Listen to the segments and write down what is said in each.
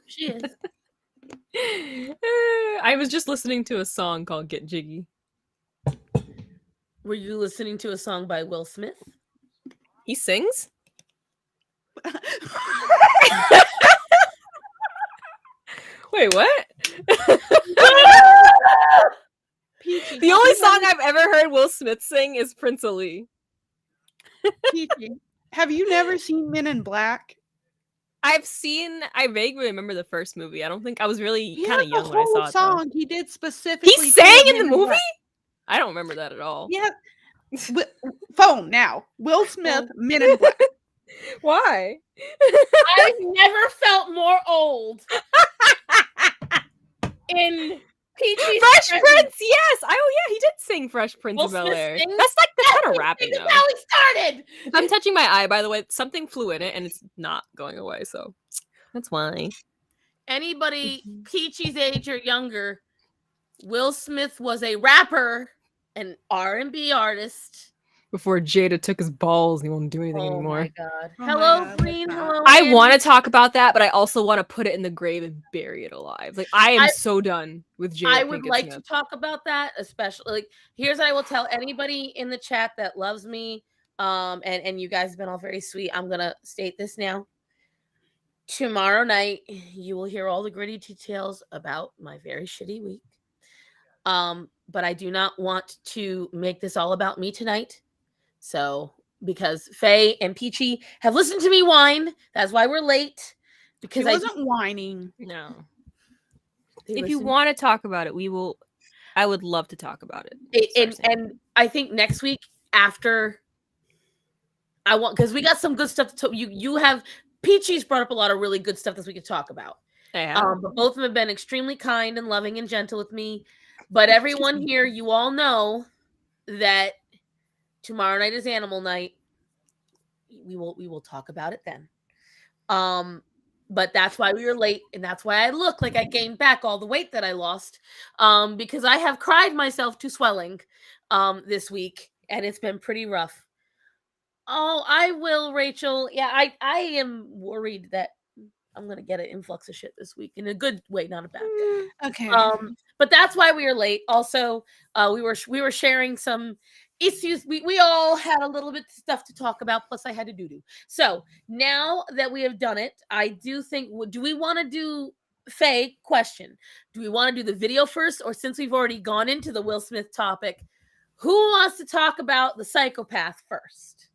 She is. I was just listening to a song called Get Jiggy. Were you listening to a song by Will Smith? He sings? Wait, what? Peachy, The only song I've ever heard Will Smith sing is Prince Ali. Peachy, have you never seen Men in Black? I vaguely remember the first movie. I don't think I was really He kind has of a young when I whole saw it. song he did specifically. He sang in Men the movie? Black. I don't remember that at all. Yeah. Phone now. Will Smith, Men in Black. Why? I've never felt more old. In Peachy's Fresh Prince, yes. Oh yeah, he did sing Fresh Prince Will of Bel Smith Air. sings? That's kind of rapping That's though. how he started. I'm touching my eye, by the way. Something flew in it, and it's not going away. So that's why. Anybody Peachy's age or younger, Will Smith was a rapper, an R&B artist. Before Jada took his balls and he won't do anything anymore. My God. Oh Hello, my God, Green. that's Hello. I Andy. want to talk about that, but I also want to put it in the grave and bury it alive. Like I am so done with Jada. I would Pinkett like Smith. to talk about that, especially like here's what I will tell anybody in the chat that loves me. And you guys have been all very sweet. I'm gonna state this now. Tomorrow night, you will hear all the gritty details about my very shitty week. But I do not want to make this all about me tonight. So, because Faye and Peachy have listened to me whine, that's why we're late. Because He wasn't whining. No. they If you listened- want to talk about it, we will. I would love to talk about it. and I think next week after I want because we got some good stuff to you have Peachy's brought up a lot of really good stuff that we could talk about. But both of them have been extremely kind and loving and gentle with me. But everyone here, you all know that tomorrow night is animal night. We will talk about it then. But that's why we were late, and that's why I look like I gained back all the weight that I lost. Because I have cried myself to swelling this week, and it's been pretty rough. Oh, I will, Rachel. Yeah, I am worried that I'm gonna get an influx of shit this week in a good way, not a bad. Okay. But that's why we were late. Also, we were sharing some issues. We all had a little bit of stuff to talk about. Plus, I had to do. So now that we have done it, I do think. Do we want to do Faye? Question: do we want to do the video first, or since we've already gone into the Will Smith topic, who wants to talk about the psychopath first?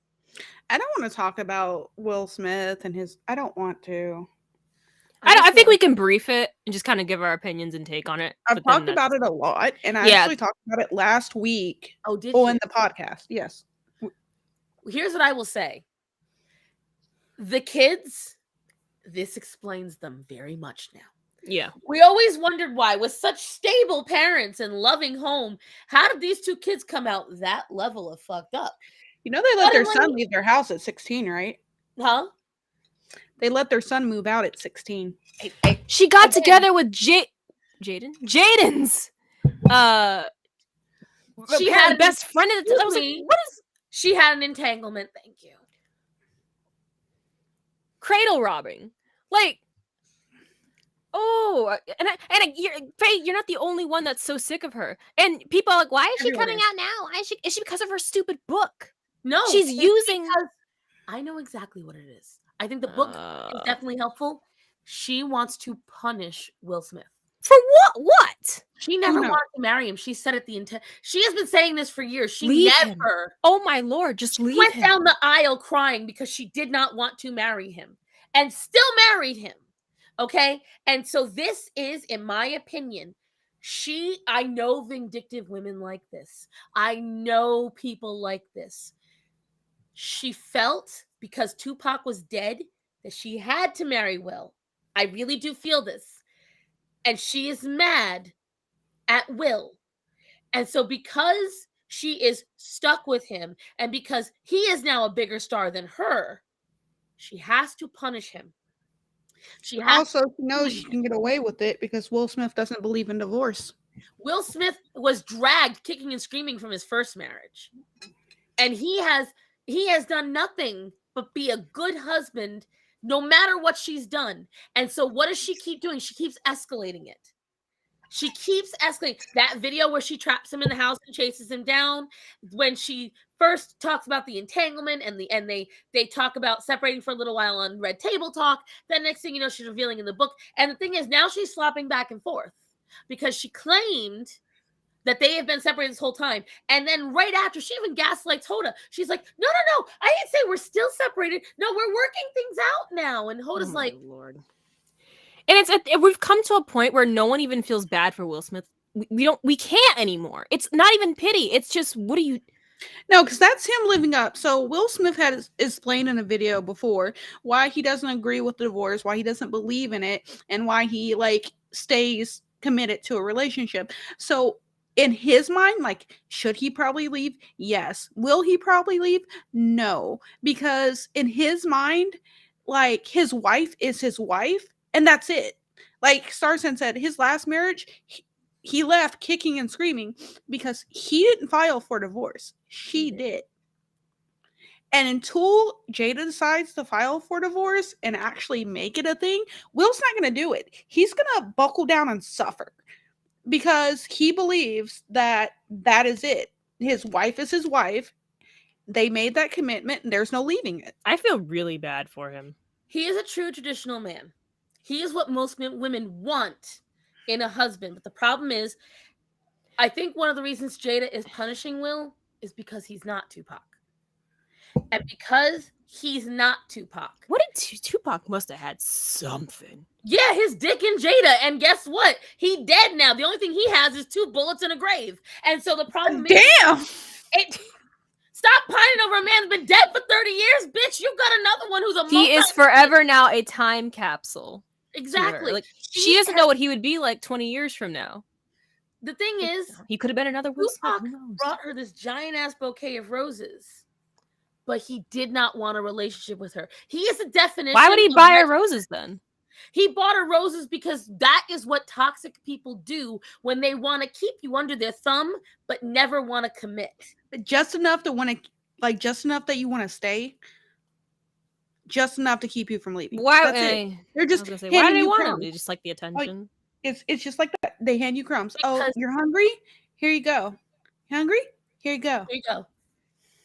I don't want to talk about Will Smith and his. I don't want to. I think we can brief it and just kind of give our opinions and take on it. I've talked about it a lot, and I actually talked about it last week. Oh, did you? you? In the podcast, yes. Here's what I will say. The kids, this explains them very much now. Yeah. We always wondered why, with such stable parents and loving home, how did these two kids come out that level of fucked up? You know, they let their son leave their house at 16, right? Huh? They let their son move out at 16. She got together with Jaden's. She had a best friend at the time. I was like, what is? She had an entanglement. Thank you. Cradle robbing, like. Oh, you're not the only one that's so sick of her. And people are like, why is she coming out now? Why is she because of her stupid book? No, she's using. I know exactly what it is. I think the book is definitely helpful. She wants to punish Will Smith. For what? What? She never wanted to marry him. She said at the intent. She has been saying this for years. She leave never. Him. Oh my Lord! Just leave went him. down the aisle crying because she did not want to marry him, and still married him. Okay, and so this is, in my opinion, I know vindictive women like this. I know people like this. She felt because Tupac was dead that she had to marry Will. I really do feel this. And she is mad at Will. And so because she is stuck with him and because he is now a bigger star than her, she has to punish him. She also knows she can get away with it because Will Smith doesn't believe in divorce. Will Smith was dragged kicking and screaming from his first marriage. And he has done nothing but be a good husband, no matter what she's done. And so what does she keep doing? She keeps escalating it. She keeps escalating. That video where she traps him in the house and chases him down, when she first talks about the entanglement and they talk about separating for a little while on Red Table Talk. Then next thing you know, she's revealing in the book. And the thing is, now she's swapping back and forth because she claimed that they have been separated this whole time. And then right after, she even gaslights Hoda. She's like, no, I didn't say we're still separated. No, we're working things out now. And Hoda's like, Lord. And we've come to a point where no one even feels bad for Will Smith. We can't anymore. It's not even pity. It's just, what do you... No, because that's him living up. So Will Smith had explained in a video before why he doesn't agree with the divorce, why he doesn't believe in it, and why he stays committed to a relationship. So in his mind, should he probably leave? Yes. Will he probably leave? No. Because in his mind, his wife is his wife, and that's it. Like Starson said, his last marriage, he left kicking and screaming because he didn't file for divorce. She did. And until Jada decides to file for divorce and actually make it a thing, Will's not going to do it. He's going to buckle down and suffer because he believes that is it. His wife is his wife. They made that commitment and there's no leaving it. I feel really bad for him. He is a true traditional man. He is what most women want in a husband. But the problem is, I think one of the reasons Jada is punishing Will is because he's not Tupac. And because he's not Tupac. What did Tupac must have had something. Yeah, his dick and Jada. And guess what? He dead now. The only thing he has is 2 bullets in a grave. And so the problem is... Damn! Stop pining over a man who's been dead for 30 years, bitch. You've got another one who's He is forever now a time capsule. Exactly. She doesn't know what he would be like 20 years from now. The thing is, he could have been another Will Smith. Tupac brought her this giant-ass bouquet of roses, but he did not want a relationship with her. He is the definition. Why would he buy her roses then? He bought her roses because that is what toxic people do when they want to keep you under their thumb, but never want to commit. Just enough to want to, just enough that you want to stay. Just enough to keep you from leaving. Why? That's it. They're just why do they want them? They just like the attention. It's just like that. They hand you crumbs. Because you're hungry? Here you go. You hungry? Here you go. Here you go.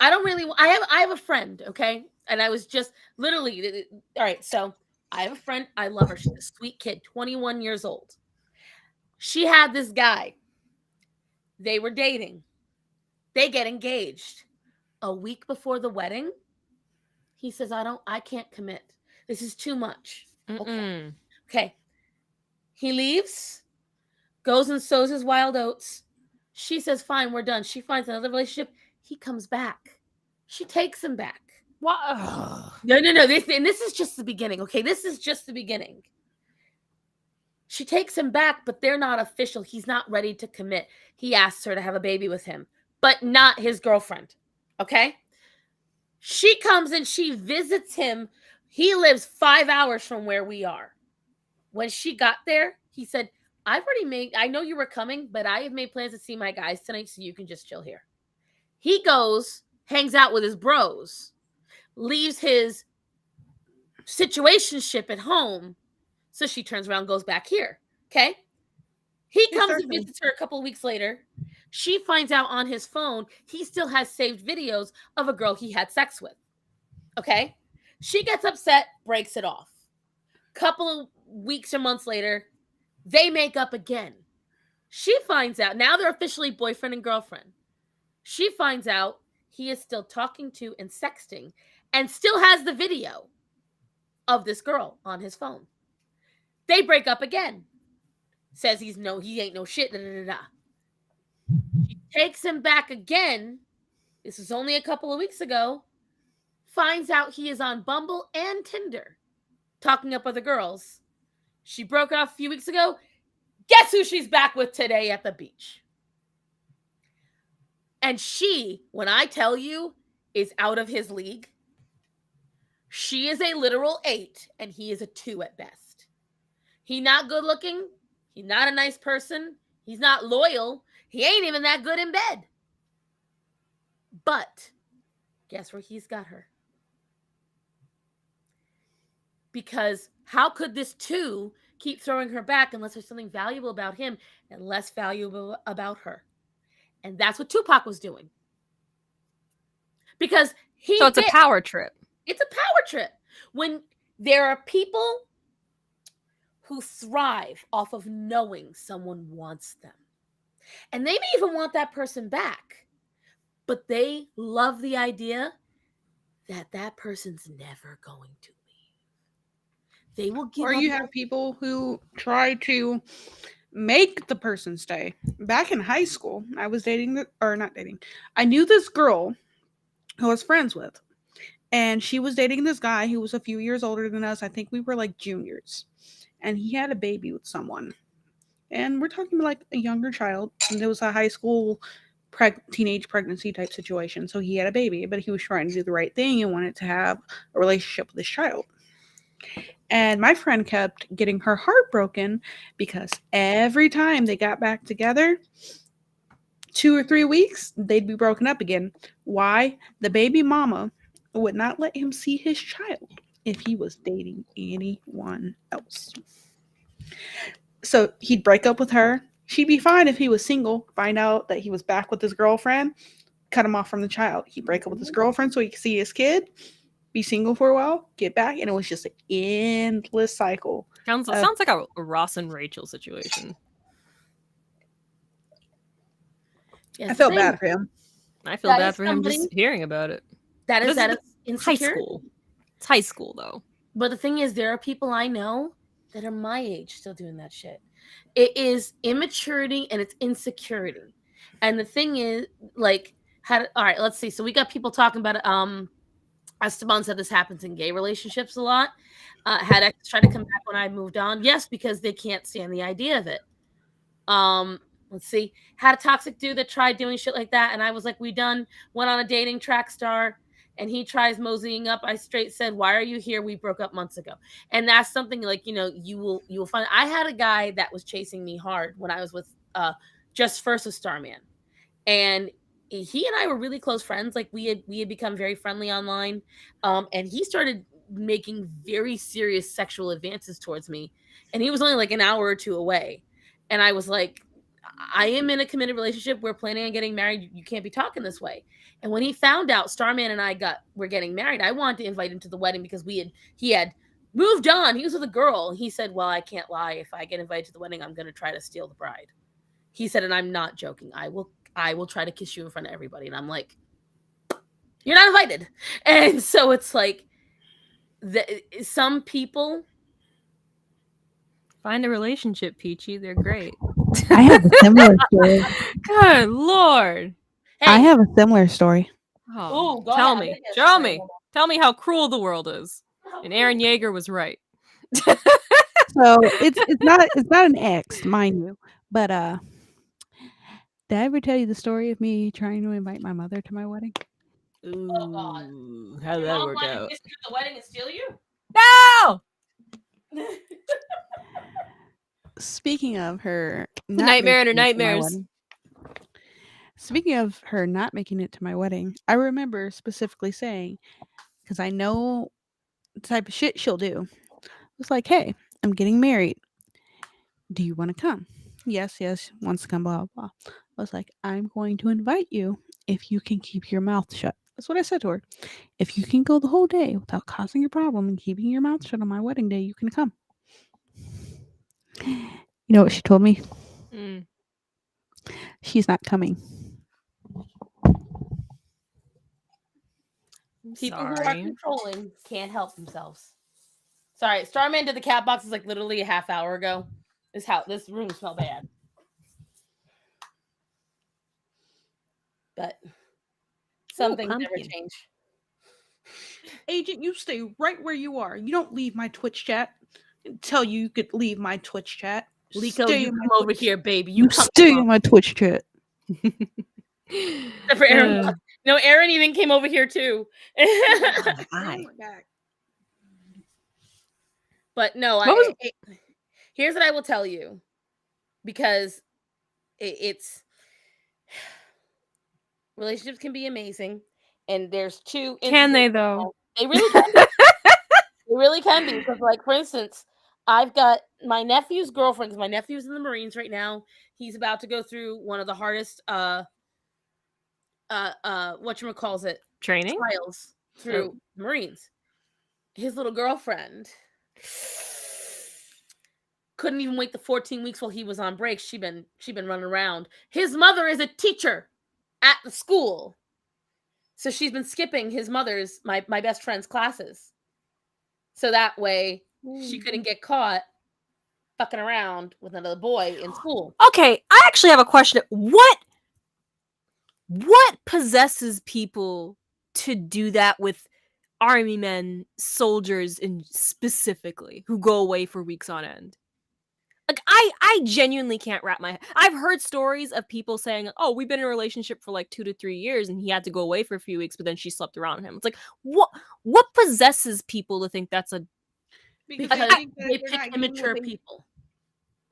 I don't really. I have a friend. Okay, and I was just literally. All right, so I have a friend. I love her. She's a sweet kid, 21 years old. She had this guy. They were dating. They get engaged. A week before the wedding, he says, I can't commit. This is too much. Okay. He leaves, goes and sows his wild oats. She says, fine, we're done. She finds another relationship. He comes back. She takes him back. What? No. This is just the beginning. Okay. This is just the beginning. She takes him back, but they're not official. He's not ready to commit. He asks her to have a baby with him, but not his girlfriend. Okay. She comes and she visits him. He lives 5 hours from where we are. When she got there, he said, I know you were coming, but I have made plans to see my guys tonight so you can just chill here. He goes, hangs out with his bros, leaves his situationship at home. So she turns around, goes back here. Okay. He comes and visits her a couple of weeks later. She finds out on his phone, he still has saved videos of a girl he had sex with. Okay. She gets upset, breaks it off. Couple of weeks or months later, they make up again. She finds out, now they're officially boyfriend and girlfriend. She finds out he is still talking to and sexting and still has the video of this girl on his phone. They break up again. Says he ain't no shit. She takes him back again. This was only a couple of weeks ago. Finds out he is on Bumble and Tinder, talking up other girls. She broke off a few weeks ago. Guess who she's back with today at the beach? And she, when I tell you, is out of his league. She is a literal 8, and he is a 2 at best. He not good looking. He's not a nice person. He's not loyal. He ain't even that good in bed. But guess where he's got her? because how could this two keep throwing her back unless there's something valuable about him and less valuable about her? And that's what Tupac was doing. Because So it's a power trip. It's a power trip. When there are people who thrive off of knowing someone wants them. And they may even want that person back. But they love the idea that that person's never going to leave. They will give Or you have people who try to make the person stay. Back in high school, I was I knew this girl who I was friends with. And she was dating this guy who was a few years older than us. I think we were like juniors. And he had a baby with someone. And we're talking about like a younger child. And it was a high school teenage pregnancy type situation. So he had a baby, but he was trying to do the right thing and wanted to have a relationship with this child. And my friend kept getting her heart broken because every time they got back together, 2 or 3 weeks, they'd be broken up again. Why? The baby mama would not let him see his child if he was dating anyone else. So he'd break up with her. She'd be fine if he was single, find out that he was back with his girlfriend, cut him off from the child. He'd break up with his girlfriend so he could see his kid, be single for a while, get back, and it was just an endless cycle. Sounds like a Ross and Rachel situation. Yes, I felt bad for him. I feel bad for him just hearing about it. That is insecure. High school. It's high school, though. But the thing is, there are people I know that are my age still doing that shit. It is immaturity and it's insecurity. And the thing is, like, all right, let's see. So we got people talking about it. Esteban said this happens in gay relationships a lot. Had ex try to come back when I moved on? Yes, because they can't stand the idea of it. Let's see. Had a toxic dude that tried doing shit like that, and I was like, we done. Went on a dating track star, and he tries moseying up. I straight said, why are you here? We broke up months ago. And that's something like, you know, you will find. I had a guy that was chasing me hard when I was with Just First with Starman. And he and I were really close friends. Like we had become very friendly online. And he started making very serious sexual advances towards me. And he was only like an hour or two away. And I was like, I am in a committed relationship. We're planning on getting married. You can't be talking this way. And when he found out Starman and I were getting married, I wanted to invite him to the wedding because he had moved on. He was with a girl. He said, well, I can't lie. If I get invited to the wedding, I'm going to try to steal the bride. He said, and I'm not joking. I will try to kiss you in front of everybody. And I'm like, you're not invited. And so it's like some people find a relationship, Peachy. They're great. I have a similar story. Good Lord. Hey. I have a similar story. Oh, tell me. Show me. Tell me how cruel the world is. And Aaron Yeager was right. So it's not an ex, mind you. But did I ever tell you the story of me trying to invite my mother to my wedding? Ooh, oh God. How did that work out? Kiss you at the wedding and steal you? No! Speaking of her nightmare in her nightmares. Speaking of her not making it to my wedding, I remember specifically saying, because I know the type of shit she'll do. It's like, hey, I'm getting married. Do you want to come? Yes, wants to come, blah, blah. I was like, I'm going to invite you if you can keep your mouth shut. That's what I said to her. If you can go the whole day without causing a problem and keeping your mouth shut on my wedding day, you can come. You know what she told me? She's not coming. People who are controlling can't help themselves. Sorry, Starman did the cat boxes like literally a half hour ago. This room smelled bad. But some things never change. Agent, you stay right where you are. You don't leave my Twitch chat. Tell you could leave my Twitch chat. Lico, you come over here, baby. You stay in my Twitch chat. Except for Aaron. No, Aaron even came over here too. But no, here's what I will tell you, because it's relationships can be amazing, and there's two. Can they though? They really can. really can be because, like, for instance, I've got my nephew's girlfriend. Because my nephew's in the Marines right now. He's about to go through one of the hardest whatchamacallit Training? trials through the Marines. His little girlfriend couldn't even wait the 14 weeks while he was on break. She'd been running around. His mother is a teacher at the school, so she's been skipping his mother's my best friend's classes, so that way she couldn't get caught fucking around with another boy in school. Okay, I actually have a question. What possesses people to do that with army men, soldiers, and specifically who go away for weeks on end? Like, I genuinely can't wrap my head. I've heard stories of people saying, "Oh, we've been in a relationship for like 2 to 3 years, and he had to go away for a few weeks, but then she slept around him." It's like, what possesses people to think that's a? Because they pick immature people.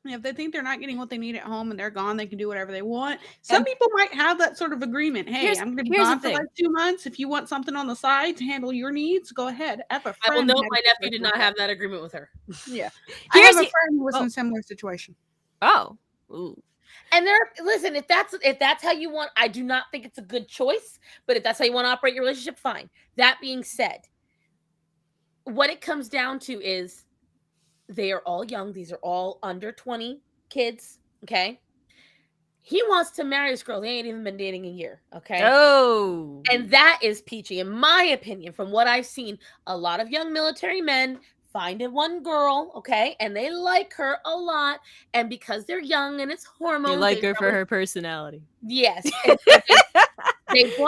If they think they're not getting what they need at home and they're gone, they can do whatever they want. Some people might have that sort of agreement. Hey, I'm going to be gone for like 2 months. If you want something on the side to handle your needs, go ahead. I have a friend. I will note my nephew did not have that agreement with her. Yeah. I have a friend who was in a similar situation. Oh. Ooh. And listen, if that's how you want, I do not think it's a good choice, but if that's how you want to operate your relationship, fine. That being said, what it comes down to is they are all young. These are all under 20 kids. Okay. He wants to marry this girl. They ain't even been dating a year. Okay. Oh. And that is peachy. In my opinion, from what I've seen, a lot of young military men find one girl, okay, and they like her a lot. And because they're young and it's hormones. They like her for her personality. Yes.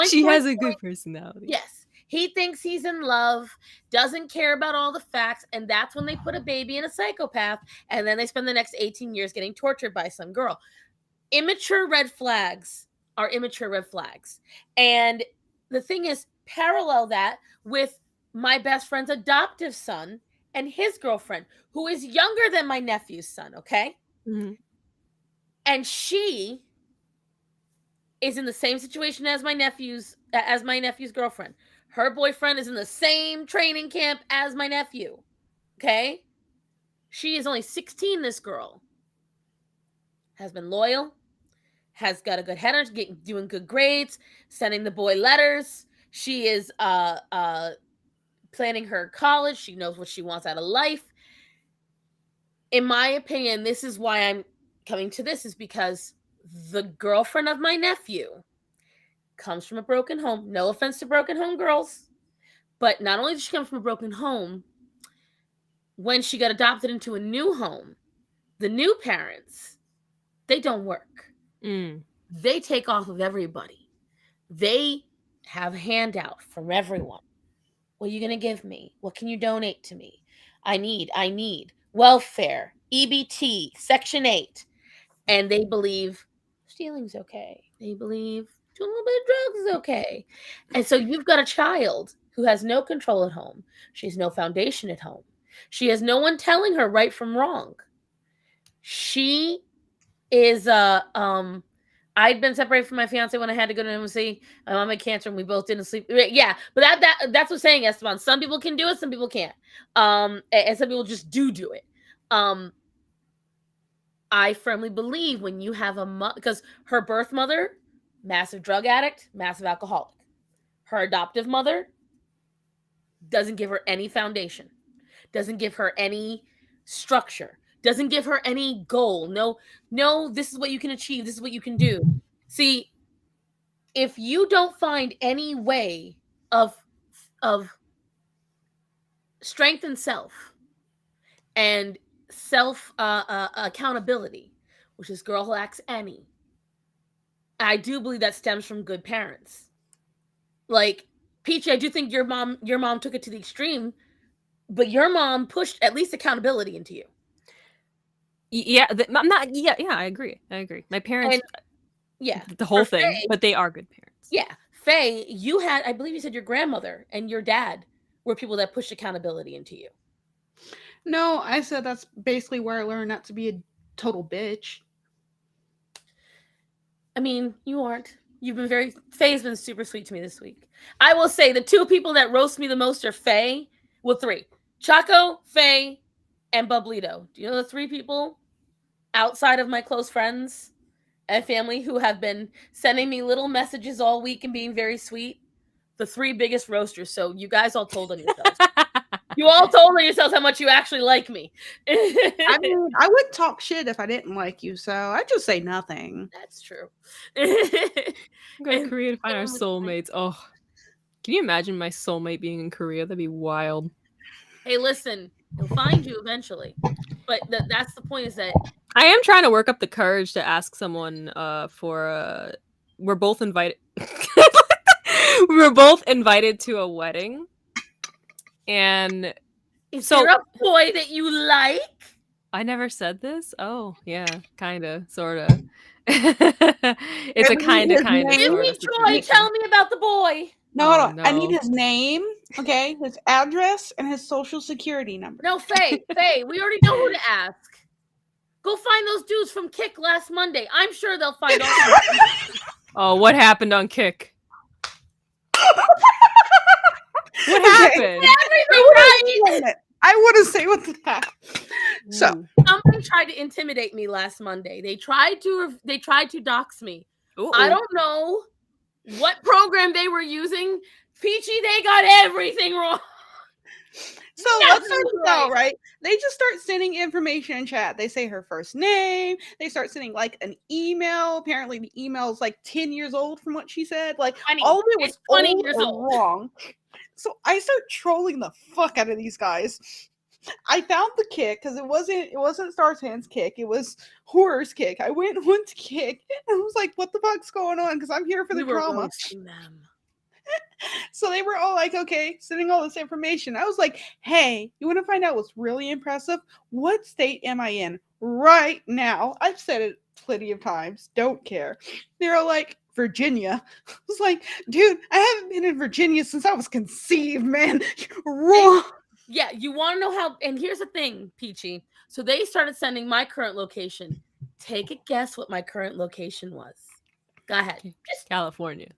She has a good personality. Yes. He thinks he's in love, doesn't care about all the facts, and that's when they put a baby in a psychopath, and then they spend the next 18 years getting tortured by some girl. Immature red flags are immature red flags. And the thing is, parallel that with my best friend's adoptive son and his girlfriend, who is younger than my nephew's son, okay? Mm-hmm. And she is in the same situation as my nephew's girlfriend. Her boyfriend is in the same training camp as my nephew. Okay? She is only 16, this girl. Has been loyal. Has got a good head on, doing good grades, sending the boy letters. She is planning her college. She knows what she wants out of life. In my opinion, this is why I'm coming to this, is because the girlfriend of my nephew comes from a broken home. No offense to broken home girls, but not only did she come from a broken home, when she got adopted into a new home, the new parents, they don't work. They take off of everybody. They have handout from everyone. What are you going to give me? What can you donate to me? I need welfare, EBT, Section 8. And they believe stealing's okay. They believe doing a little bit of drugs is okay. And so you've got a child who has no control at home. She has no foundation at home. She has no one telling her right from wrong. She is I'd been separated from my fiance when I had to go to embassy. My mom had cancer and we both didn't sleep. Yeah, but that's what's saying, Esteban. Some people can do it, some people can't. And some people just do it. I firmly believe when you have because her birth mother, massive drug addict, massive alcoholic. Her adoptive mother doesn't give her any foundation, doesn't give her any structure, doesn't give her any goal. No, this is what you can achieve. This is what you can do. See, if you don't find any way of strength and self and self accountability, which is girl lacks any, I do believe that stems from good parents. Like, Peachy, I do think your mom took it to the extreme, but your mom pushed at least accountability into you. Yeah, I'm not. Yeah, I agree. My parents, the whole thing, Faye, but they are good parents. Yeah, Faye, you had, I believe you said your grandmother and your dad were people that pushed accountability into you. No, I said that's basically where I learned not to be a total bitch. I mean, you aren't. Faye's been super sweet to me this week. I will say the two people that roast me the most are Faye. Well, three. Chaco, Faye, and Bublito. Do you know the 3 people outside of my close friends and family who have been sending me little messages all week and being very sweet? The 3 biggest roasters. So you guys all told on yourselves. You all told on yourselves how much you actually like me. I mean, I wouldn't talk shit if I didn't like you, so I'd just say nothing. That's true. I'm going to Korea to find our soulmates. Oh, can you imagine my soulmate being in Korea? That'd be wild. Hey, listen, he'll find you eventually. But that's the point, is that I am trying to work up the courage to ask someone for we're both invited. We were both invited to a wedding. And is there a boy that you like? I never said this. Oh, yeah, kind of, sort of. It's a kind of. Give me joy. Tell me about the boy. No, hold on. No. I need his name, okay, his address, and his social security number. No, Faye, we already know who to ask. Go find those dudes from Kick last Monday. I'm sure they'll find all of them. Oh, what happened on Kick? What happened? I want to say what happened. So somebody tried to intimidate me last Monday. They tried to dox me. Ooh. I don't know what program they were using. Peachy, they got everything wrong. So let's start this out, right? They just start sending information in chat. They say her first name. They start sending like an email. Apparently, the email is like 10 years old from what she said. Like all of it was 20 years old. Wrong. So I start trolling the fuck out of these guys. I found the Kick because it wasn't Starzan's Kick. It was Horror's Kick. I went to Kick and I was like, "What the fuck's going on?" Because I'm here for the drama. So they were all like, okay, sending all this information. I was like, hey, you want to find out what's really impressive? What state am I in right now? I've said it plenty of times. Don't care. They're all like, Virginia. I was like, dude, I haven't been in Virginia since I was conceived, man. You're wrong. Yeah, you want to know how, and here's the thing, Peachy. So they started sending my current location. Take a guess what my current location was. Go ahead. Just California.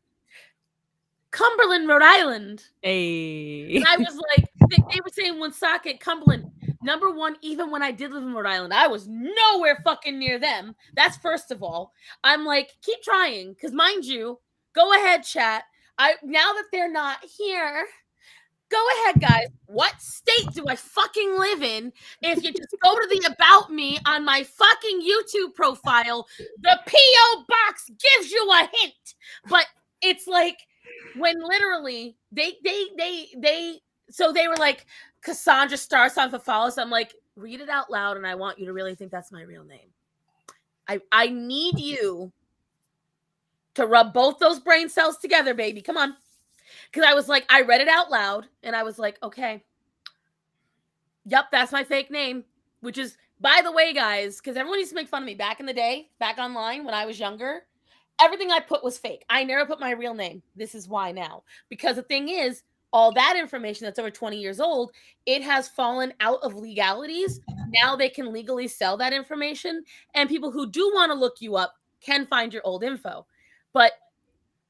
Cumberland, Rhode Island. Hey. And I was like, they were saying Woonsocket, Cumberland. Number one, even when I did live in Rhode Island, I was nowhere fucking near them. That's first of all. I'm like, keep trying. Because mind you, go ahead, chat. Now that they're not here, go ahead, guys. What state do I fucking live in? If you just go to the About Me on my fucking YouTube profile, the P.O. box gives you a hint. But it's like, when literally so they were like, Cassandra Star Sign for follows. I'm like, read it out loud, and I want you to really think that's my real name. I need you to rub both those brain cells together, baby. Come on. Because I was like, I read it out loud, and I was like, okay. Yep, that's my fake name. Which is, by the way, guys, because everyone used to make fun of me back in the day, back online when I was younger. Everything I put was fake. I never put my real name. This is why now. Because the thing is, all that information that's over 20 years old, it has fallen out of legalities. Now they can legally sell that information. And people who do want to look you up can find your old info. But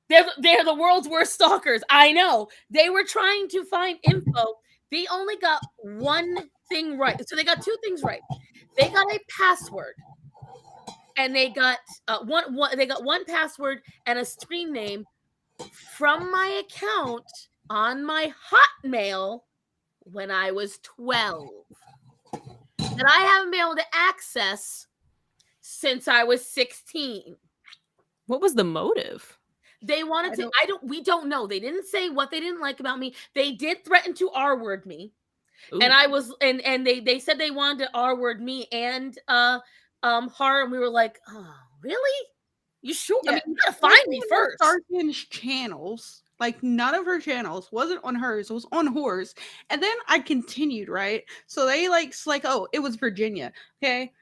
they're the world's worst stalkers. I know. They were trying to find info. They only got one thing right. So they got 2 things right. They got a password. And they got one password and a stream name from my account on my Hotmail when I was 12 that I haven't been able to access since I was 16. What was the motive? They wanted to. We don't know. They didn't say what they didn't like about me. They did threaten to R-word me. Ooh. And I was and they said they wanted to R-word me and her, and we were like, oh, really? You sure? Yeah. I mean, you gotta find me first. Starzan's channels, like none of her channels wasn't on hers, it was on hers. And then I continued, right? So they like, oh, it was Virginia. Okay.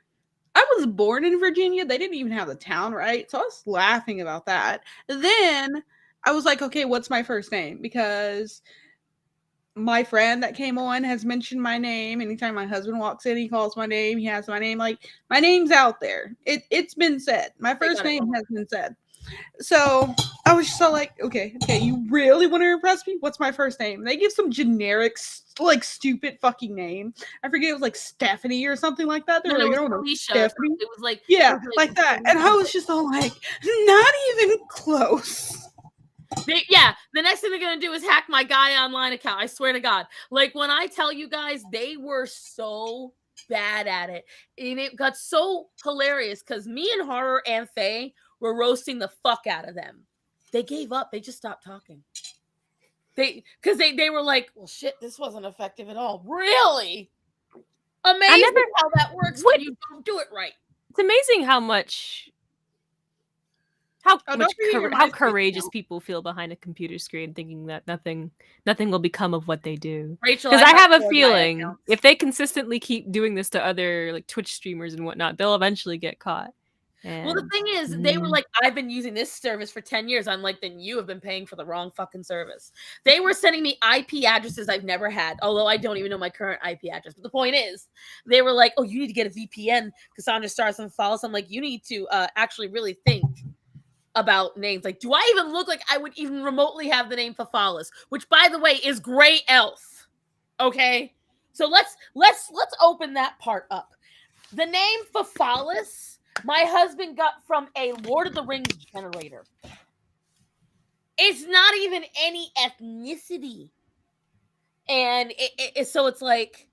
I was born in Virginia. They didn't even have the town, right? So I was laughing about that. Then I was like, okay, what's my first name? Because my friend that came on has mentioned my name. Anytime my husband walks in, he calls my name. He has my name. Like, my name's out there. It's been said. My first name has been said. So I was just so like, okay, you really want to impress me? What's my first name? And they give some generic, like, stupid fucking name. I forget, it was like Stephanie or something like that. They were like, it I was don't know, Felicia. Stephanie. It was like, Yeah, like that. And I was just all like, not even close. The next thing they're gonna do is hack my guy online account. I swear to God. Like, when I tell you guys, they were so bad at it, and it got so hilarious because me and Horror and Faye were roasting the fuck out of them. They gave up. They just stopped talking. They were like, well, shit, this wasn't effective at all. Really? Amazing how that works when you don't do it right. It's amazing how much how courageous people feel behind a computer screen, thinking that nothing will become of what they do. Rachel, because I have a feeling if they consistently keep doing this to other like Twitch streamers and whatnot, they'll eventually get caught. And, well, the thing is, they were like, I've been using this service for 10 years. I'm like, then you have been paying for the wrong fucking service. They were sending me IP addresses I've never had, although I don't even know my current IP address. But the point is, they were like, oh, you need to get a VPN. Cassandra Stars and False. I'm like, you need to actually really think about names. Like, do I even look like I would even remotely have the name Fafalis, which, by the way, is Grey Elf. Okay, so let's open that part up. The name Fafalis, my husband got from a Lord of the Rings generator. It's not even any ethnicity, and so it's like,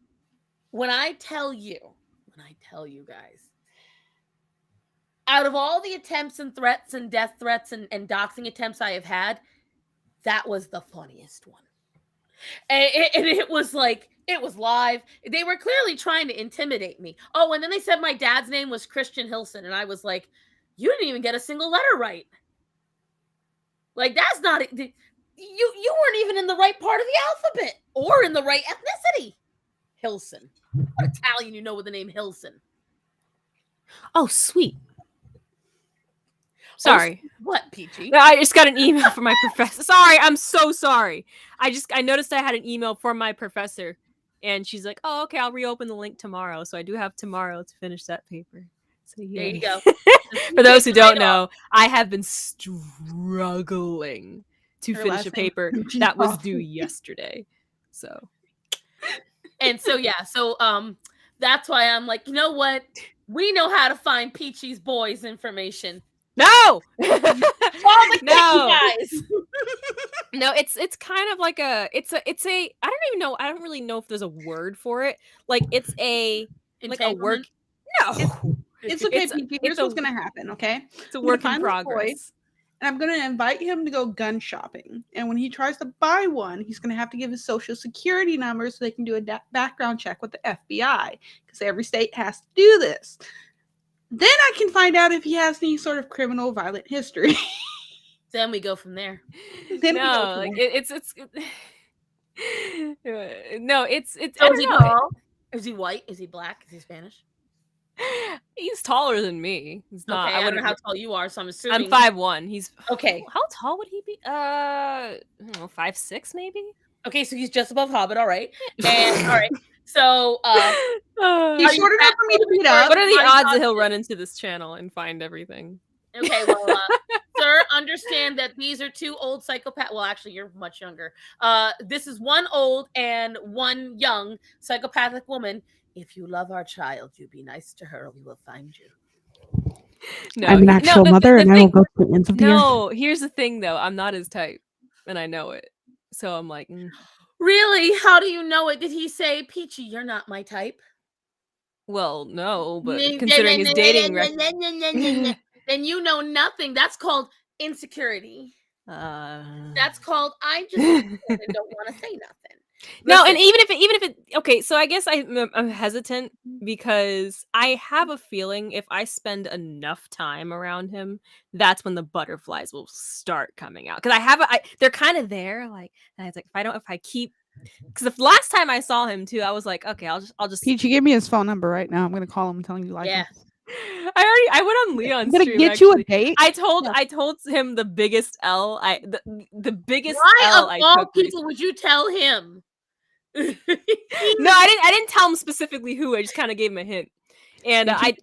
when I tell you guys, out of all the attempts and threats and death threats and doxing attempts I have had, that was the funniest one. And it was like, it was live. They were clearly trying to intimidate me. Oh, and then they said my dad's name was Christian Hilson. And I was like, you didn't even get a single letter right. Like, that's not it. You weren't even in the right part of the alphabet or in the right ethnicity. Hilson. What Italian you know with the name Hilson? Oh, sweet. Sorry. What, Peachy? I just got an email from my professor. Sorry, I'm so sorry. I noticed I had an email from my professor, and she's like, "Oh, okay, I'll reopen the link tomorrow." So I do have tomorrow to finish that paper. So yeah. There you go. For those who don't know, I have been struggling to finish a paper that was due yesterday. So, and so yeah, so that's why I'm like, you know what? We know how to find Peachy's boys information. No, no, no. It's kind of like a I don't really know if there's a word for it. Like, it's a work. No, it's okay, Peachy. Here's what's gonna happen. Okay, it's a work in progress. And I'm going to invite him to go gun shopping. And when he tries to buy one, he's going to have to give his social security number so they can do a background check with the FBI. Because every state has to do this. Then I can find out if he has any sort of criminal violent history. Then we go from there. No, it's no, it's. So is he tall? Is he white? Is he black? Is he Spanish? He's taller than me. He's not. Okay, I don't know how tall you are, so I'm assuming. I'm 5'1". He's okay. How tall would he be? I don't know, 5'6" maybe. Okay, so he's just above Hobbit. All right, and all right. So he's short enough for me to beat up. What are the odds that he'll run into this channel and find everything? Okay, well, sir, understand that these are two old psychopaths. Well, actually, you're much younger. This is one old and one young psychopathic woman. If you love our child, you be nice to her, or we will find you. No, I'm an actual mother, and I will go to the ends of the earth. No, here's the thing, though. I'm not his type, and I know it. So I'm like, Really? How do you know it? Did he say, Peachy, you're not my type? Well, no, but considering his dating record, then you know nothing. That's called insecurity. That's called I just don't want to say nothing. No, and even if it okay, so I guess I'm hesitant because I have a feeling if I spend enough time around him, that's when the butterflies will start coming out. Because they're kind of there, like, and I was like, if I keep, because the last time I saw him too, I was like, okay, I'll just. Peachy, give me his phone number right now. I'm gonna call him and tell him you like him. I went on Leon's I'm gonna stream, get you a date. I told him the biggest L the biggest Why L of I all took people would you tell him? No, I didn't tell him specifically who. I just kind of gave him a hint. And I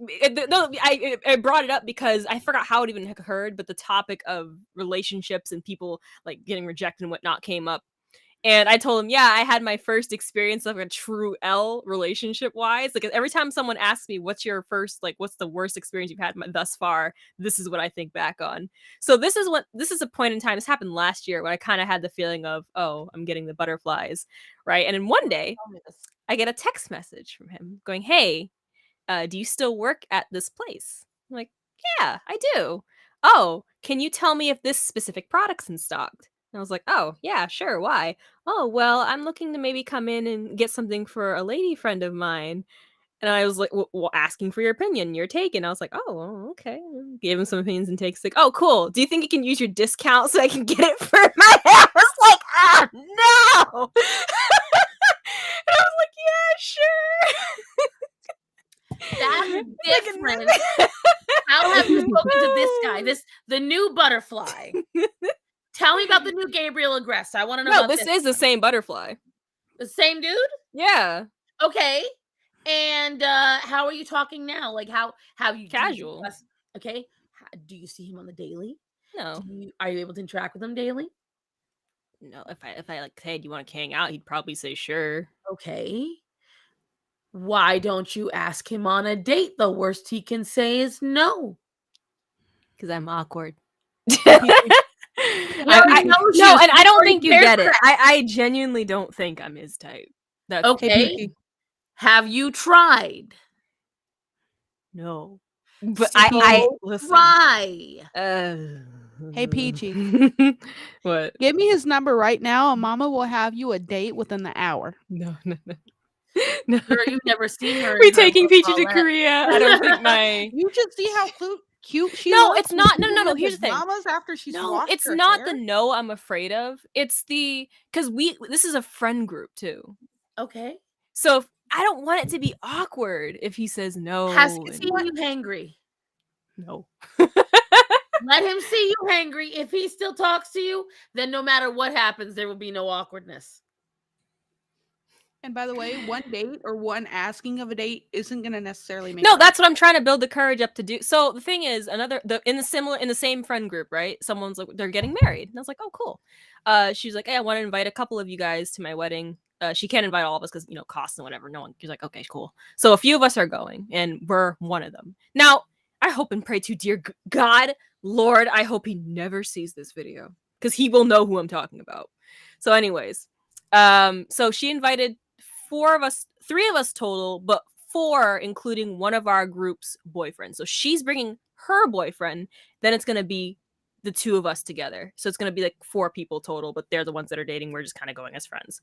brought it up because I forgot how it even occurred, but the topic of relationships and people like getting rejected and whatnot came up. And I told him, yeah, I had my first experience of a true L relationship wise. Like every time someone asks me, what's your first, like, what's the worst experience you've had thus far? This is what I think back on. So this is a point in time. This happened last year when I kind of had the feeling of, oh, I'm getting the butterflies. Right. And then one day I get a text message from him going, hey, do you still work at this place? I'm like, yeah, I do. Oh, can you tell me if this specific product's in stock? And I was like, oh, yeah, sure. Why? Oh, well, I'm looking to maybe come in and get something for a lady friend of mine. And I was like, well, asking for your opinion, your take. And I was like, oh, okay. Gave him some opinions and takes. Like, oh, cool. Do you think you can use your discount so I can get it for my hair? I was like, ah, no. And I was like, yeah, sure. That's different. How have you spoken to this guy? The new butterfly. Tell me about the new Gabriel Agresta. I want to know. No, about this is the same butterfly. The same dude? Yeah. Okay. And how are you talking now? Like how you casual? Okay. Do you see him on the daily? No. Are you able to interact with him daily? No. If I like, hey, do you want to hang out? He'd probably say sure. Okay. Why don't you ask him on a date? The worst he can say is no. Because I'm awkward. No, and I don't think you get it. I genuinely don't think I'm his type. That's okay. Have you tried? No. But So I listen. Try. Hey, Peachy. What? Give me his number right now, and Mama will have you a date within the hour. No. No. Girl, you've never seen her. We're taking Peachy to Korea. I don't think my. You just see how cute she No, looks. it's not. No. Here's the thing. Mamas after she's washed it's her not hair. the no I'm afraid of. It's the because this is a friend group too. Okay. So I don't want it to be awkward if he says no. Has he seen you hangry? No. Let him see you hangry. If he still talks to you, then no matter what happens, there will be no awkwardness. And by the way, one date or one asking of a date isn't going to necessarily make. No, that's what I'm trying to build the courage up to do. So the thing is, in the same friend group, right? Someone's like, they're getting married, and I was like, oh, cool. She's like, hey, I want to invite a couple of you guys to my wedding. She can't invite all of us because costs and whatever. No one. She's like, okay, cool. So a few of us are going, and we're one of them. Now, I hope and pray to dear God, Lord, I hope he never sees this video because he will know who I'm talking about. So, anyways, so she invited 3 of us total, but 4 including one of our group's boyfriends. So she's bringing her boyfriend. Then it's gonna be the 2 of us together. So it's gonna be like 4 people total, but they're the ones that are dating. We're just kind of going as friends.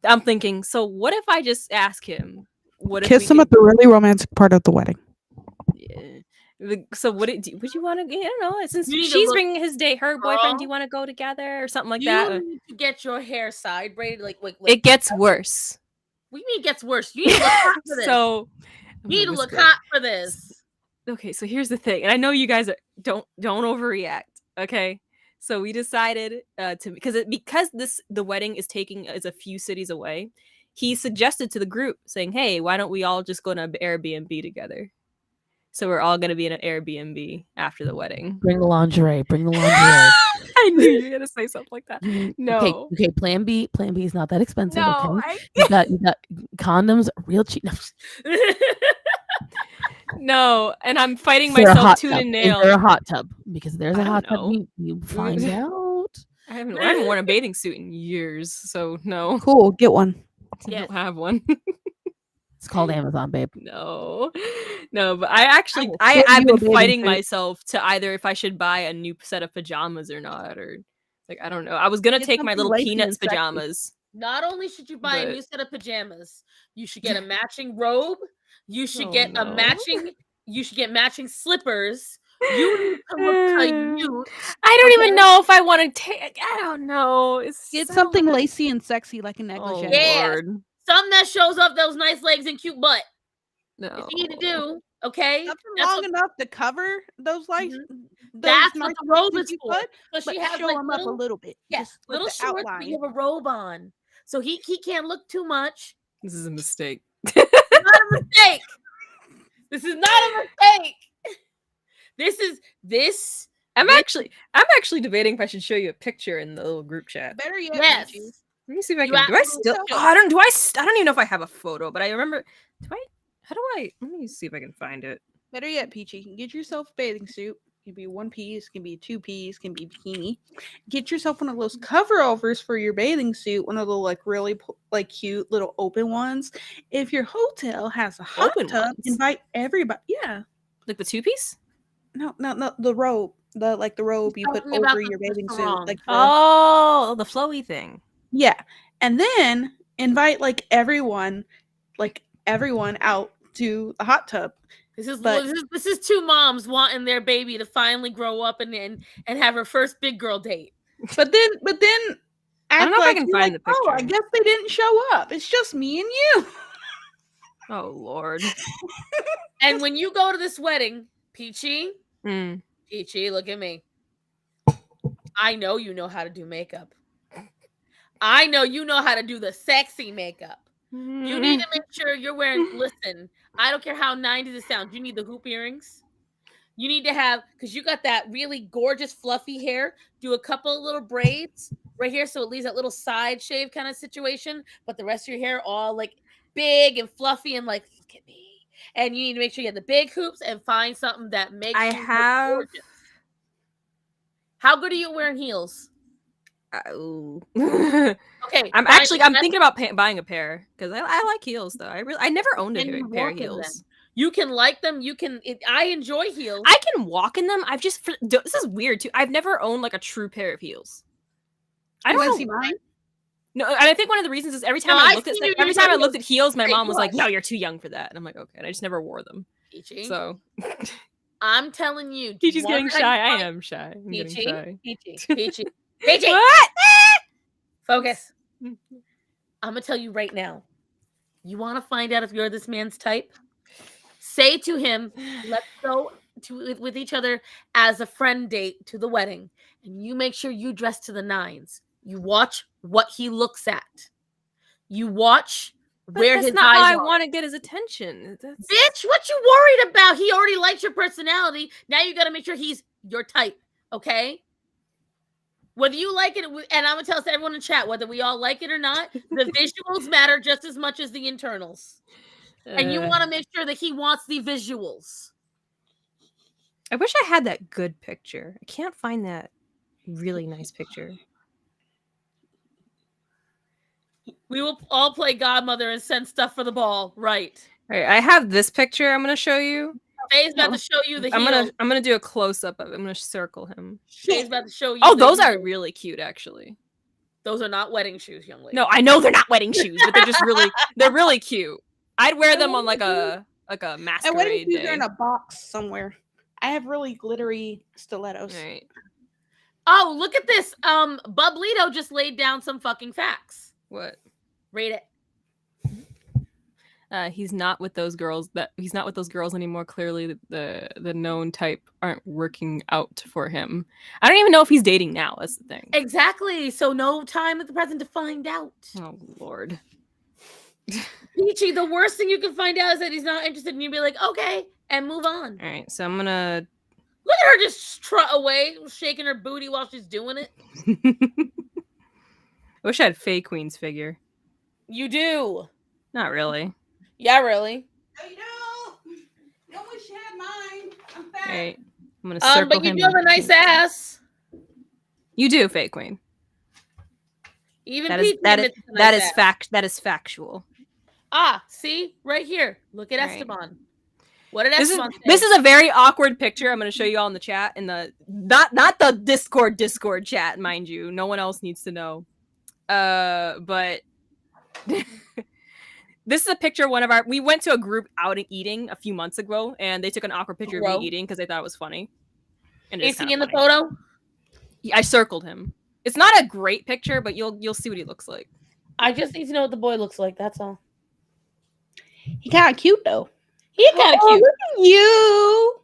I'm thinking, so what if I just ask him? Kiss him at the really romantic part of the wedding. Yeah. So would you want to? I don't know. Since she's bringing her boyfriend, do you want to go together or something like that? You need to get your hair side braided. Like it gets worse. What do you mean it gets worse? You need to look hot for this. So you need to look hot for this. Okay, so here's the thing, and I know you guys don't overreact. Okay, so we decided because the wedding is a few cities away. He suggested to the group saying, "Hey, why don't we all just go to an Airbnb together?" So we're all gonna be in an Airbnb after the wedding. Bring the lingerie. I knew you were gonna say something like that. No. Okay. Plan B is not that expensive. No, okay? You got condoms, real cheap. No, and I'm fighting myself tooth and nail. Is there a hot tub? Because there's a hot tub. You find out. I haven't worn a bathing suit in years, so no. Cool, get one. I don't have one. It's called Amazon, babe. No, but I've been fighting myself to either if I should buy a new set of pajamas or not, or like I don't know. I was gonna take my little Peanuts pajamas. Not only should you buy a new set of pajamas, you should get a matching robe. You should get matching slippers. You need to look cute. I don't even know if I want to take. I don't know. Get something lacy and sexy like a negligee. Lord. Something that shows off those nice legs and cute butt. No. If you need to do, okay? Something long enough to cover those legs. That's what the robe is for. But she has show them up a little bit. Yes, little shorts, but you have a robe on. So he can't look too much. This is a mistake. Not a mistake. This is not a mistake. This. I'm actually debating if I should show you a picture in the little group chat. Better yet, Yes. Peachy. Let me see if I You can. Do I still? absolutely Oh, should. I don't even know if I have a photo, but I remember. Let me see if I can find it. Better yet, Peachy. You can get yourself a bathing suit. It can be one piece, can be two piece, can be bikini. Get yourself one of those cover overs for your bathing suit, one of the like really like cute little open ones. If your hotel has a hot Open tub, ones? invite everybody. Yeah. Like the 2-piece? No, the robe. The robe you put Talking about over the your bathing suit. sarong. Like Oh, the flowy thing. yeah. And then invite like everyone out to the hot tub. This is two moms wanting their baby to finally grow up and have her first big girl date. But then I don't know if I can find the picture. Oh, I guess they didn't show up. It's just me and you. Oh Lord. And when you go to this wedding, Peachy, Peachy, look at me. I know you know how to do makeup. I know you know how to do the sexy makeup. You need to make sure you're wearing, listen, I don't care how 90s it sounds. You need the hoop earrings. You need to have, because you got that really gorgeous fluffy hair, do a couple of little braids right here so it leaves that little side shave kind of situation, but the rest of your hair all like big and fluffy and like, look at me. And you need to make sure you have the big hoops and find something that makes you look gorgeous. How good are you wearing heels? Okay, I'm thinking about buying a pair because I like heels though. I never owned a pair of heels. You can like them. I enjoy heels. I can walk in them. This is weird too. I've never owned like a true pair of heels. I don't see mine. No, and I think one of the reasons is every time I looked at heels, my mom was like, "No, you're too young for that." And I'm like, "Okay," and I just never wore them. Peachy. So I'm telling you, Peachy's getting shy. I am shy. I'm getting shy. Peachy. What? Focus. I'm gonna tell you right now. You want to find out if you're this man's type? Say to him, "Let's go with each other as a friend date to the wedding," and you make sure you dress to the nines. You watch what he looks at. You watch where his eyes are. That's not how I want to get his attention. Bitch, what you worried about? He already likes your personality. Now you got to make sure he's your type, okay? Whether you like it, and I'm going to tell everyone in chat, whether we all like it or not, the visuals matter just as much as the internals. And you want to make sure that he wants the visuals. I wish I had that good picture. I can't find that really nice picture. We will all play Godmother and send stuff for the ball, right? All right, I have this picture I'm going to show you. Faye's about to show you the heel. I'm gonna do a close up of it. I'm gonna circle him. Faye's about to show you. Oh, those are really cute, actually. Those are not wedding shoes, young lady. No, I know they're not wedding shoes, but they're just they're really cute. I'd wear them on like a masquerade day. They're in a box somewhere. I have really glittery stilettos. All right. Oh, look at this. Bublito just laid down some fucking facts. What? Read it. He's not with those girls. He's not with those girls anymore. Clearly, the known type aren't working out for him. I don't even know if he's dating now. That's the thing. Exactly. So no time at the present to find out. Oh Lord. Peachy, the worst thing you can find out is that he's not interested, and you'd be like, okay, and move on. All right. So I'm gonna look at her just trot away, shaking her booty while she's doing it. I wish I had Faye Queen's figure. You do. Not really. Yeah, really. No, you don't. You don't wish you had mine. I'm fat. All right. I'm gonna circle but you him. do have a nice ass. You do, Faye Queen. Even that is factual. Ah, see right here. Look at Esteban. Right. What did Esteban say? This is a very awkward picture. I'm going to show you all in the chat, in the not the Discord chat, mind you. No one else needs to know. But this is a picture of we went to a group out and eating a few months ago, and they took an awkward picture of me eating because they thought it was funny. And is he in the photo? I circled him. It's not a great picture, but you'll see what he looks like. I just need to know what the boy looks like. That's all. He kind of cute though. He kind of cute. Look at you.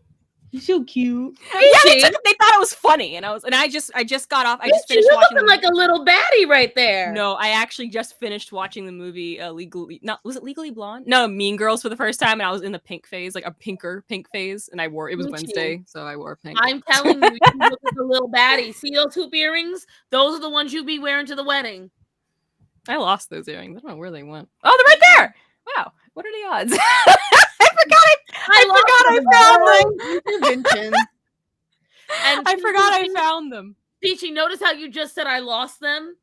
You're so cute. They thought it was funny, and I just got off. I just finished watching. You're looking like a little baddie right there. No, I actually just finished watching the movie was it Legally Blonde? No, Mean Girls for the first time, and I was in the pink phase, like a pink phase, and it was Wednesday, so I wore pink. I'm telling you, you look like a little baddie. See those hoop earrings? Those are the ones you'd be wearing to the wedding. I lost those earrings. I don't know where they went. Oh, they're right there. Wow, what are the odds? I forgot I found them. Peachy, notice how you just said I lost them,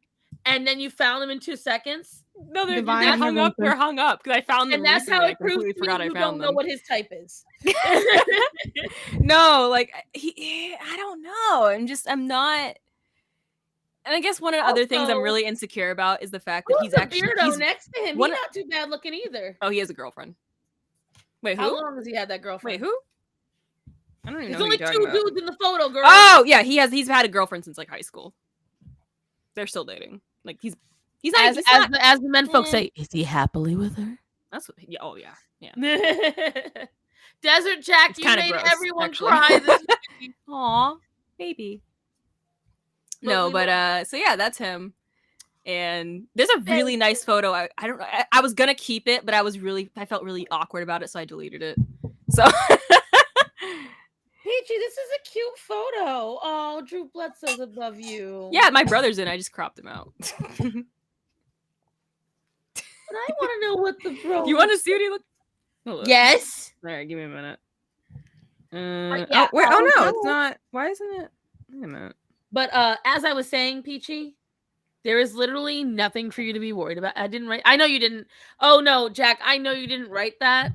and then you found them in 2 seconds. No, they're hung up. They're hung up because I found them. And that's recently. how it proves to me you don't know what his type is. No, like I don't know. I'm not. And I guess one of the other things I'm really insecure about is the fact that he's actually beardo next to him. He's not too bad looking either. Oh, he has a girlfriend. Wait, who? How long has he had that girlfriend? Wait, who? I don't even know. There's only 2 dudes in the photo, girl. Oh yeah, he's had a girlfriend since like high school. They're still dating. Like he's not as the men folks say. Is he happily with her? That's what. Yeah. Oh yeah. Desert Jack, it's you made gross, everyone cry. This Aw, baby. No, but so yeah, that's him. And there's a really nice photo. I don't know. I was gonna keep it, but I felt really awkward about it, so I deleted it. So Peachy, this is a cute photo. Oh, Drew Bledsoe's above you. Yeah, my brother's in. I just cropped him out. But I want to know what the bro. You want to see what he looks? Yes. All right, give me a minute. Yeah, oh no, it's not. Why isn't it? Wait a minute. But as I was saying, Peachy, there is literally nothing for you to be worried about. I didn't write. I know you didn't. Oh no, Jack, I know you didn't write that.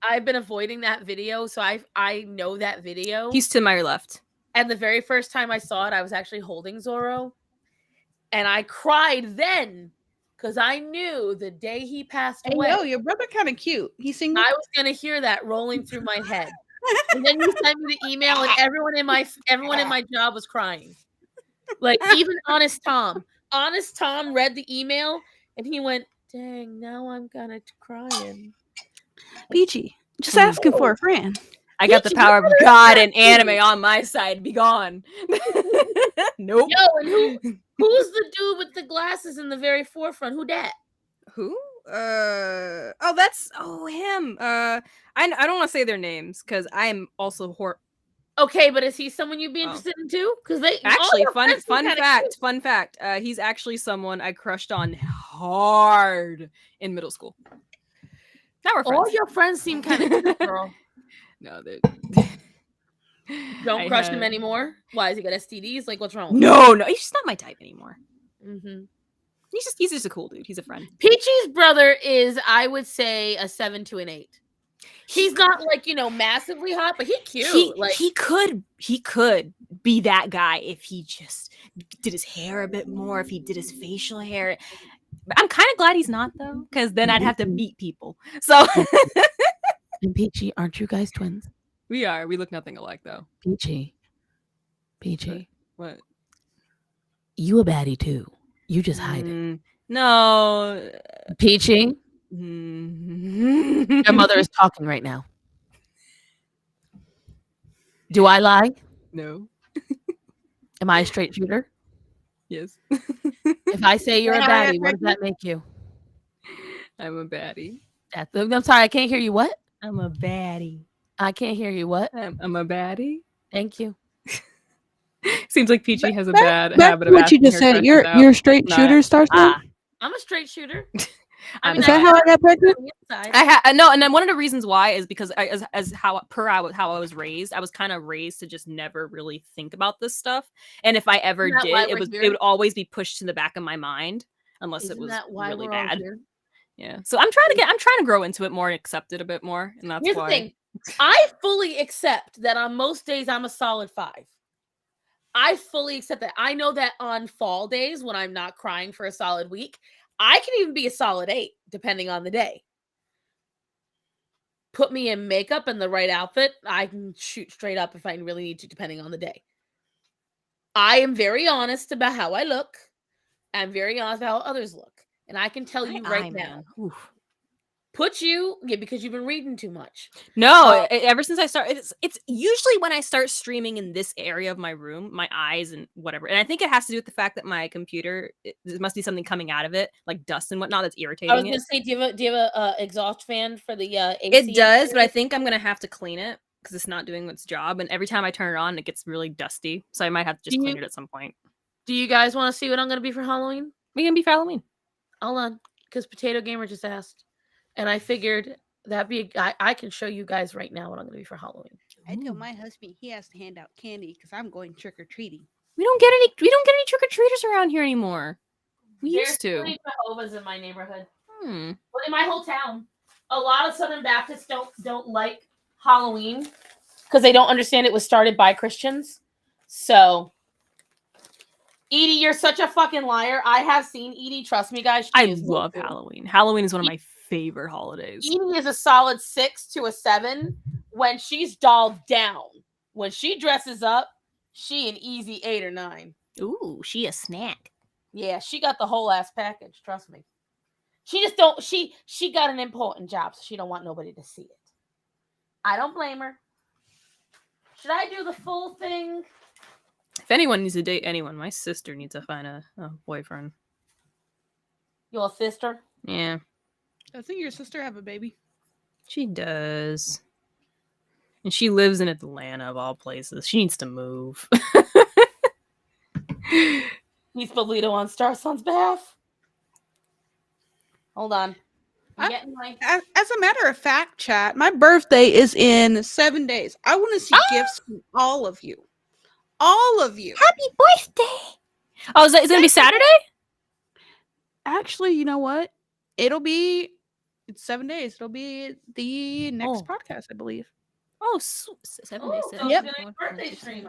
I've been avoiding that video, so I know that video. He's to my left. And the very first time I saw it, I was actually holding Zorro, and I cried then because I knew the day he passed away. Yo, your brother kind of cute. He's single. I was gonna hear that rolling through my head, and then you sent me the email, and everyone in my job was crying. Like even Honest Tom read the email, and he went, "Dang, now I'm gonna crying." Peachy, just asking for a friend. I got the power of God and anime on my side. Be gone. Nope. Yo, and who's the dude with the glasses in the very forefront? Who dat? Who? Him. I don't want to say their names because I'm also Okay, but is he someone you'd be interested in too? Because they actually fun fact. He's actually someone I crushed on hard in middle school. Now we're friends. All your friends seem kind of cute, girl. No, they don't crush him anymore. Why, has he got STDs? Like, what's wrong? No, he's just not my type anymore. Mm-hmm. He's just a cool dude. He's a friend. Peachy's brother is, I would say, a 7 to an 8. He's not like, massively hot, but he's cute. He could be that guy if he just did his hair a bit more, if he did his facial hair. But I'm kind of glad he's not though, because then I'd have to beat people. So and Peachy, aren't you guys twins? We are. We look nothing alike though. Peachy. What? You a baddie too. You just hide it. No. Peachy. Your mother is talking right now. Do I lie? No. Am I a straight shooter? Yes. If I say you're a baddie, what does that make you? I'm a baddie. I'm sorry, I can't hear you. What? I'm a baddie. I can't hear you. What? I'm a baddie. Thank you. Seems like Peachy has a bad habit of what you just said. You're a straight shooter, Starsky? I'm a straight shooter. Is that how I got pregnant? No, and then one of the reasons why is because how I was raised, I was kind of raised to just never really think about this stuff, and if I ever did, it would always be pushed to the back of my mind unless it was really bad. Yeah, so I'm trying to grow into it more and accept it a bit more, and that's why. The thing. I fully accept that on most days I'm a solid 5. I fully accept that. I know that on fall days when I'm not crying for a solid week, I can even be a solid 8, depending on the day. Put me in makeup and the right outfit, I can shoot straight up if I really need to, depending on the day. I am very honest about how I look. I'm very honest about how others look. And I can tell you right now, because you've been reading too much. No, ever since I started, it's usually when I start streaming in this area of my room, my eyes and whatever. And I think it has to do with the fact that my computer, there must be something coming out of it, like dust and whatnot, that's irritating. I was gonna say, do you have a exhaust fan for the AC? It does, but I think I'm gonna have to clean it because it's not doing its job. And every time I turn it on, it gets really dusty. So I might have to just clean it at some point. Do you guys want to see what I'm gonna be for Halloween? We can be for Halloween. Hold on, because Potato Gamer just asked. And I figured I can show you guys right now what I'm going to be for Halloween. I told my husband he has to hand out candy because I'm going trick or treating. We don't get any trick or treaters around here anymore. We used to. There's Jehovah's in my neighborhood. Well, in my whole town, a lot of Southern Baptists don't like Halloween because they don't understand it was started by Christians. So, Edie, you're such a fucking liar. I have seen Edie. Trust me, guys. I love Halloween. Halloween is one of my favorite holidays. Edie is a solid 6 to a 7 when she's dolled down. When she dresses up, she an easy 8 or 9. Ooh, she a snack. Yeah, she got the whole ass package. Trust me. She just don't. She got an important job, so she don't want nobody to see it. I don't blame her. Should I do the full thing? If anyone needs to date anyone, my sister needs to find a boyfriend. Your sister? Yeah. Doesn't your sister have a baby? She does. And she lives in Atlanta, of all places. She needs to move. He's Polito on Star Son's behalf. Hold on. As a matter of fact, chat, my birthday is in 7 days. I want to see gifts from all of you. All of you. Happy birthday! Oh, is it going to be Saturday? Actually, you know what? It's 7 days. It'll be the next podcast, I believe. Oh, 7 days. So yep. Birthday stream.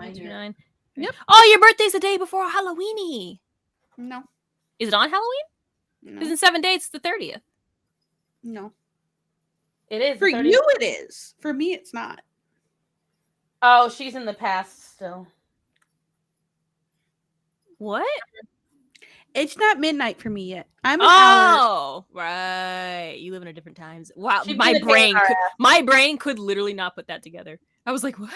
Yep. Oh, your birthday's the day before Halloweeny. No. Is it on Halloween? No. Because in 7 days, it's the 30th. No. It is. For you, it is. For me, it's not. Oh, she's in the past still. What? It's not midnight for me yet. I'm an hour. Right. You live in a different times. Wow, She'd my be the my brain could literally not put that together. I was like, what?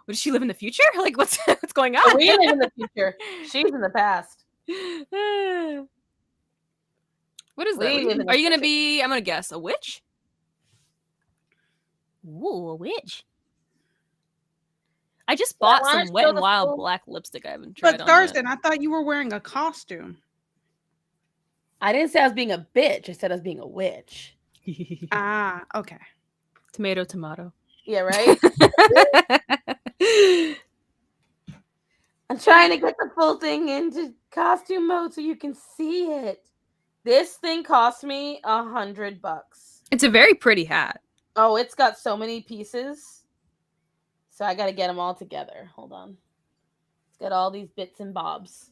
Does she live in the future? Like, what's going on? We live in the future. She's in the past. What is that? Are you gonna be? I'm gonna guess a witch. Ooh, a witch. I just bought some Wet n Wild black lipstick. I haven't tried. But Thurston, I thought you were wearing a costume. I didn't say I was being a bitch. I said I was being a witch. Okay. Tomato. Yeah, right? I'm trying to get the full thing into costume mode so you can see it. This thing cost me $100. It's a very pretty hat. Oh, it's got so many pieces. So I got to get them all together. Hold on. It's got all these bits and bobs.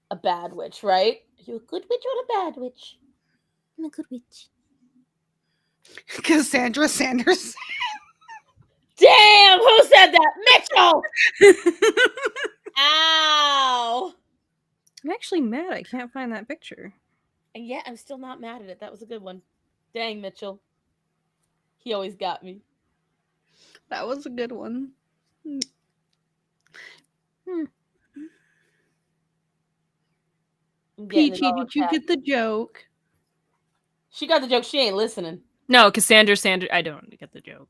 A bad witch, right? Are you a good witch or a bad witch? I'm a good witch. Cassandra Sanders. Damn, who said that? Mitchell! Ow! I'm actually mad I can't find that picture. And yet I'm still not mad at it. That was a good one. Dang, Mitchell. He always got me. That was a good one. Peachy, did you get the joke? She got the joke. She ain't listening. No, Cassandra Sanders. I don't get the joke.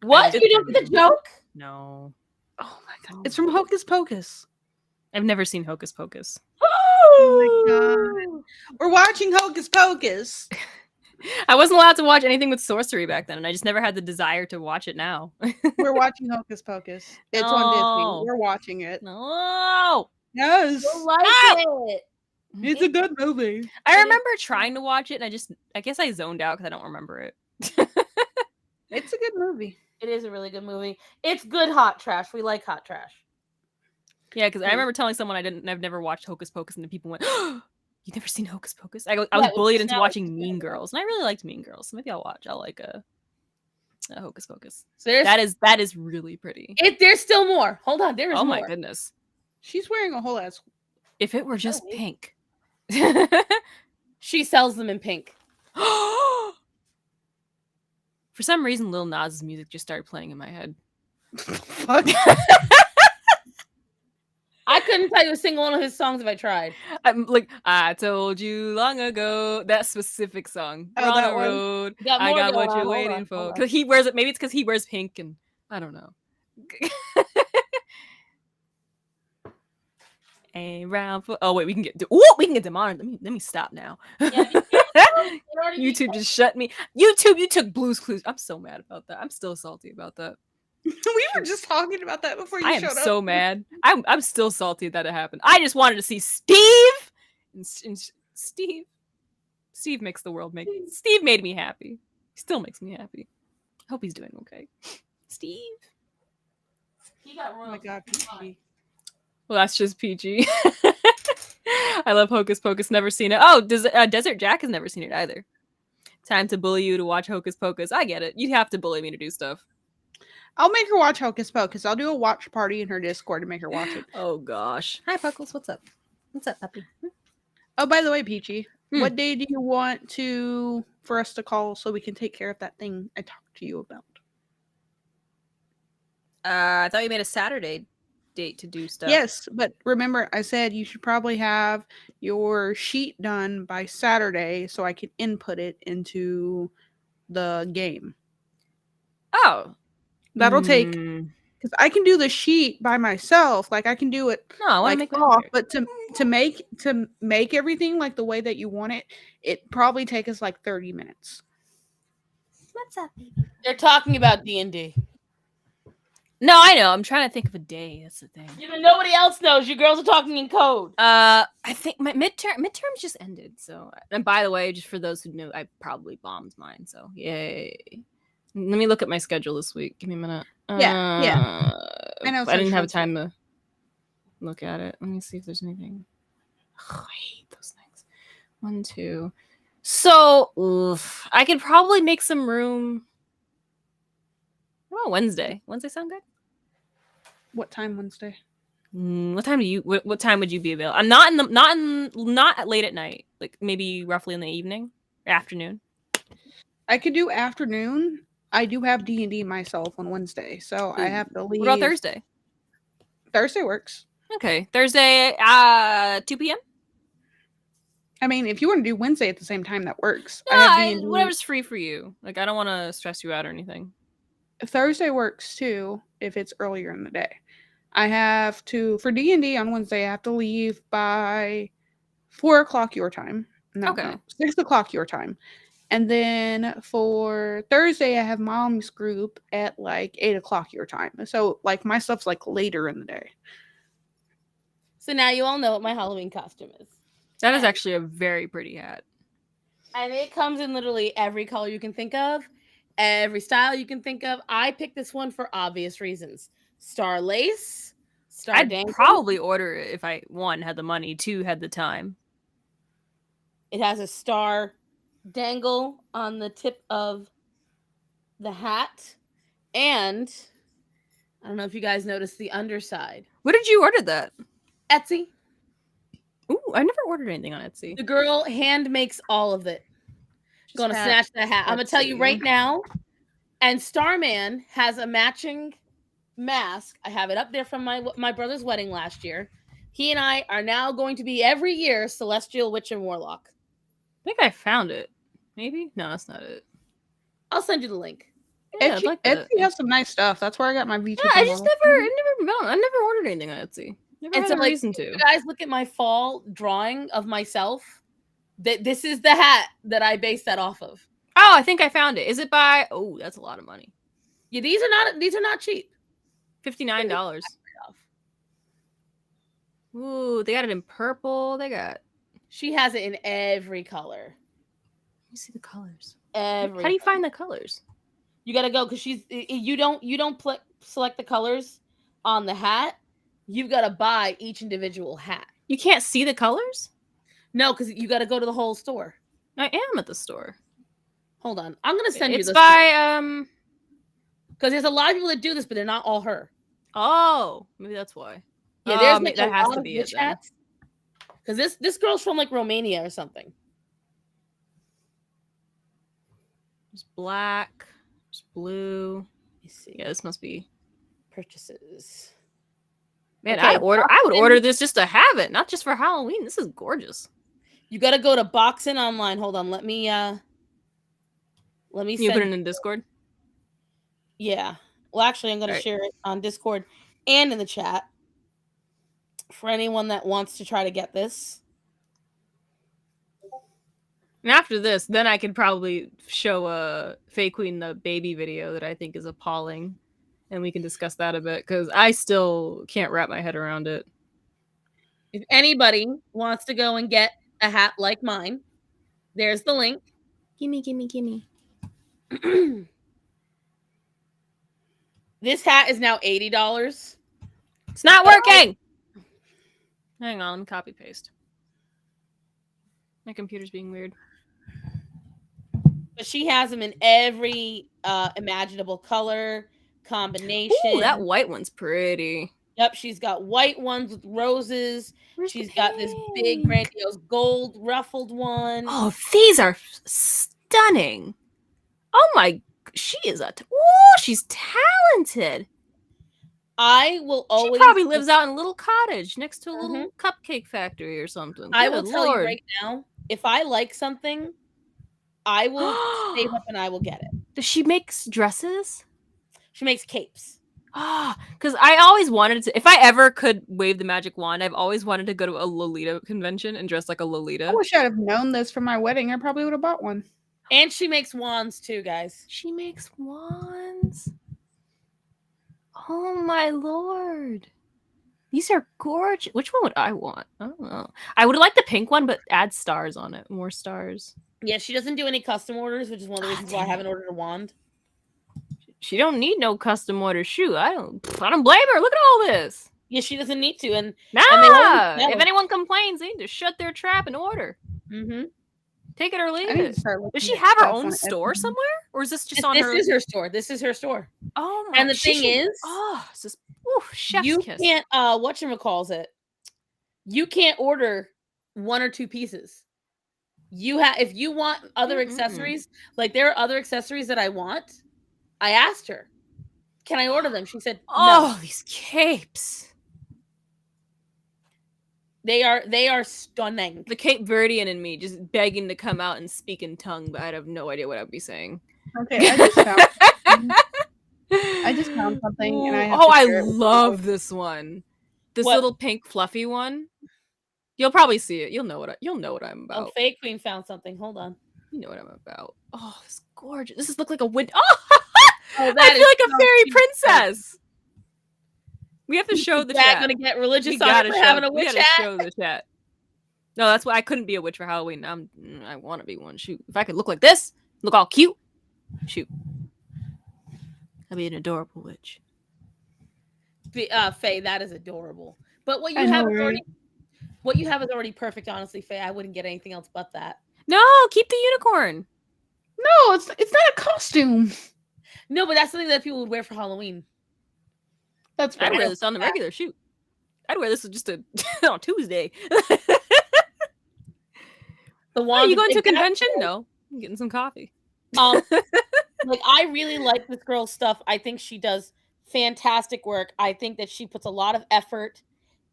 What? You don't get the joke? No. Oh my god. It's from Hocus Pocus. I've never seen Hocus Pocus. Oh my god. We're watching Hocus Pocus. I wasn't allowed to watch anything with sorcery back then, and I just never had the desire to watch it now. We're watching Hocus Pocus. It's on Disney. We're watching it. No. Yes. You like it. It's a good movie. I remember trying to watch it, and I guess I zoned out because I don't remember it. It's a good movie. It is a really good movie. It's good hot trash. We like hot trash. Yeah, because I remember telling someone I've never watched Hocus Pocus, and the people went, "Oh, you've never seen Hocus Pocus?" I was bullied into watching Mean Girls, and I really liked Mean Girls, so maybe I'll watch. I'll like a Hocus Pocus. So that is really pretty. There's still more. Hold on, there is more. Oh my goodness. She's wearing a whole ass. If it were just pink. She sells them in pink. For some reason, Lil Nas' music just started playing in my head. Fuck. I couldn't tell you a single one of his songs if I tried. I'm like, I told you long ago, that specific song. Oh, We're on that a one? road. Got I more got going what on. you're Hold waiting on, for. hold on. Because he wears it. Maybe it's because he wears pink, and I don't know. Ain't round for. Oh wait, we can get. We can get demonetized. Let me stop now. YouTube just shut me. YouTube, you took Blue's Clues. I'm so mad about that. I'm still salty about that. We were just talking about that before you I am showed up. so mad. I'm still salty that it happened. I just wanted to see Steve. And Steve makes the world make. Steve made me happy. He still makes me happy. I hope he's doing okay. Steve. He got Oh my god, PG. Well, that's just PG. I love Hocus Pocus. Never seen it. Oh, Desert Jack has never seen it either. Time to bully you to watch Hocus Pocus. I get it. You'd have to bully me to do stuff. I'll make her watch Hocus Pocus. I'll do a watch party in her Discord to make her watch it. Oh gosh. Hi Puckles, what's up? What's up, puppy? Oh, by the way, Peachy, Hmm. what day do you want for us to call so we can take care of that thing I talked to you about? I thought you made a Saturday date to do stuff. Yes, but remember, I said you should probably have your sheet done by Saturday so I can input it into the game. Oh. That'll take, because I can do the sheet by myself. Like I can do it No, I want to like make off, but to make everything like the way that you want it, it probably take us like 30 minutes. What's up, baby? They're talking about D&D. No, I know. I'm trying to think of a day. That's the thing. Even nobody else knows. You girls are talking in code. I think my midterms just ended. So, and by the way, just for those who knew, I probably bombed mine. So, yay. Let me look at my schedule this week. Give me a minute. Yeah. I know. I didn't have time to look at it. Let me see if there's anything. Oh, I hate those things. 1, 2. So, I could probably make some room. What about Wednesday? Wednesday sound good? What time Wednesday? What time do you? What time would you be available? I'm not late at night. Like maybe roughly in the evening or afternoon. I could do afternoon. I do have D&D myself on Wednesday, so I have to leave. What about Thursday? Thursday works. Okay, Thursday, 2 p.m. I mean, if you want to do Wednesday at the same time, that works. I have D&D. Whatever's free for you. Like I don't want to stress you out or anything. Thursday works too if it's earlier in the day. I have to for D&D on Wednesday. I have to leave by 4:00 your time. No, 6:00 your time. And then for Thursday, I have mom's group at like 8:00 your time. So like my stuff's like later in the day. So now you all know what my Halloween costume is. That is actually a very pretty hat. And it comes in literally every color you can think of, every style you can think of. I picked this one for obvious reasons. Star lace, star I'd dangle. probably order it if I, 1, had the money, 2, had the time. It has a star dangle on the tip of the hat. And I don't know if you guys noticed the underside. Where did you order that? Etsy. Ooh, I never ordered anything on Etsy. The girl hand makes all of it. She's gonna snatch the hat. I'm gonna tell you right now. And Starman has a matching mask. I have it up there from my brother's wedding last year. He and I are now going to be every year Celestial Witch and Warlock. I think I found it. Maybe? No, that's not it. I'll send you the link. Yeah, Etsy has some nice stuff. That's where I got my V2. Yeah, I never ordered anything on Etsy. Never And had so, a like, reason if to. you guys look at my fall drawing of myself. This is the hat that I based that off of. Oh, I think I found it. Is it by? Oh, that's a lot of money. Yeah, these are not cheap. $59. Ooh, they got it in purple. She has it in every color. Let me see the colors. How do you find the colors? You gotta go because you don't select the colors on the hat. You've got to buy each individual hat. You can't see the colors? No, because you got to go to the whole store. I am at the store. Hold on, I'm gonna send you this. It's by because there's a lot of people that do this, but they're not all her. Oh, maybe that's why. Yeah, there's like that has to be it. Because this girl's from like Romania or something. There's black. There's Blue. Let me see. Yeah, this must be Purchases. Man, Okay, I would order this just to have it, not just for Halloween. This is gorgeous. You got to go to Boxin online. Hold on, let me You put it send. in Discord. Yeah. Well, actually, I'm going to share it on Discord and in the chat for anyone that wants to try to get this. And after this, then I could probably show Fae Queen the baby video that I think is appalling, and we can discuss that a bit because I still can't wrap my head around it. If anybody wants to go and get a hat like mine, there's the link. Gimme. This hat is now $80. It's not working! Hang on, let me copy paste. My computer's being weird. But she has them in every imaginable color combination. Ooh, that white one's pretty. Yep, she's got white ones with roses. She's got this big grandiose gold ruffled one. Oh, these are stunning. Oh my, she is she's talented. I will always. She probably lives out in a little cottage next to a little cupcake factory or something. I will tell you right now, if I like something, I will save up and I will get it. Does she make dresses? She makes capes. Because I always wanted to. If I ever could wave the magic wand, I've always wanted to go to a Lolita convention and dress like a Lolita. I wish I'd have known this for my wedding. I probably would have bought one. And she makes wands too, guys. She makes wands. Oh my lord. These are gorgeous. Which one would I want? I don't know. I would like the pink one, but add stars on it. More stars. Yeah, she doesn't do any custom orders, which is one of the reasons why I haven't ordered a wand. She don't need no custom order. Shoot, I don't blame her. Look at all this. Yeah, she doesn't need to. And if anyone complains, they need to shut their trap and order. Mm-hmm. Take it or leave it. Does she at have her stuff own on store Etsy. somewhere, or is this just on her? This is her store. This is her store. Oh my! And the thing is, this is chef's you kiss. can't whatchamacallit. You can't order one or two pieces. You have if you want other accessories, like there are other accessories that I want. I asked her, "Can I order them?" She said, "No." Oh, these capes. They are stunning. The Cape Verdean in me just begging to come out and speak in tongue, but I'd have no idea what I'd be saying. Okay, I just found something, and I have I love this one. This little pink fluffy one. You'll probably see it. You'll know what I'm about. Oh, Fae Queen found something. Hold on. You know what I'm about. Oh, this is gorgeous. This is look like a wind. Oh, I feel like a fairy princess. We have to show the chat. Gonna get religious on it for having a witch hat. We gotta show the chat. No, that's why I couldn't be a witch for Halloween. I want to be one. Shoot, if I could look like this, look all cute. Shoot, I'd be an adorable witch. Faye, that is adorable. But what you have is already perfect. Honestly, Faye, I wouldn't get anything else but that. No, keep the unicorn. No, it's not a costume. No, but that's something that people would wear for Halloween. That's I'd wear this on the regular. Shoot, I'd wear this just on Tuesday. The wand. Are you going to a convention? No, I'm getting some coffee. Like I really like this girl's stuff. I think she does fantastic work. I think that she puts a lot of effort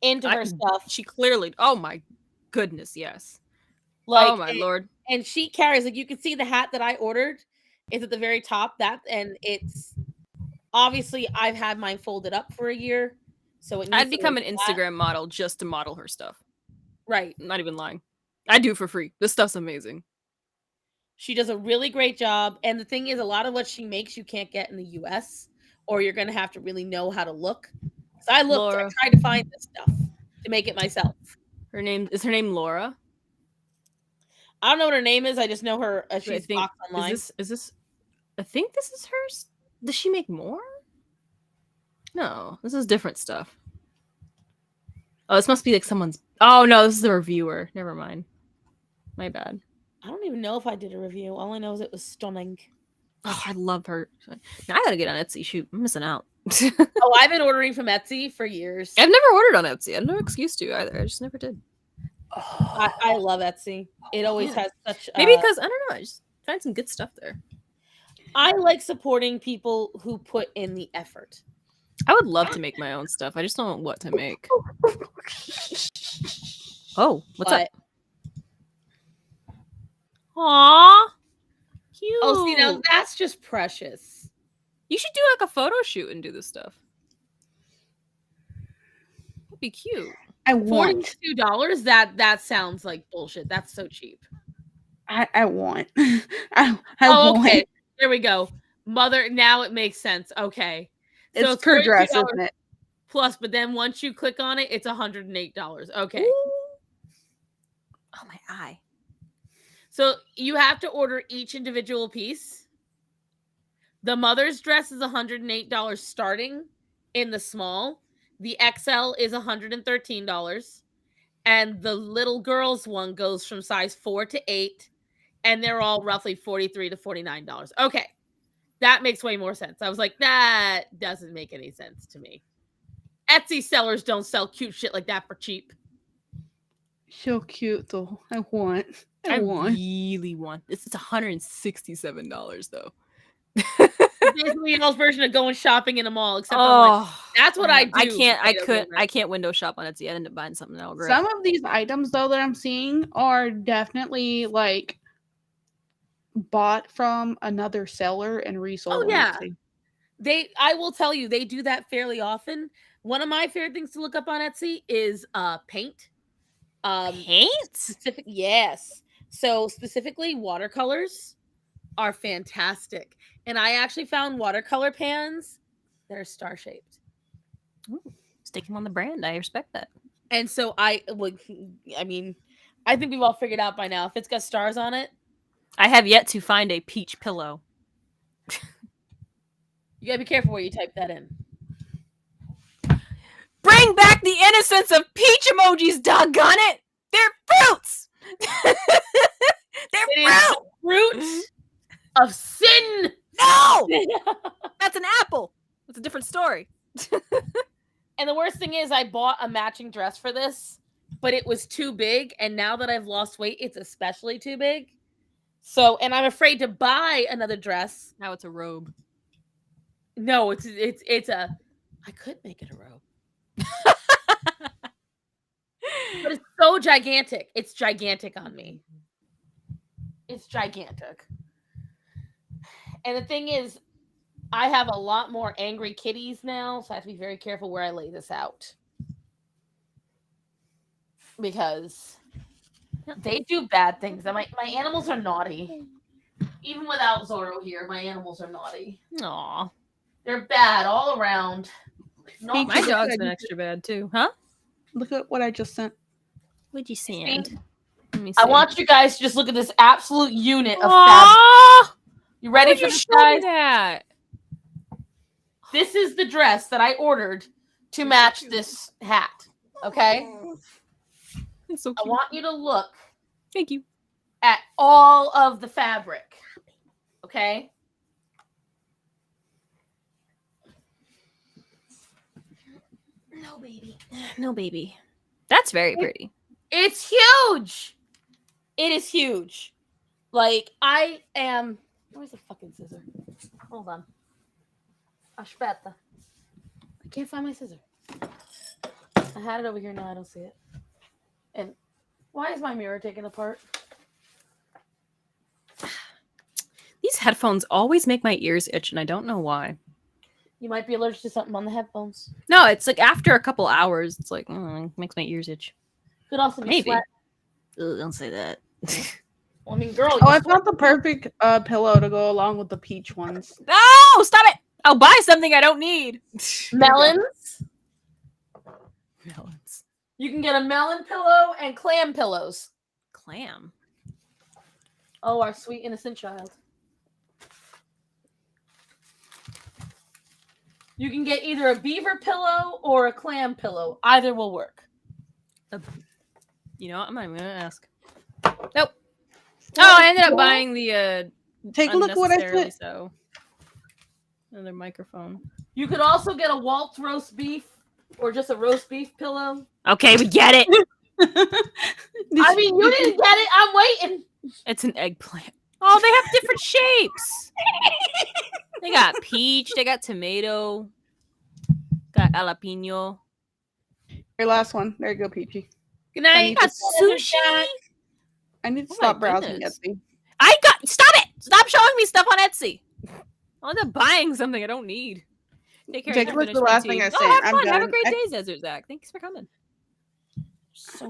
into her stuff. She clearly. Oh my goodness, yes. Like, oh my lord. And she carries, like, you can see the hat that I ordered is at the very top. And it's obviously I've had mine folded up for a year, so I'd become an Instagram model just to model her stuff. Right. I'm not even lying. I do for free. This stuff's amazing. She does a really great job. And the thing is, a lot of what she makes you can't get in the US, or you're going to have to really know how to look. So I tried to find this stuff to make it myself. Is her name Laura? I don't know what her name is. I just know her. She's boxed online. Is this? I think this is hers. Does she make more? No, this is different stuff. Oh, this must be like someone's. Oh no, this is the reviewer. Never mind. My bad. I don't even know if I did a review. All I know is it was stunning. Oh, I love her. Now I gotta get on Etsy. Shoot, I'm missing out. Oh, I've been ordering from Etsy for years. I've never ordered on Etsy. I have no excuse to either. I just never did. I love Etsy. It always has such. Maybe because I don't know. I just find some good stuff there. I like supporting people who put in the effort. I would love to make my own stuff. I just don't know what to make. Oh, what's up? Aww. Cute. Oh, see, now that's just precious. You should do like a photo shoot and do this stuff. That'd be cute. I want $42. That sounds like bullshit. That's so cheap. I want. I want. Okay. There we go. Mother. Now it makes sense. Okay. So it's per dress, isn't it? Plus, but then once you click on it, it's $108. Okay. Ooh. Oh my eye. So you have to order each individual piece. The mother's dress is $108 starting in the small. The XL is $113. And the little girl's one goes from size 4 to 8. And they're all roughly $43 to $49. Okay. That makes way more sense. I was like, that doesn't make any sense to me. Etsy sellers don't sell cute shit like that for cheap. So cute, though. I want. I really want this. It's $167 though. Basically y'all's version of going shopping in a mall, except that's what I do. I can't window shop on Etsy. I ended up buying something else. Some of these items though that I'm seeing are definitely like bought from another seller and resold. Oh yeah. I will tell you, they do that fairly often. One of my favorite things to look up on Etsy is paint. Paint? Yes. So specifically watercolors are fantastic. And I actually found watercolor pans that are star-shaped. Sticking on the brand. I respect that. And so I think we've all figured out by now, if it's got stars on it. I have yet to find a peach pillow. You gotta be careful where you type that in. Bring back the innocence of peach emojis, doggone it! They're fruits! They're fruit of sin! No! That's an apple. That's a different story. And the worst thing is I bought a matching dress for this, but it was too big, and now that I've lost weight, it's especially too big. So, and I'm afraid to buy another dress. Now it's a robe. No, it's a I could make it a robe. But it's so gigantic. It's gigantic on me. It's gigantic. And the thing is, I have a lot more angry kitties now, so I have to be very careful where I lay this out. Because they do bad things. My animals are naughty. Even without Zorro here, my animals are naughty. Aw. They're bad all around. My dog's been extra bad too. Huh? Look at what I just sent. What'd you send? Let me see. I want you guys to just look at this absolute unit of fabric. You ready for this, guys? That? This is the dress that I ordered to match this hat. Okay? It's so cute. I want you to look. Thank you. At all of the fabric. Okay? No, baby. No, baby. That's very pretty. It's huge. It is huge. Like, I am... Where's the fucking scissor? Hold on. Aspetta. I can't find my scissor. I had it over here. Now I don't see it. And why is my mirror taken apart? These headphones always make my ears itch, and I don't know why. You might be allergic to something on the headphones. No, it's like after a couple hours, it's like, it makes my ears itch. Could also be maybe. Ugh, don't say that. Well, I mean, girl. Oh, I found the perfect pillow to go along with the peach ones. No, stop it! I'll buy something I don't need. Melons. Melons. You can get a melon pillow and clam pillows. Clam. Oh, our sweet innocent child. You can get either a beaver pillow or a clam pillow. Either will work. You know what? I'm not even gonna ask. Nope. Oh, I ended up buying the Take a look at what I put. So another microphone. You could also get a Waltz roast beef or just a roast beef pillow. Okay, we get it. I mean, you didn't get it. I'm waiting. It's an eggplant. Oh, they have different shapes. They got peach. They got tomato. Got jalapeno. Your last one. There you go, Peachy. Good night. Got sushi. I need to Oh stop my browsing goodness. Etsy. Stop it! Stop showing me stuff on Etsy. I'm not buying something I don't need. Take care. Jake, of look, the last thing I Oh, sent. have I'm fun. Have a done. great day, Desert Zach. Thanks for coming.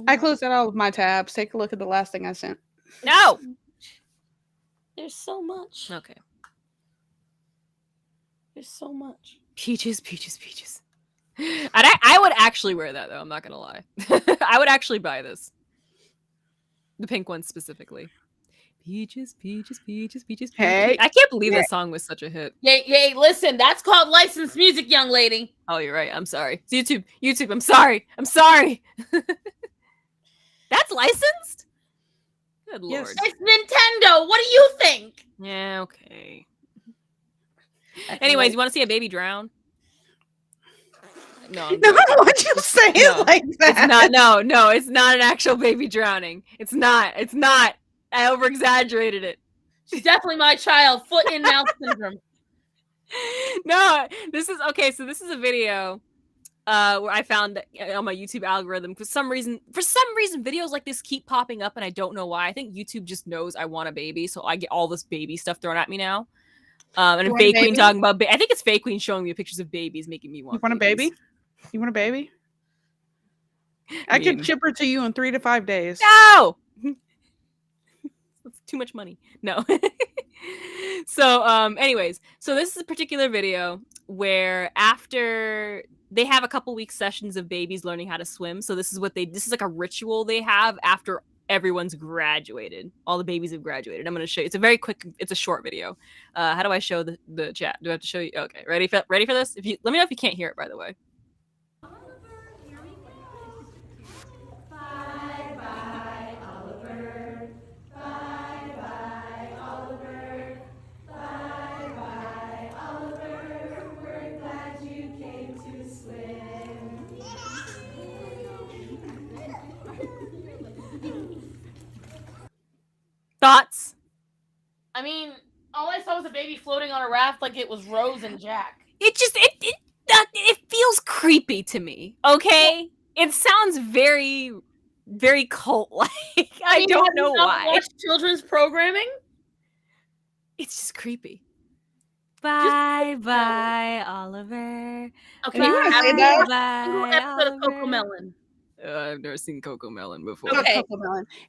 I closed that out with my tabs. Take a look at the last thing I sent. No. There's so much. Okay. There's so much. Peaches. And I would actually wear that though. I'm not gonna lie. I would actually buy this. The pink one specifically. Peaches. Hey. I can't believe this song was such a hit. Yay, listen, that's called licensed music, young lady. Oh, you're right. I'm sorry. It's YouTube. I'm sorry. That's licensed? Good Yes. lord. It's Nintendo. What do you think? Yeah, okay. Anyways, you want to see a baby drown? No. No, why'd you say it like that? It's not. No, it's not an actual baby drowning. It's not. I over exaggerated it. She's definitely my child. Foot in mouth syndrome. No, this is okay. So this is a video where I found on my YouTube algorithm. For some reason, videos like this keep popping up, and I don't know why. I think YouTube just knows I want a baby, so I get all this baby stuff thrown at me now. And Fake Queen talking about. I think it's Fake Queen showing me pictures of babies, making me want. You want a baby? You want a baby? I can ship her to you in 3 to 5 days. No. That's too much money. No. So, anyways, so this is a particular video where after they have a couple weeks sessions of babies learning how to swim. So this is like a ritual they have after everyone's graduated. All the babies have graduated. I'm going to show you. It's a short video. How do I show the chat? Do I have to show you? Okay. Ready for this? Let me know if you can't hear it, by the way. Thoughts? I mean, all I saw was a baby floating on a raft like it was Rose and Jack. It feels creepy to me. Okay, it sounds very, very cult-like. I don't know why. Watch children's programming. It's just creepy. Bye, Oliver. Okay, bye, episode of Coco Melon. I've never seen Coco Melon before. Okay.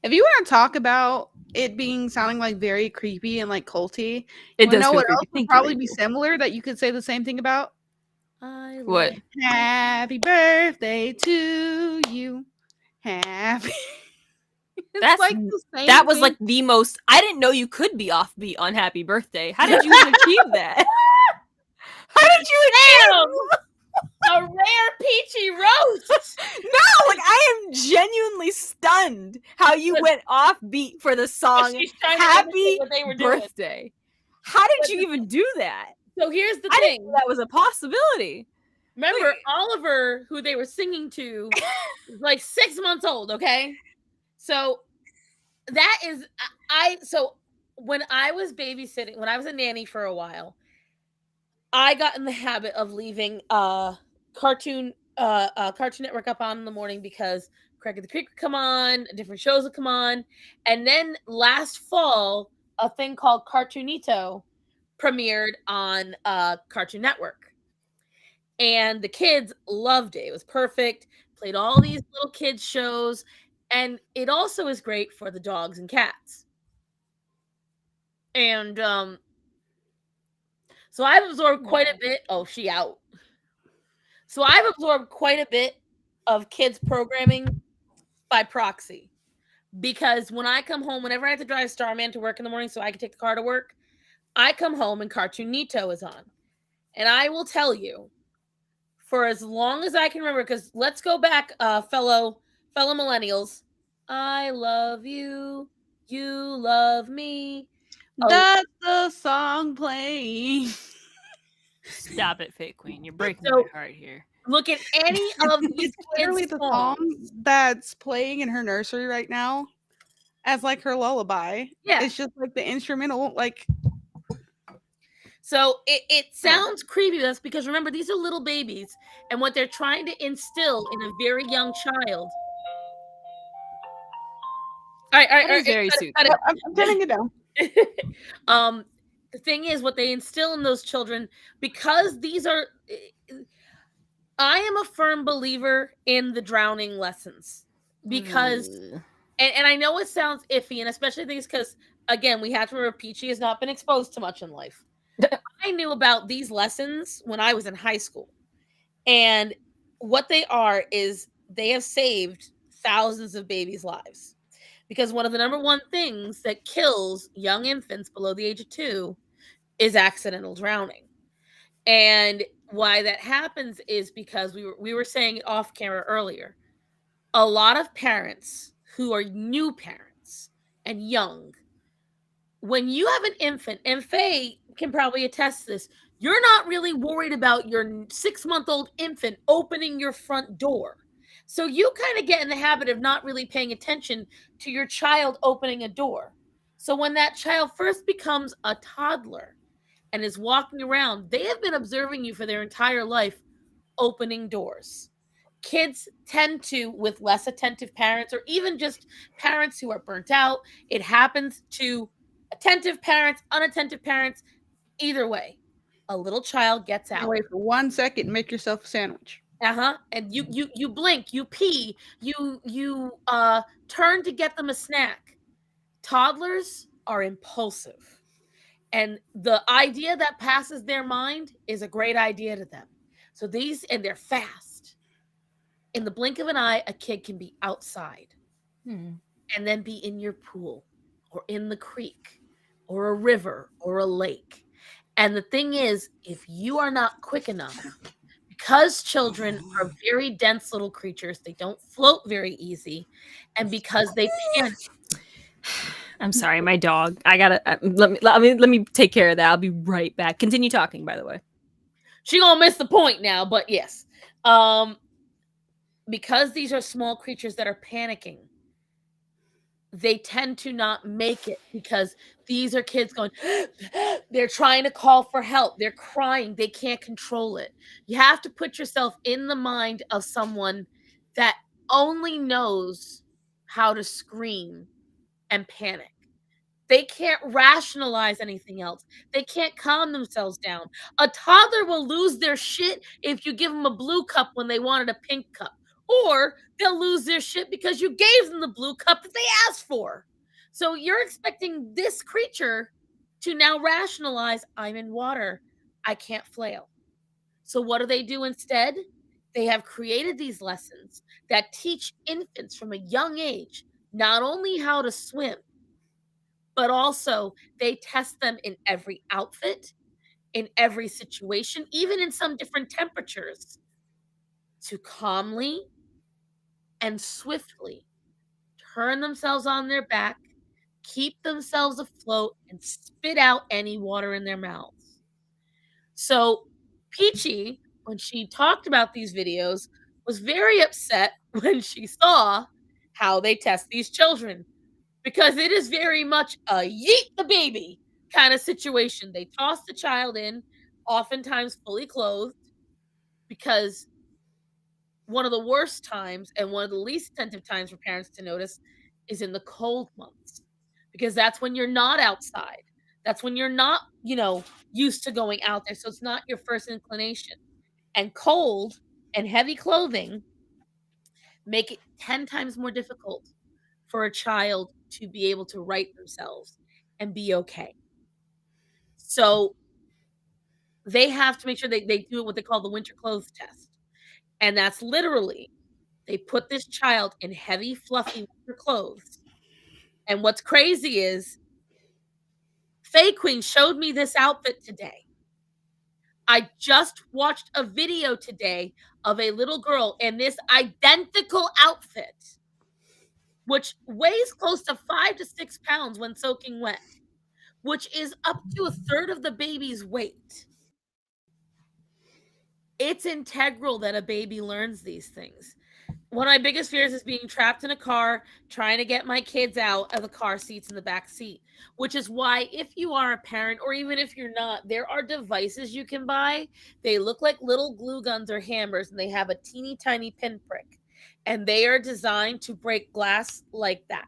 If you want to talk about it sounding like very creepy and like culty, It does. Know what else would probably be similar that you could say the same thing about? What? Happy birthday to you. Happy. That's like the same that was thing. like the most. I didn't know you could be offbeat on Happy Birthday. How did you even achieve that? How did you achieve? A rare peachy roast. No, like I am genuinely stunned how you went offbeat for the song Happy Birthday. How did you even do that? So here's the thing. I didn't know that was a possibility. Remember, Oliver, who they were singing to, was like 6 months old, okay? So that is so when I was babysitting, when I was a nanny for a while, I got in the habit of leaving Cartoon Network up on in the morning because Craig of the Creek would come on, different shows would come on. And then last fall, a thing called Cartoonito premiered on Cartoon Network. And the kids loved it. It was perfect. Played all these little kids shows. And it also is great for the dogs and cats. And so I've absorbed quite a bit. Oh, she out. So I've absorbed quite a bit of kids programming by proxy. Because when I come home, whenever I have to drive Starman to work in the morning so I can take the car to work, I come home and Cartoonito is on. And I will tell you, for as long as I can remember, because let's go back, fellow millennials. I love you. You love me. That's the song playing. Stop it, Fake Queen. You're breaking my heart here. Look at any of these Literally the song that's playing in her nursery right now. as like her lullaby. Yeah. It's just like the instrumental, like. So it sounds creepy. That's because remember, these are little babies, and what they're trying to instill in a very young child. All right. That is very soothing. I'm turning it down. The thing is, what they instill in those children, because these are, I am a firm believer in the drowning lessons, because, and I know it sounds iffy, and especially things because, again, we have to remember Peachy has not been exposed to much in life. I knew about these lessons when I was in high school, and what they are is they have saved thousands of babies' lives. Because one of the number one things that kills young infants below the age of 2 is accidental drowning. And why that happens is because we were saying it off camera earlier. A lot of parents who are new parents and young, when you have an infant, and Faye can probably attest to this, you're not really worried about your 6-month-old infant opening your front door. So you kind of get in the habit of not really paying attention to your child opening a door. So when that child first becomes a toddler and is walking around, they have been observing you for their entire life opening doors. Kids tend to, with less attentive parents, or even just parents who are burnt out, it happens to attentive parents, unattentive parents, either way, a little child gets out. Wait for 1 second and make yourself a sandwich. And you blink, you pee, you turn to get them a snack. Toddlers are impulsive, and the idea that passes their mind is a great idea to them. So and they're fast. In the blink of an eye, a kid can be outside and then be in your pool or in the creek or a river or a lake. And the thing is, if you are not quick enough, because children are very dense little creatures, they don't float very easy, and because they panic. I'm sorry, my dog. I gotta let me take care of that. I'll be right back. Continue talking, by the way. She gonna miss the point now, but yes. Because these are small creatures that are panicking, they tend to not make it because these are kids going, they're trying to call for help. They're crying. They can't control it. You have to put yourself in the mind of someone that only knows how to scream and panic. They can't rationalize anything else. They can't calm themselves down. A toddler will lose their shit if you give them a blue cup when they wanted a pink cup. Or they'll lose their shit because you gave them the blue cup that they asked for. So you're expecting this creature to now rationalize, I'm in water. I can't flail. So what do they do instead? They have created these lessons that teach infants from a young age not only how to swim, but also they test them in every outfit, in every situation, even in some different temperatures, to calmly and swiftly turn themselves on their back, keep themselves afloat, and spit out any water in their mouths. So Peachy, when she talked about these videos, was very upset when she saw how they test these children, because it is very much a yeet the baby kind of situation. They toss the child in, oftentimes fully clothed, because one of the worst times and one of the least attentive times for parents to notice is in the cold months, because that's when you're not outside. That's when you're not, used to going out there. So it's not your first inclination. And cold and heavy clothing make it 10 times more difficult for a child to be able to right themselves and be okay. So they have to make sure they do what they call the winter clothes test. And that's literally, they put this child in heavy, fluffy winter clothes. And what's crazy is Faye Queen showed me this outfit today. I just watched a video today of a little girl in this identical outfit, which weighs close to 5 to 6 pounds when soaking wet, which is up to a third of the baby's weight. It's integral that a baby learns these things. One of my biggest fears is being trapped in a car, trying to get my kids out of the car seats in the back seat, which is why if you are a parent, or even if you're not, there are devices you can buy. They look like little glue guns or hammers, and they have a teeny tiny pinprick, and they are designed to break glass like that.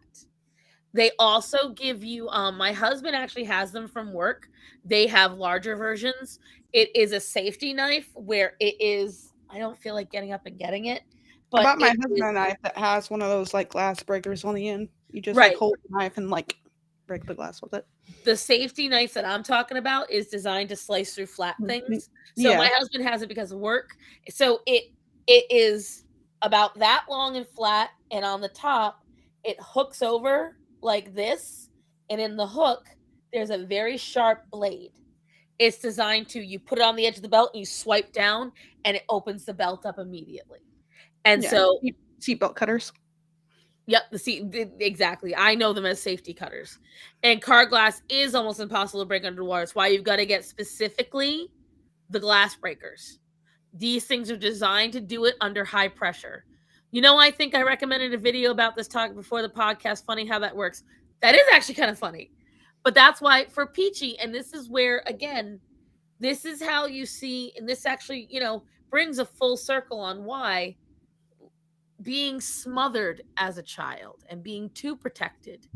They also give you, my husband actually has them from work. They have larger versions. It is a safety knife where it is, I don't feel like getting up and getting it, I but bought my it husband is a knife that has one of those like glass breakers on the end. You just like right. hold the knife and like break the glass with it. The safety knife that I'm talking about is designed to slice through flat things. So Yeah. my husband has it because of work. So it is about that long and flat, and on the top it hooks over like this, and in the hook there's a very sharp blade. It's designed to, you put it on the edge of the belt and you swipe down and it opens the belt up immediately. And Yeah. so Seatbelt cutters. yep, exactly. I know them as safety cutters. And car glass is almost impossible to break underwater. It's why you've got to get specifically the glass breakers. These things are designed to do it under high pressure. I think I recommended a video about this talk before the podcast. Funny how that works. That is actually kind of funny. But that's why for Peachy, and this is where, again, this is how you see, and this actually, brings a full circle on why being smothered as a child and being too protected,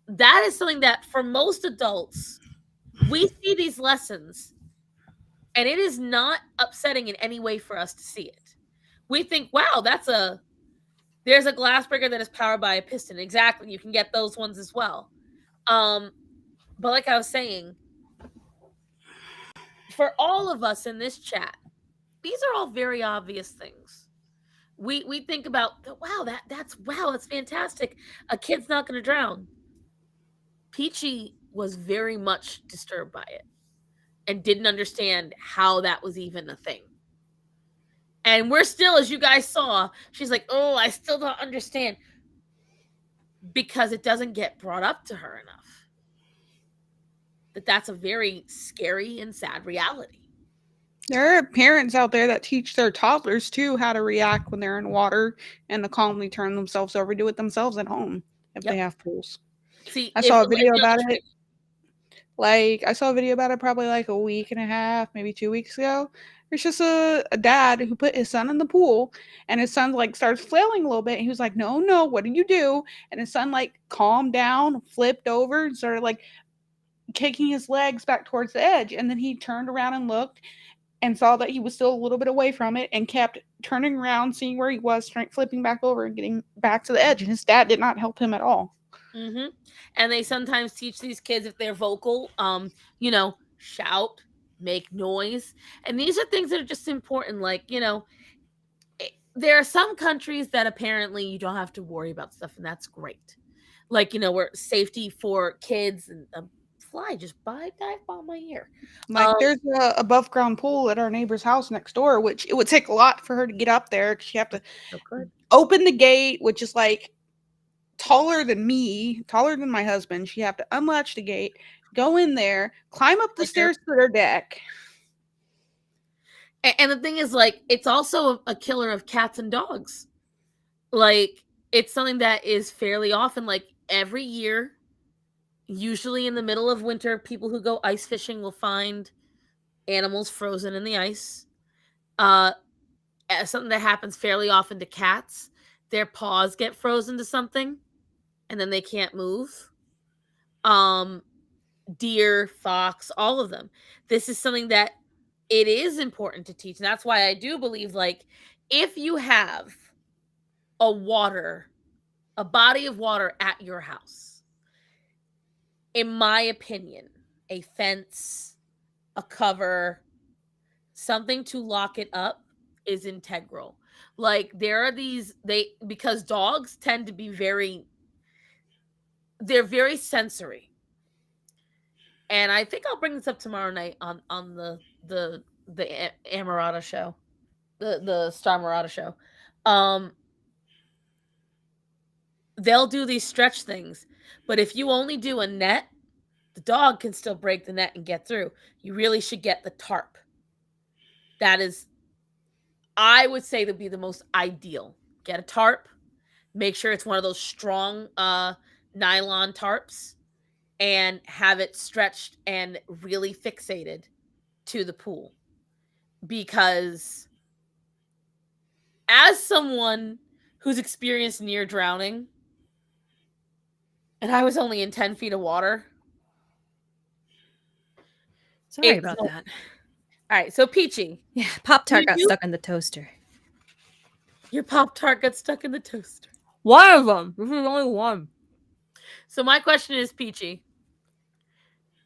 that is something that for most adults, we see these lessons and it is not upsetting in any way for us to see it. We think, wow, there's a glass breaker that is powered by a piston. Exactly. You can get those ones as well. But like I was saying, for all of us in this chat, these are all very obvious things. We think about, wow, that's fantastic. A kid's not going to drown. Peachy was very much disturbed by it and didn't understand how that was even a thing. And we're still, as you guys saw, she's like, oh, I still don't understand, because it doesn't get brought up to her enough. That's a very scary and sad reality. There are parents out there that teach their toddlers too how to react when they're in water and to calmly turn themselves over, do it themselves at home if they have pools. See, I if saw a the legs video are on about the it. Like, I saw a video about it probably like a week and a half, maybe 2 weeks ago. There's just a dad who put his son in the pool, and his son like starts flailing a little bit. And he was like, "No, no, what did you do?" And his son like calmed down, flipped over, and started like kicking his legs back towards the edge. And then he turned around and looked and saw that he was still a little bit away from it, and kept turning around, seeing where he was, flipping back over and getting back to the edge. And his dad did not help him at all. Mm-hmm. And they sometimes teach these kids, if they're vocal, shout, make noise. And these are things that are just important. Like, there are some countries that apparently you don't have to worry about stuff, and that's great. Like, where safety for kids, and a fly just dive by my ear. Like, there's a above ground pool at our neighbor's house next door, which it would take a lot for her to get up there, because you have to open the gate, which is like taller than me, taller than my husband. She have to unlatch the gate, go in there, climb up the stairs to their deck. And the thing is, like, it's also a killer of cats and dogs. Like, it's something that is fairly often, like, every year, usually in the middle of winter, people who go ice fishing will find animals frozen in the ice. Something that happens fairly often to cats, their paws get frozen to something and then they can't move. Deer, fox, all of them. This is something that it is important to teach. And that's why I do believe, like, if you have a body of water at your house, in my opinion, a fence, a cover, something to lock it up is integral. Like, there are because dogs tend to be they're very sensory. And I think I'll bring this up tomorrow night on the Amarada show, the Star Marada show. They'll do these stretch things, but if you only do a net, the dog can still break the net and get through. You really should get the tarp. That is I would say that'd be the most ideal. Get a tarp, make sure it's one of those strong nylon tarps, and have it stretched and really fixated to the pool. Because as someone who's experienced near drowning, and I was only in 10 feet of water. Sorry about that. All right, so Peachy. Yeah, Pop-Tart got stuck in the toaster. Your Pop-Tart got stuck in the toaster. One of them. This is only one. So my question is, Peachy,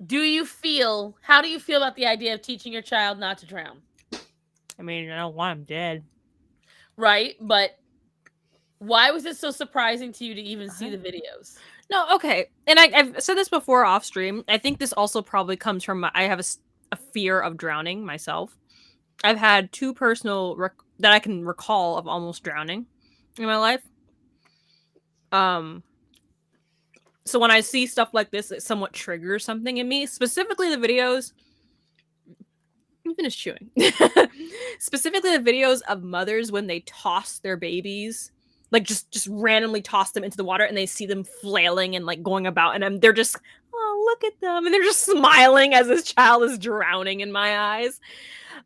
how do you feel about the idea of teaching your child not to drown? I mean, I don't want him dead. Right, but why was it so surprising to you to even see the videos? No, okay. And I've said this before off stream. I think this also probably comes from I have a fear of drowning myself. I've had two personal that I can recall of almost drowning in my life. So when I see stuff like this, it somewhat triggers something in me. Specifically the videos. Let me finish chewing. Specifically the videos of mothers when they toss their babies. Like just randomly toss them into the water and they see them flailing and like going about and they're just, oh, look at them. And they're just smiling as this child is drowning in my eyes.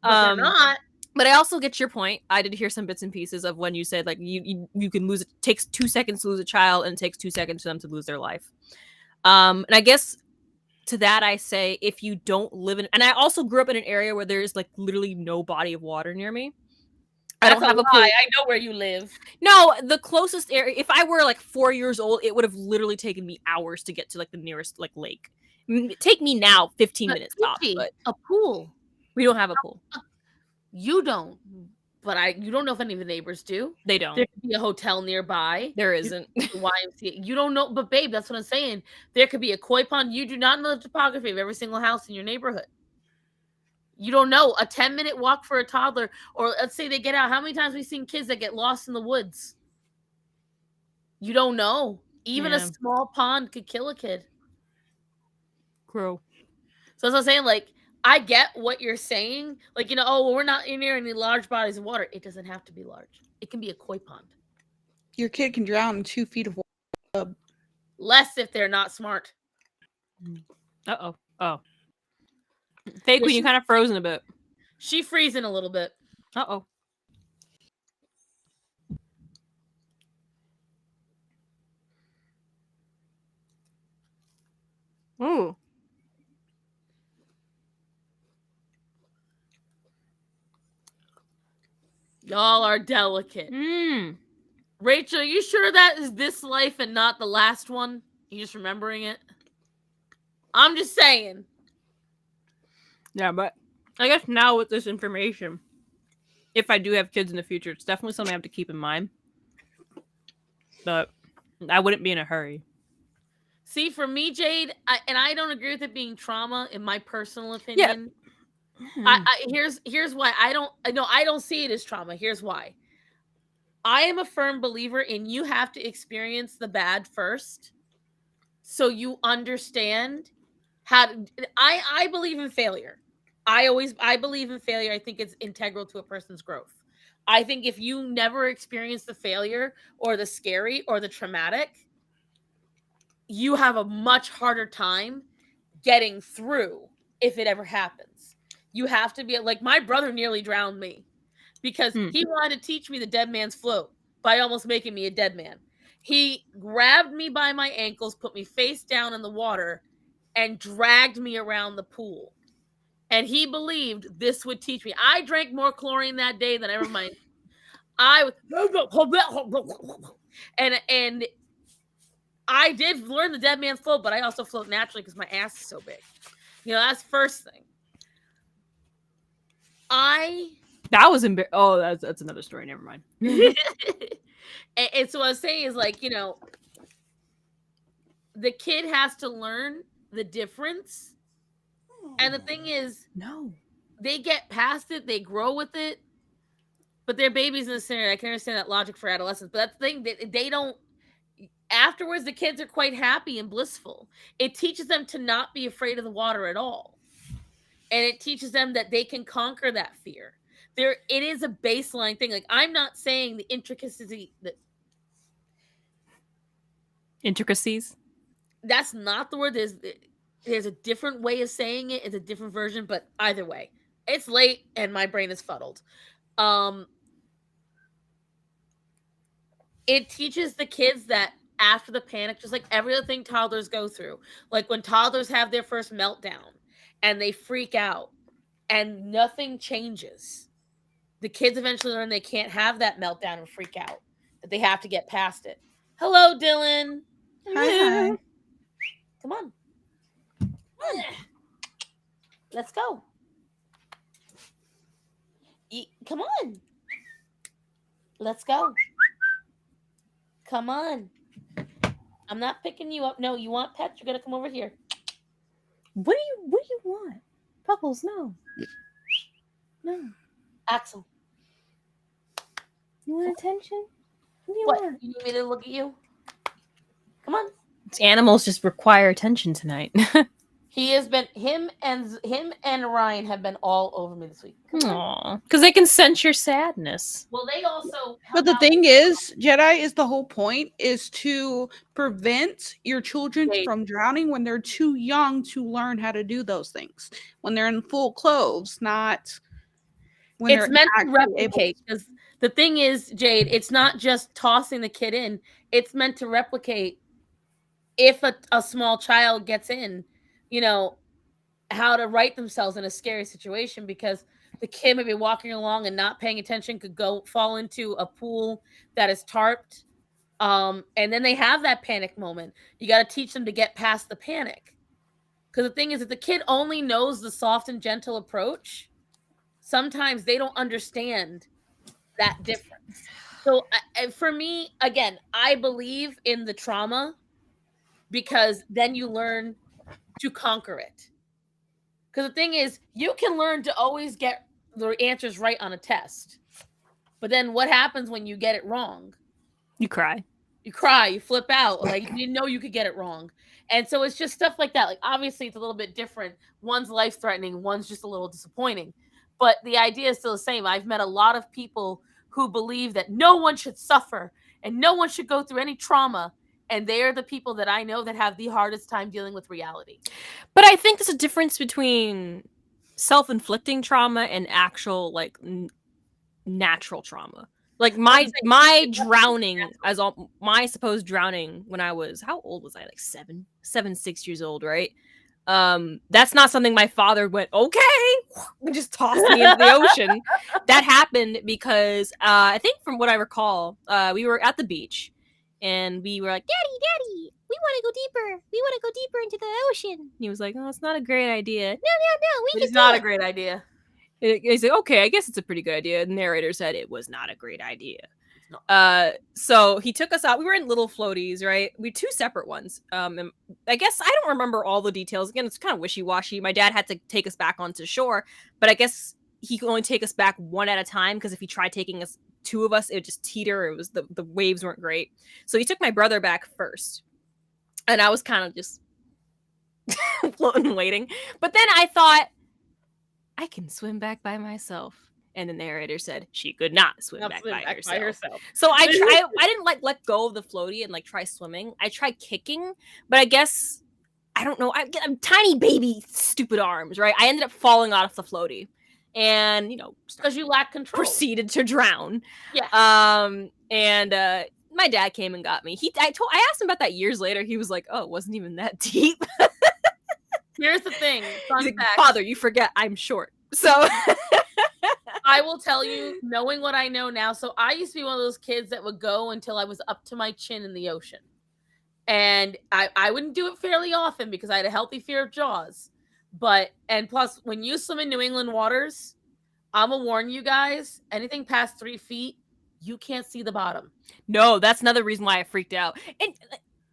But they're not. But I also get your point. I did hear some bits and pieces of when you said like you can lose it takes 2 seconds to lose a child and it takes 2 seconds for them to lose their life. And I guess to that I say if you don't live in, and I also grew up in an area where there's like literally no body of water near me. I don't have a pool. I know where you live. No, the closest area, if I were like 4 years old, it would have literally taken me hours to get to like the nearest like lake. Take me now 15 minutes tops. But a pool. We don't have a pool. You don't. But you don't know if any of the neighbors do. They don't. There could be a hotel nearby. There isn't. YMCA. You don't know, but babe, that's what I'm saying. There could be a koi pond. You do not know the topography of every single house in your neighborhood. You don't know. A 10-minute walk for a toddler, or let's say they get out. How many times we've seen kids that get lost in the woods? You don't know. Even a small pond could kill a kid. True. So as I'm saying, like, I get what you're saying. Like, we're not near any large bodies of water. It doesn't have to be large. It can be a koi pond. Your kid can drown in 2 feet of water. Less if they're not smart. Uh-oh. Oh. Fake Queen, you kind of frozen a bit. She freezing a little bit. Uh-oh. Ooh. Y'all are delicate. Rachel, are you sure that is this life and not the last one? You just remembering it? I'm just saying. Yeah, but I guess now with this information, if I do have kids in the future, it's definitely something I have to keep in mind. But I wouldn't be in a hurry. See, for me, Jade, I don't agree with it being trauma, in my personal opinion. Yeah. Here's why I don't see it as trauma. Here's why. I am a firm believer in you have to experience the bad first, so you understand how to. I believe in failure. I believe in failure. I think it's integral to a person's growth. I think if you never experience the failure or the scary or the traumatic, you have a much harder time getting through if it ever happens. You have to be like, my brother nearly drowned me because he wanted to teach me the dead man's float by almost making me a dead man. He grabbed me by my ankles, put me face down in the water, and dragged me around the pool. And he believed this would teach me. I drank more chlorine that day than ever mind. And I did learn the dead man's float, but I also float naturally because my ass is so big. That's first thing. That was embarrassing. Oh, that's another story. Never mind. And so what I was saying is, like, the kid has to learn the difference. And the thing is, they get past it, they grow with it, but they're babies in the scenario. I can understand that logic for adolescents, but that's the thing, they don't. Afterwards, the kids are quite happy and blissful. It teaches them to not be afraid of the water at all. And it teaches them that they can conquer that fear. it is a baseline thing. Like, I'm not saying the intricacies. That's not the word. There's a different way of saying it. It's a different version, but either way, it's late and my brain is fuddled. It teaches the kids that after the panic, just like every other thing toddlers go through, like when toddlers have their first meltdown and they freak out and nothing changes, the kids eventually learn they can't have that meltdown and freak out, that they have to get past it. Hello, Dylan. Hi. Come on. Let's go. Come on. Let's go. Come on. I'm not picking you up. No, you want pets? You're gonna come over here. What do you want? Puckles, no. No. Axel. You want attention? What do you What? want? You need me to look at you? Come on. Animals just require attention tonight. He has been him and Ryan have been all over me this week. Aww. Because they can sense your sadness. Well, they also. But the thing is, Jedi is the whole point is to prevent your children from drowning when they're too young to learn how to do those things. When they're in full clothes, not when it's they're meant to replicate. Because the thing is, Jade, it's not just tossing the kid in. It's meant to replicate if a small child gets in, you know, how to right themselves in a scary situation, because the kid may be walking along and not paying attention, could fall into a pool that is tarped. And then they have that panic moment. You got to teach them to get past the panic. Because the thing is, if the kid only knows the soft and gentle approach, sometimes they don't understand that difference. So for me, again, I believe in the trauma, because then you learn to conquer it. Because the thing is, you can learn to always get the answers right on a test. But then what happens when you get it wrong? You cry. You cry, you flip out. Like, you know you could get it wrong. And so it's just stuff like that. Like, obviously, it's a little bit different. One's life-threatening, one's just a little disappointing. But the idea is still the same. I've met a lot of people who believe that no one should suffer and no one should go through any trauma. And they are the people that I know that have the hardest time dealing with reality. But I think there's a difference between self-inflicting trauma and actual, like, natural trauma. Like, my drowning, my supposed drowning when I was, how old was I? Like 6 years old, right? That's not something my father went, okay, and just tossed me into the ocean. That happened because I think from what I recall, we were at the beach. And we were like, Daddy, we want to go deeper. We want to go deeper into the ocean. And he was like, oh, it's not a great idea. No, It's not a great idea. He's like, okay, I guess it's a pretty good idea. The narrator said it was not a great idea. So he took us out. We were in little floaties, right? We had 2 separate ones. And I guess I don't remember all the details. Again, it's kind of wishy-washy. My dad had to take us back onto shore, but I guess he could only take us back one at a time, because if he tried taking us 2 of us, it would just teeter. It was the waves weren't great. So he took my brother back first. And I was kind of just floating and waiting. But then I thought, I can swim back by myself. And the narrator said she could not swim back by herself. So I didn't let go of the floaty and try swimming. I tried kicking, but I guess, I don't know. I'm tiny baby, stupid arms, right? I ended up falling off the floaty. And, because you lack control, proceeded to drown. Yeah. And my dad came and got me. I asked him about that years later. He was like, oh, it wasn't even that deep. Here's the thing. He's like, Father, you forget I'm short. So I will tell you, knowing what I know now. So I used to be one of those kids that would go until I was up to my chin in the ocean. And I wouldn't do it fairly often because I had a healthy fear of Jaws. And plus, when you swim in New England waters, I'm gonna warn you guys, anything past 3 feet, you can't see the bottom. No, that's another reason why I freaked out. And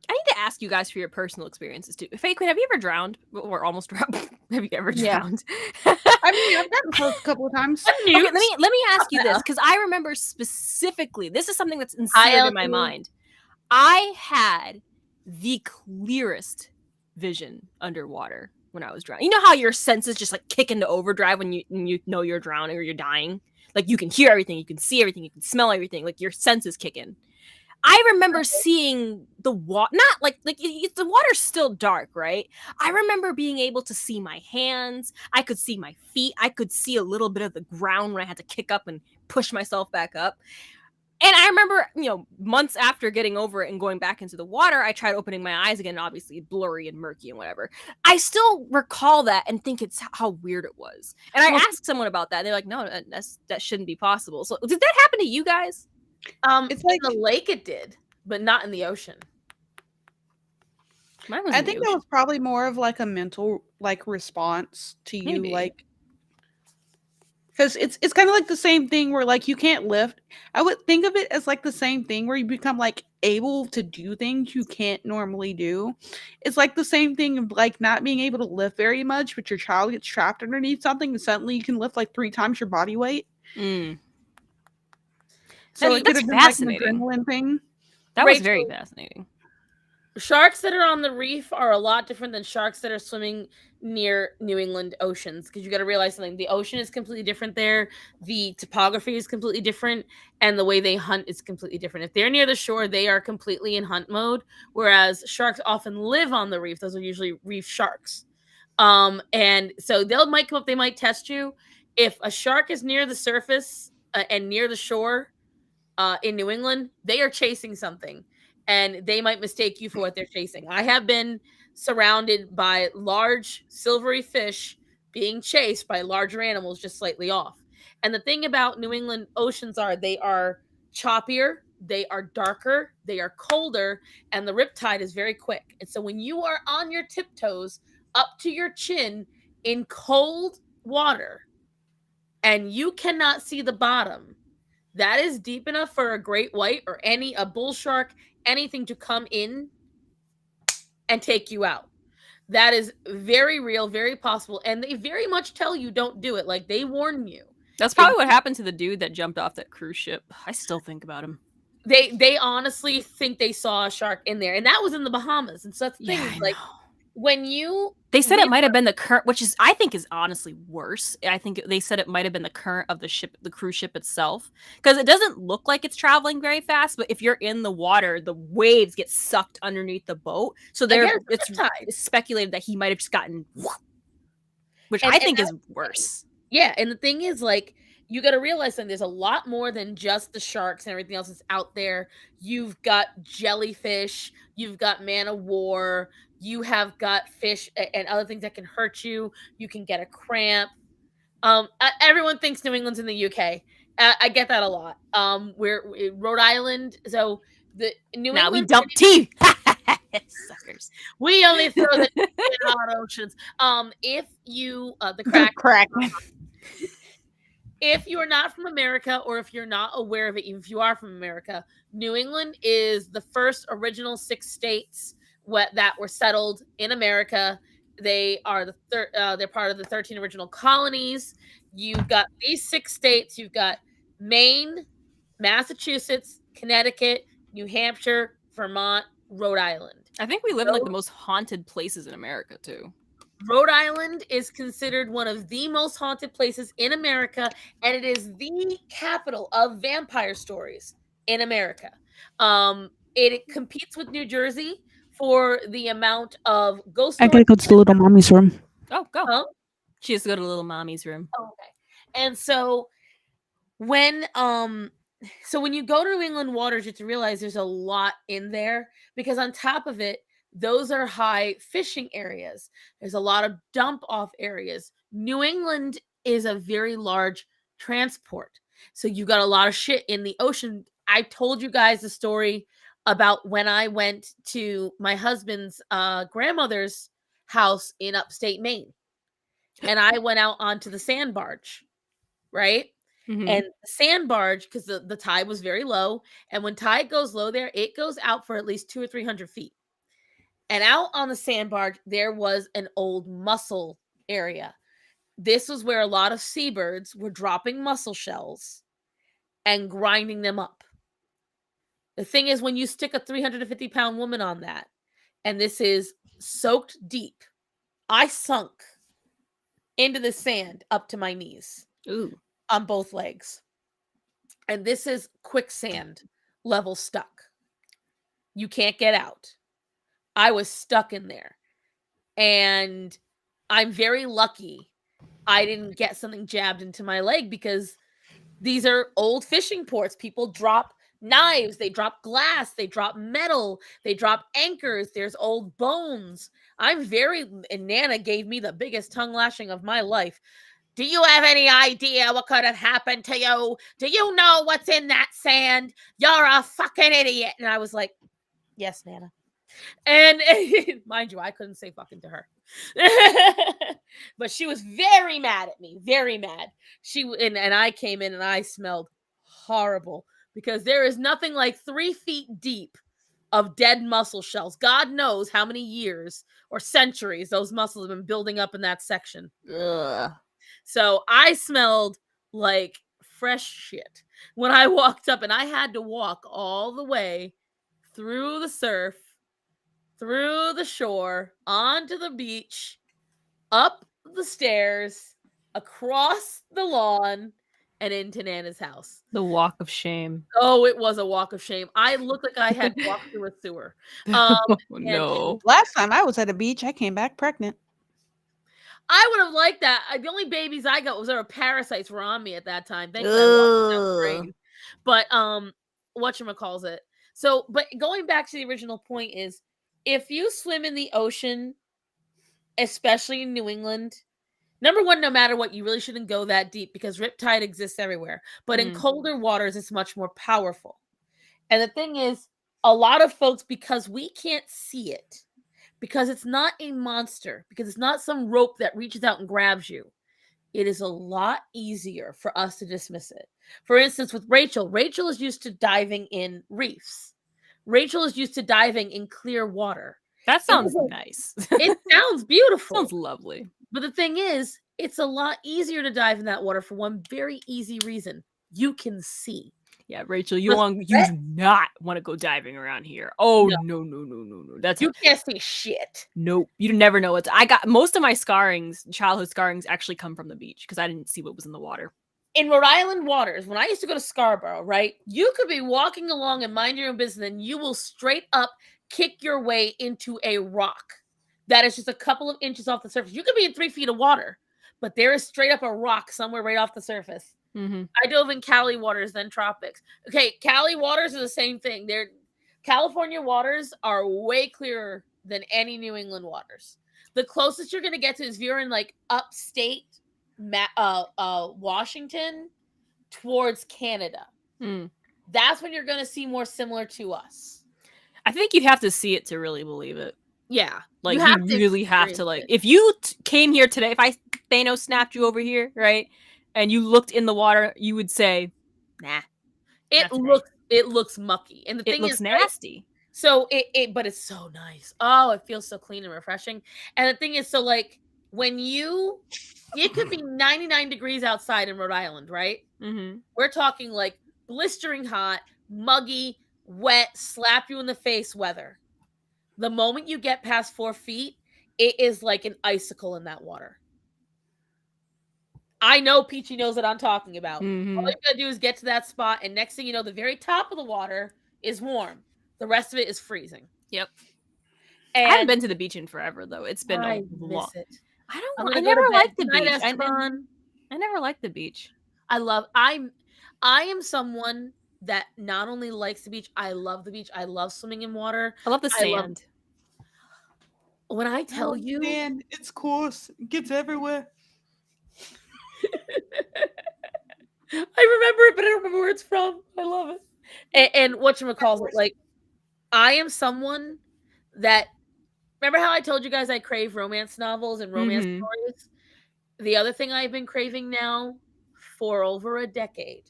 I need to ask you guys for your personal experiences too. Faye Quinn, have you ever drowned or almost drowned? Have you ever drowned? I mean, I've gotten close a couple of times. Okay, let me ask you this, because I remember specifically, this is something that's instilled in my mind. I had the clearest vision underwater when I was drowning. You know how your senses just kick into overdrive when you know you're drowning or you're dying? Like, you can hear everything, you can see everything, you can smell everything, like your senses kick in. I remember seeing the water, not like the water's still dark, right? I remember being able to see my hands. I could see my feet. I could see a little bit of the ground when I had to kick up and push myself back up. And I remember, months after getting over it and going back into the water, I tried opening my eyes again, obviously blurry and murky and whatever. I still recall that and think it's how weird it was. And I asked someone about that. And they're like, no, that shouldn't be possible. So did that happen to you guys? It's like in the lake it did, but not in the ocean. I think that was probably more of like a mental response to you. Maybe. Because it's kind of like the same thing where you can't lift. I would think of it as the same thing where you become able to do things you can't normally do. It's the same thing of not being able to lift very much, but your child gets trapped underneath something and suddenly you can lift 3 times your body weight. So it could have been an adrenaline thing. That was very fascinating. Sharks that are on the reef are a lot different than sharks that are swimming near New England oceans, because you got to realize something. The ocean is completely different there. The topography is completely different, and the way they hunt is completely different. If they're near the shore, they are completely in hunt mode, whereas sharks often live on the reef. Those are usually reef sharks. And so they might come up, they might test you. If a shark is near the surface and near the shore in New England, they are chasing something. And they might mistake you for what they're chasing. I have been surrounded by large silvery fish being chased by larger animals just slightly off. And the thing about New England oceans they are choppier, they are darker, they are colder, and the riptide is very quick. And so when you are on your tiptoes up to your chin in cold water and you cannot see the bottom, that is deep enough for a great white or a bull shark, anything to come in and take you out. That is very real, very possible. And they very much tell you don't do it. They warn you. That's probably what happened to the dude that jumped off that cruise ship. I still think about him. They honestly think they saw a shark in there. And that was in the Bahamas. And so that's the thing. When they said it might have been the current, which is I think is honestly worse. I think they said it might have been the current of the ship, the cruise ship itself, because it doesn't look like it's traveling very fast. But if you're in the water, the waves get sucked underneath the boat. So it's speculated that he might have just gotten, which I think is worse. Yeah, and the thing is, you got to realize that there's a lot more than just the sharks and everything else that's out there. You've got jellyfish, you've got man-o-war, you have got fish and other things that can hurt you. You can get a cramp. Everyone thinks New England's in the UK. I get that a lot. We're Rhode Island, so the New England. Now we dump tea. Suckers. We only throw the in hot oceans. If you the crack. If you are not from America, or if you're not aware of it, even if you are from America, New England is the first original 6 states that were settled in America. They are they're part of the 13 original colonies. You've got these 6 states. You've got Maine, Massachusetts, Connecticut, New Hampshire, Vermont, Rhode Island. I think we live in the most haunted places in America too. Rhode Island is considered one of the most haunted places in America, and it is the capital of vampire stories in America. It competes with New Jersey for the amount of ghost stories. I gotta go to the little mommy's room. Oh, go. Huh? She has to go to the little mommy's room. Oh, okay. And so when you go to New England waters, you have to realize there's a lot in there, because on top of it, those are high fishing areas. There's a lot of dump off areas. New England is a very large transport. So you got a lot of shit in the ocean. I told you guys the story about when I went to my husband's grandmother's house in upstate Maine. And I went out onto the sand barge, right? Mm-hmm. And the sand barge, because the tide was very low. And when tide goes low there, it goes out for at least 200 or 300 feet. And out on the sand barge, there was an old mussel area. This was where a lot of seabirds were dropping mussel shells and grinding them up. The thing is, when you stick a 350-pound woman on that, and this is soaked deep, I sunk into the sand up to my knees. Ooh. On both legs. and this is quicksand level stuck. You can't get out. I was stuck in there. And I'm very lucky I didn't get something jabbed into my leg, because these are old fishing ports. People drop knives, they drop glass, they drop metal, they drop anchors, there's old bones. And Nana gave me the biggest tongue lashing of my life. Do you have any idea what could have happened to you? Do you know what's in that sand? You're a fucking idiot. And I was like, yes, Nana. And mind you, I couldn't say fucking to her. But she was very mad at me, very mad. And I came in and I smelled horrible, because there is nothing like 3 feet deep of dead mussel shells. God knows how many years or centuries those mussels have been building up in that section. Ugh. So I smelled like fresh shit when I walked up, and I had to walk all the way through the surf, through the shore, onto the beach, up the stairs, across the lawn, and into Nana's house. The walk of shame. Oh, it was a walk of shame. I looked like I had walked through a sewer. No. Last time I was at a beach, I came back pregnant. I would have liked that. The only babies I got was there were parasites were on me at that time. Thanks. But whatchamacallit. So, but going back to the original point is, if you swim in the ocean, especially in New England, number one, no matter what, you really shouldn't go that deep, because riptide exists everywhere. But in colder waters, it's much more powerful. And the thing is, a lot of folks, because we can't see it, because it's not a monster, because it's not some rope that reaches out and grabs you, it is a lot easier for us to dismiss it. For instance, with Rachel is used to diving in reefs. Rachel is used to diving in clear water. That sounds nice. It sounds beautiful. Sounds lovely. But the thing is, it's a lot easier to dive in that water for one very easy reason. You can see. Yeah, Rachel, you do not want to go diving around here. Oh, no. That's you can't see shit. Nope. You never know I got most of my childhood scarrings actually come from the beach, because I didn't see what was in the water. In Rhode Island waters, when I used to go to Scarborough, right, you could be walking along and mind your own business, and you will straight up kick your way into a rock that is just a couple of inches off the surface. You could be in 3 feet of water, but there is straight up a rock somewhere right off the surface. Mm-hmm. I dove in Cali waters, then tropics. Okay, Cali waters are the same thing. California waters are way clearer than any New England waters. The closest you're going to get to is if you're in like upstate Washington towards Canada. That's when you're going to see more similar to us. I think you'd have to see it to really believe it. Yeah. Like, you really have to, like, if you came here today, if I Thanos snapped you over here, right, and you looked in the water, you would say, nah. It looks mucky. And the thing looks is nasty. Right? So but it's so nice. Oh, it feels so clean and refreshing. And the thing is, so like when it could be 99 degrees outside in Rhode Island, right? Mm-hmm. We're talking like blistering hot, muggy, wet, slap you in the face weather. The moment you get past 4 feet, it is like an icicle in that water. I know Peachy knows what I'm talking about. Mm-hmm. All you gotta do is get to that spot, and next thing you know, the very top of the water is warm. The rest of it is freezing. Yep. And I haven't been to the beach in forever, though. It's been a long. I never liked the beach. I never liked the beach. I am someone that not only likes the beach, I love the beach. I love swimming in water. I love the sand. When I tell you, man, it's coarse. It gets everywhere. I remember it, but I don't remember where it's from. I love it. And whatchamacallit, like, I am someone that, remember how I told you guys I crave romance novels and romance stories? The other thing I've been craving now for over a decade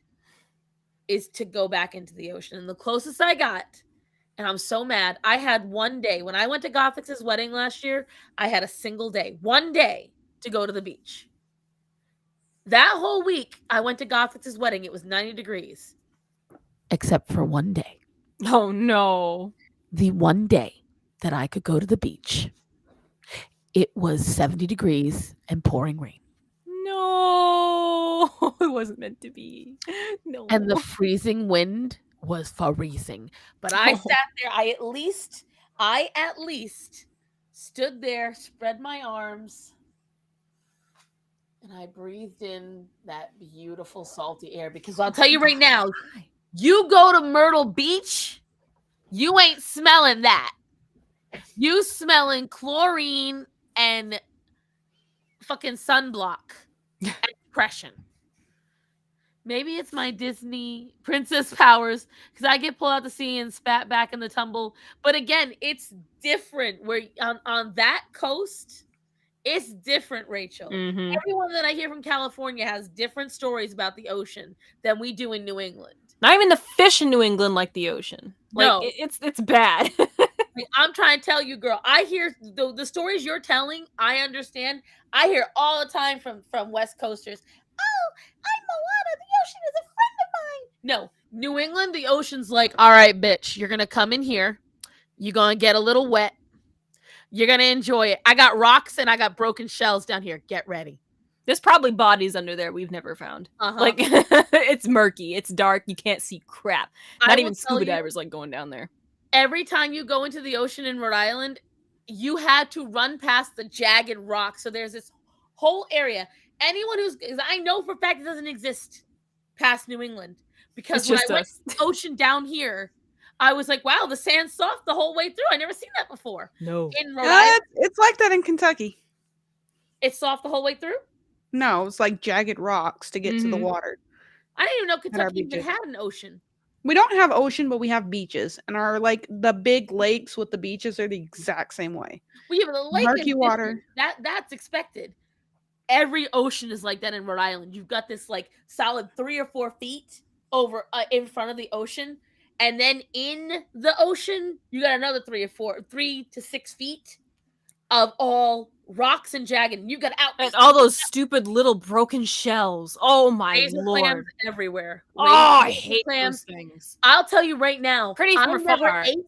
is to go back into the ocean. And the closest I got, and I'm so mad, I had one day, when I went to Gothix's wedding last year, I had a single day, one day to go to the beach. That whole week, I went to Gothix's wedding. It was 90 degrees. Except for one day. Oh, no. The one day that I could go to the beach, it was 70 degrees and pouring rain. No. wasn't meant to be. No. And the freezing wind was freezing. But I sat there. I at least stood there, spread my arms, and I breathed in that beautiful salty air. Because I'll tell you right now, you go to Myrtle Beach, you ain't smelling that. You smelling chlorine and fucking sunblock and depression. Maybe it's my Disney princess powers because I get pulled out to sea and spat back in the tumble. But again, it's different. Where on that coast, it's different, Rachel. Mm-hmm. Everyone that I hear from California has different stories about the ocean than we do in New England. Not even the fish in New England like the ocean. Like, No. it's bad. Like, I'm trying to tell you, girl. I hear the stories you're telling. I understand. I hear all the time from West Coasters. Oh, I'm Moana. The ocean is a friend of mine. No, New England, the ocean's like, all right, bitch, you're gonna come in here. You're gonna get a little wet. You're gonna enjoy it. I got rocks and I got broken shells down here. Get ready. There's probably bodies under there we've never found. Like, it's murky. It's dark. You can't see crap. Not even scuba divers like going down there. Every time you go into the ocean in Rhode Island, you had to run past the jagged rock. So there's this whole area. Anyone I know for a fact it doesn't exist past New England. Because when I went to the ocean down here, I was like, wow, the sand's soft the whole way through. I never seen that before. No. In Rhode Island, it's like that in Kentucky. It's soft the whole way through? No, it's like jagged rocks to get to the water. I didn't even know Kentucky even had an ocean. We don't have ocean, but we have beaches. And the big lakes with the beaches are the exact same way. Well, yeah, but the lake murky water. That's expected. Every ocean is like that in Rhode Island. You've got this like solid 3 or 4 feet over in front of the ocean. And then in the ocean, you got another 3 to 6 feet of all rocks and jagged. And you got out and all those stupid little broken shells. Oh my Lord! Clams everywhere. I hate those things. I'll tell you right now. Pretty far.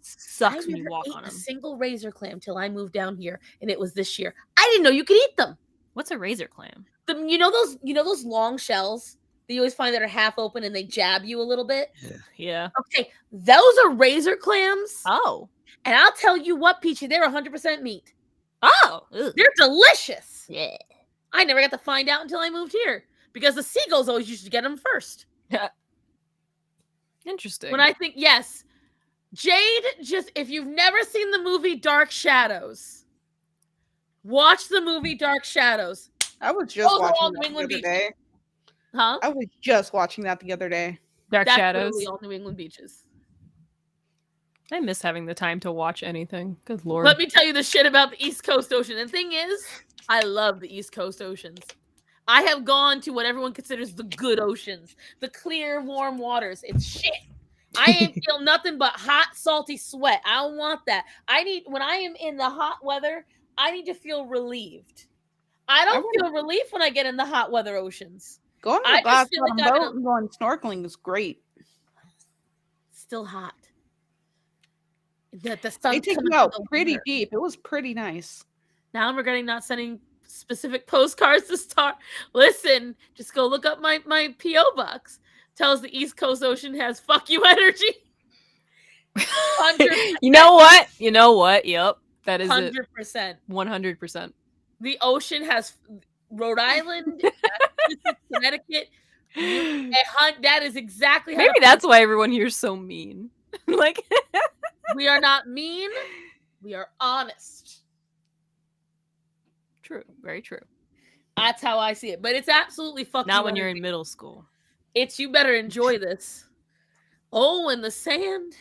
Sucks when you walk on them. A single razor clam till I moved down here, and it was this year. I didn't know you could eat them. What's a razor clam? You know those long shells that you always find that are half open and they jab you a little bit. Yeah. Okay, those are razor clams. Oh. And I'll tell you what, Peachy, they're 100% meat. Oh, they're delicious. Yeah. I never got to find out until I moved here because the seagulls always used to get them first. Yeah. Interesting. When I think, yes, Jade, if you've never seen the movie Dark Shadows, watch the movie Dark Shadows. I was just watching that the other day. Huh? I was just watching that the other day. Dark Shadows. Really all New England beaches. I miss having the time to watch anything. Good Lord. Let me tell you the shit about the East Coast Ocean. And the thing is, I love the East Coast Oceans. I have gone to what everyone considers the good oceans. The clear, warm waters. It's shit. I ain't feel nothing but hot, salty sweat. I don't want that. When I am in the hot weather, I need to feel relieved. I don't feel relief when I get in the hot weather oceans. Going to the glass bottom boat and going snorkeling is great. Still hot. The sun they take you out pretty deep. It was pretty nice. Now I'm regretting not sending specific postcards to start. Listen, just go look up my P.O. box. Tells the East Coast Ocean has fuck you energy. 100%. You know what? Yep. That is 100%. 100%. The ocean has Rhode Island, Connecticut. That is exactly how. Maybe that's why everyone here is so mean. Like, we are not mean. We are honest. True. Very true. That's how I see it. But it's absolutely fucking. Not when you're in middle school. You better enjoy this. Oh, and the sand.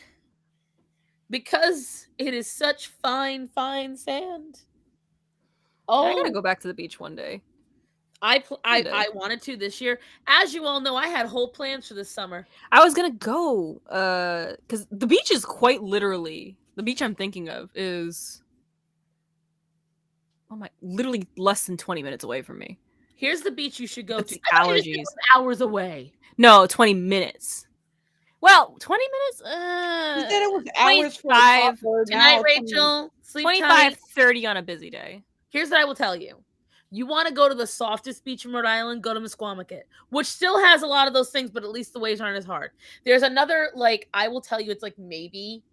Because it is such fine, fine sand. Oh, I gotta go back to the beach one day. I wanted to this year. As you all know, I had whole plans for this summer. I was gonna go because the beach is quite literally the beach I'm thinking of is literally less than 20 minutes away from me. Here's the beach you should go to. Allergies. Hours away. No, 20 minutes. Well, 20 minutes? You said it was hours 25. Good night, Rachel. Sleep 25, 30 on a busy day. Here's what I will tell you. You want to go to the softest beach in Rhode Island, go to Misquamicut, which still has a lot of those things, but at least the waves aren't as hard. There's another, like, I will tell you, it's like maybe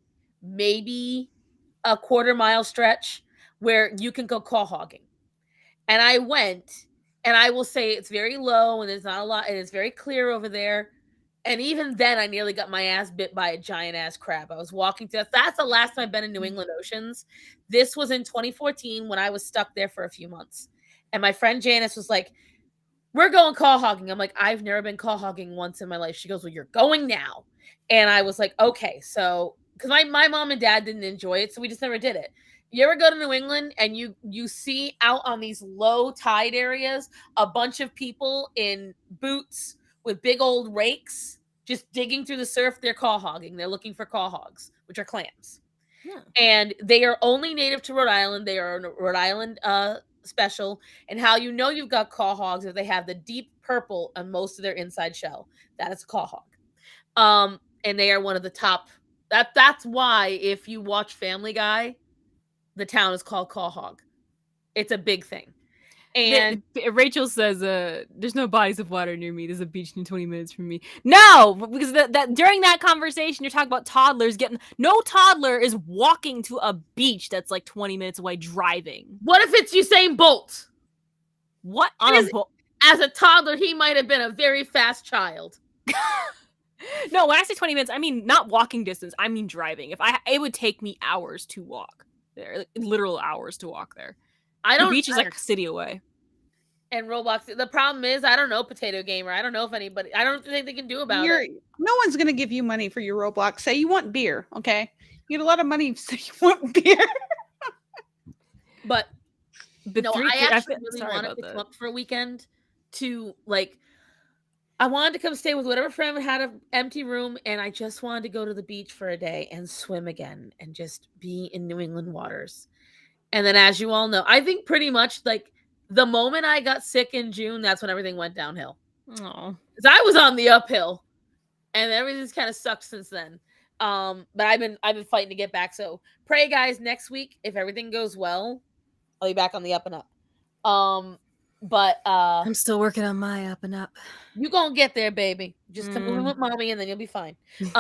a quarter-mile stretch where you can go call hogging. And I went, and I will say it's very low, and there's not a lot, and it's very clear over there. And even then, I nearly got my ass bit by a giant-ass crab. I was walking to that's the last time I've been in New England oceans. This was in 2014 when I was stuck there for a few months. And my friend Janice was like, we're going call hogging. I'm like, I've never been call hogging once in my life. She goes, well, you're going now. And I was like, okay. So, because my mom and dad didn't enjoy it, so we just never did it. You ever go to New England and you see out on these low tide areas a bunch of people in boots with big old rakes just digging through the surf? They're call hogging. They're looking for call hogs, which are clams. Yeah. And they are only native to Rhode Island. They are a Rhode Island special. And how you know you've got call hogs if they have the deep purple on most of their inside shell. That is a call hog. And they are one of the top. That's why if you watch Family Guy, the town is called Call Hog. It's a big thing. And Rachel says, "There's no bodies of water near me. There's a beach in 20 minutes from me." No, because that during that conversation, you're talking about toddlers getting. No toddler is walking to a beach that's like 20 minutes away driving. What if it's Usain Bolt? What as a toddler, he might have been a very fast child. No, when I say 20 minutes, I mean not walking distance. I mean driving. It would take me hours to walk there, like, literal hours to walk there. The beach is like a city away. And Roblox. The problem is, I don't know, Potato Gamer. I don't know if anybody. I don't think they can do about it. No one's gonna give you money for your Roblox. Say you want beer, okay? You get a lot of money, so you want beer. But no, I actually really wanted to come up for a weekend to like. I wanted to come stay with whatever friend had an empty room, and I just wanted to go to the beach for a day and swim again and just be in New England waters. And then, as you all know, I think pretty much like the moment I got sick in June, that's when everything went downhill. Oh, because I was on the uphill, and everything's kind of sucked since then. But I've been fighting to get back. So pray, guys. Next week, if everything goes well, I'll be back on the up and up. But I'm still working on my up and up. You gonna get there, baby. Just come in with mommy, and then you'll be fine. You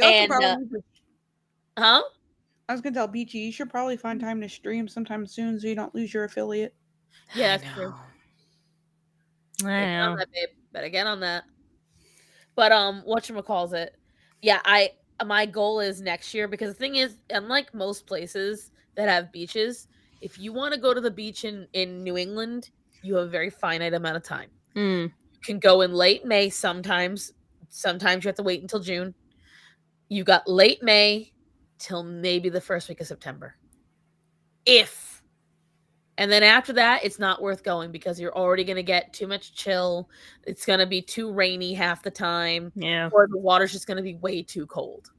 also probably huh? I was gonna tell Beachy, you should probably find time to stream sometime soon so you don't lose your affiliate. Yeah, that's true. I know. On that, babe. Better get on that. But whatchamacallit? Yeah, my goal is next year, because the thing is, unlike most places that have beaches, if you want to go to the beach in New England, you have a very finite amount of time. You can go in late May sometimes. Sometimes you have to wait until June. You got late May till maybe the first week of September. And then after that, it's not worth going because you're already going to get too much chill. It's going to be too rainy half the time. Yeah. Or the water's just going to be way too cold.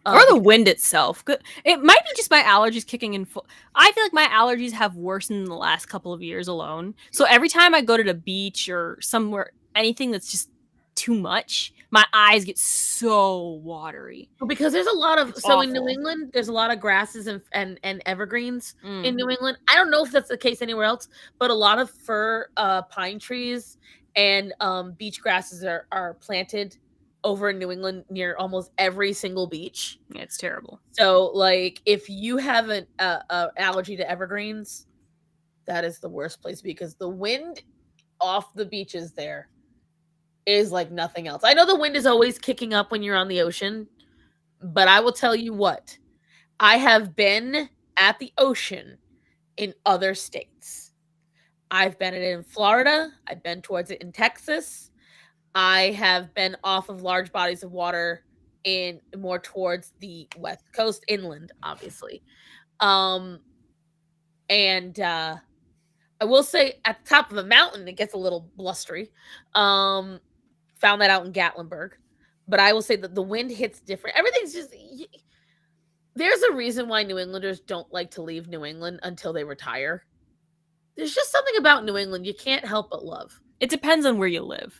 Or the wind itself. It might be just my allergies kicking in full. I feel like my allergies have worsened in the last couple of years alone. So every time I go to the beach or somewhere, anything that's just too much, my eyes get so watery. Well, because there's a lot of in New England, there's a lot of grasses and evergreens in New England. I don't know if that's the case anywhere else, but a lot of fir pine trees and beach grasses are planted over in New England near almost every single beach. Yeah, it's terrible. So, like, if you have an allergy to evergreens, that is the worst place because the wind off the beaches there is like nothing else. I know the wind is always kicking up when you're on the ocean, but I will tell you what, I have been at the ocean in other states. I've been in Florida. I've been towards it in Texas. I have been off of large bodies of water in more towards the west coast, inland, obviously. And I will say at the top of a mountain, it gets a little blustery. Found that out in Gatlinburg. But I will say that the wind hits different. Everything's just... There's a reason why New Englanders don't like to leave New England until they retire. There's just something about New England you can't help but love. It depends on where you live.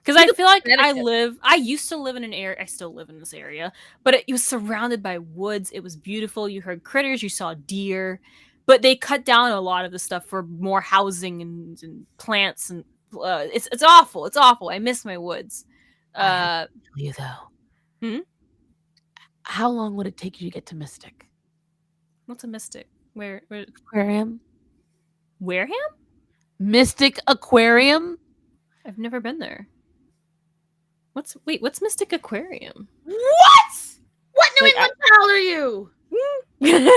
Because I feel like I used to live in an area, I still live in this area, but it was surrounded by woods. It was beautiful. You heard critters, you saw deer. but they cut down a lot of the stuff for more housing and plants, and it's awful. It's awful. I miss my woods. I have to tell you though. Hmm? How long would it take you to get to Mystic? What's a Mystic? Where Aquarium? Wareham? Mystic Aquarium? I've never been there. What's Mystic Aquarium? What New Like, England child are you? I've never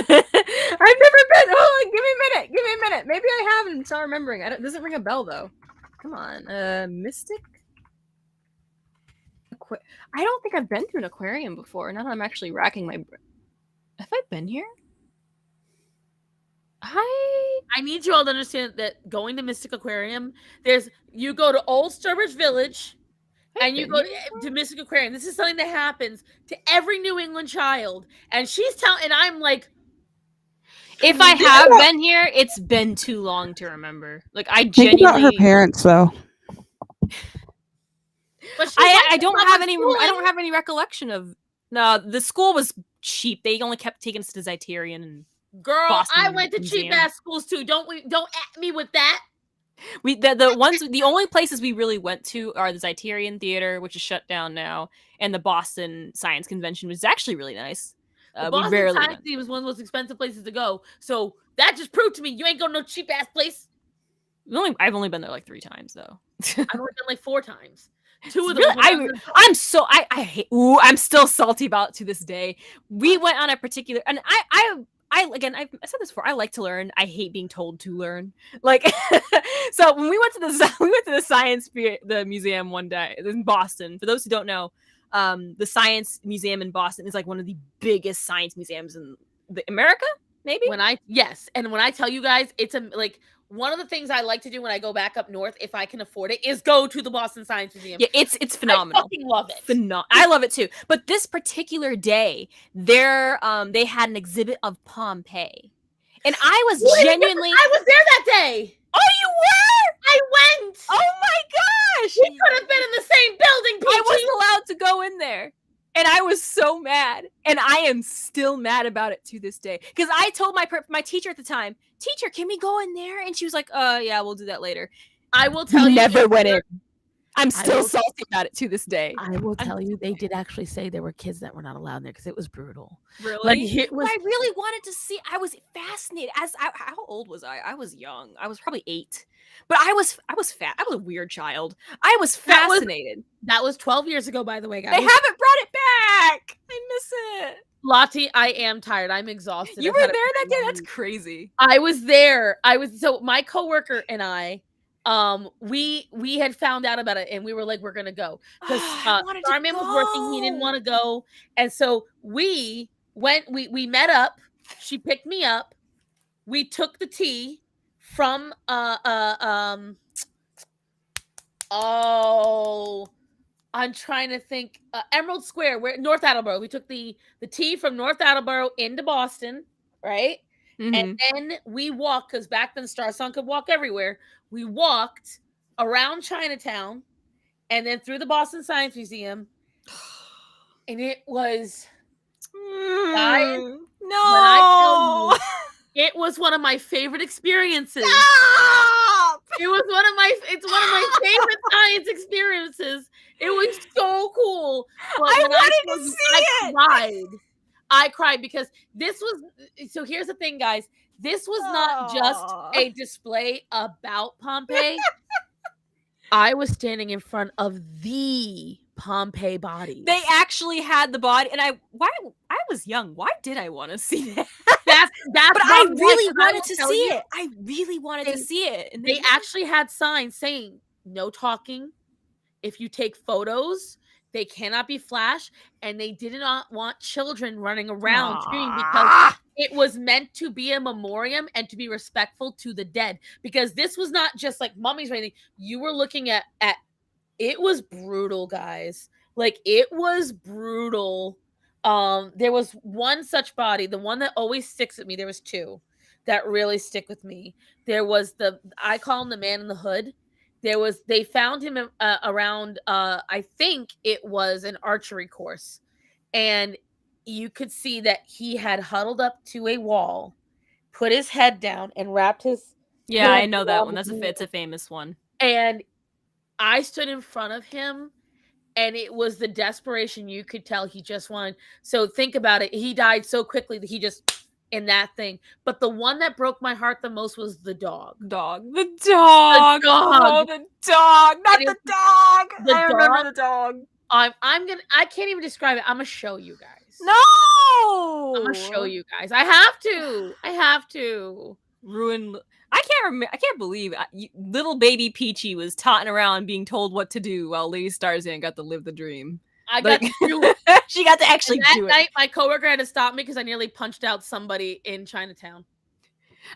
been. Oh, give me a minute. Maybe I have and I'm still remembering. It doesn't ring a bell though. Come on, Mystic. I don't think I've been through an aquarium before. Now that I'm actually racking my brain. Have I been here? I need you all to understand that going to Mystic Aquarium, you go to Old Sturbridge Village, and you go to Mystic Aquarium. This is something that happens to every New England child, and she's telling, and I'm like, if I have been here, it's been too long to remember. Like I Think about genuinely. her parents though. but she's I like, don't "Mama, have any. school I don't have any recollection of. No, the school was cheap. They only kept taking us to Zeiterion and Girl, Boston I went to Museum. cheap ass schools too. Don't at me with that. The only places we really went to are the Zeiterion Theater, which is shut down now, and the Boston Science Convention, which is actually really nice. The Boston Science Museum was one of the most expensive places to go. So that just proved to me you ain't going to no cheap ass place. I've only been there like 3 times though. I've only been like 4 times. 2 of them. Really, I'm still salty about it to this day. We went on a particular, and I've said this before. I like to learn. I hate being told to learn. Like, so when we went to the science the museum one day in Boston. For those who don't know, the Science Museum in Boston is like one of the biggest science museums in America. Maybe when I tell you guys, it's like one of the things I like to do when I go back up north, if I can afford it, is go to the Boston Science Museum. Yeah, it's phenomenal. I fucking love it. I love it too. But this particular day, they had an exhibit of Pompeii, and I was genuinely. I was there that day. Oh, you were? I went. Oh my gosh! We could have been in the same building. Peachy. I wasn't allowed to go in there. And I was so mad. And I am still mad about it to this day. Because I told my teacher at the time, "Teacher, can we go in there?" And she was like, yeah, we'll do that later. I will tell you. Never went in. I'm still salty about it to this day. I will tell you, they did actually say there were kids that were not allowed in there because it was brutal. Really? Like, it was. I really wanted to see. I was fascinated. How old was I? I was young. I was probably 8. But I was fat. I was a weird child. I was fascinated. That was 12 years ago, by the way, guys. They haven't brought it back. I miss it. Lottie, I am tired. I'm exhausted. You were there that day? That's crazy. I was there. So my coworker and I, we had found out about it and we were like, we're gonna go because Starman was working. He didn't want to go, and so we went. We met up. She picked me up. We took the tea from I'm trying to think. Emerald Square, where North Attleboro. We took the tea from North Attleboro into Boston, right? Mm-hmm. And then we walked, because back then Star Song could walk everywhere. We walked around Chinatown and then through the Boston Science Museum. And it was guys, no. When I tell you, it was one of my favorite experiences. Stop! It's one of my favorite science experiences. It was so cool. But I wanted to see it. I cried because this was. So here's the thing, guys. This was not just a display about Pompeii. I was standing in front of the Pompeii body. They actually had the body, and I was young. Why did I want to see that? But I really wanted to see it. I really wanted to see it. And they actually had signs saying no talking. If you take photos, they cannot be flashed, and they did not want children running around because it was meant to be a memoriam and to be respectful to the dead. Because this was not just like mummies or anything. You were looking at it was brutal, guys. Like, it was brutal. There was one such body, the one that always sticks with me. There was 2 that really stick with me. There was I call him the man in the hood. They found him around, I think it was an archery course. And you could see that he had huddled up to a wall. put his head down and wrapped his Yeah, I hand know that around one. the It's a famous one. And I stood in front of him, and it was the desperation. You could tell he just wanted. So think about it. He died so quickly that he just in that thing. But the one that broke my heart the most was the dog. The dog. The dog. Oh, the dog. Not And the dog. the I remember dog- the dog. I can't even describe it. I'm gonna show you guys. No. I'm gonna show you guys. I have to. Ruin. I can't believe little baby Peachy was totting around being told what to do while Lady Starzan got to live the dream. I got to do it. She got to actually And that do it. night, my coworker had to stop me because I nearly punched out somebody in Chinatown.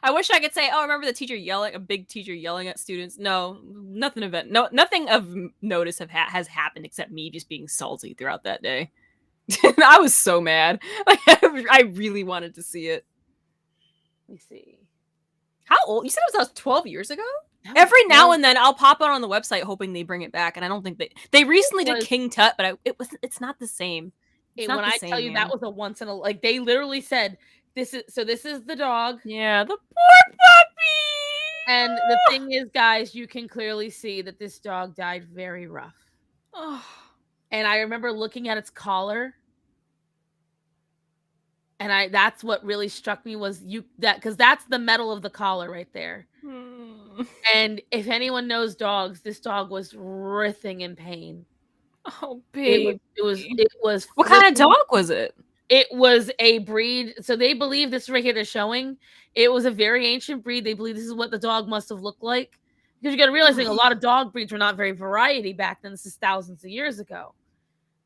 I wish I could say, "Oh, remember the teacher yelling? A big teacher yelling at students." No, nothing of notice has happened except me just being salty throughout that day. I was so mad. Like, I really wanted to see it. Let me see. How old? You said it was 12 years ago? Every now and then I'll pop out on the website hoping they bring it back, and I don't think they recently did King Tut, but it's not the same. When I tell you that was a once in a they literally said this is the dog. Yeah, the poor puppy. And the thing is, guys, you can clearly see that this dog died very rough. Oh. And I remember looking at its collar. And that's what really struck me was because that's the metal of the collar right there. And if anyone knows dogs, this dog was writhing in pain. Oh, baby. It was. What kind of dog was it? It was a breed. So they believe this right here they're showing. It was a very ancient breed. They believe this is what the dog must have looked like. Because you got to realize a lot of dog breeds were not very variety back then. This is thousands of years ago.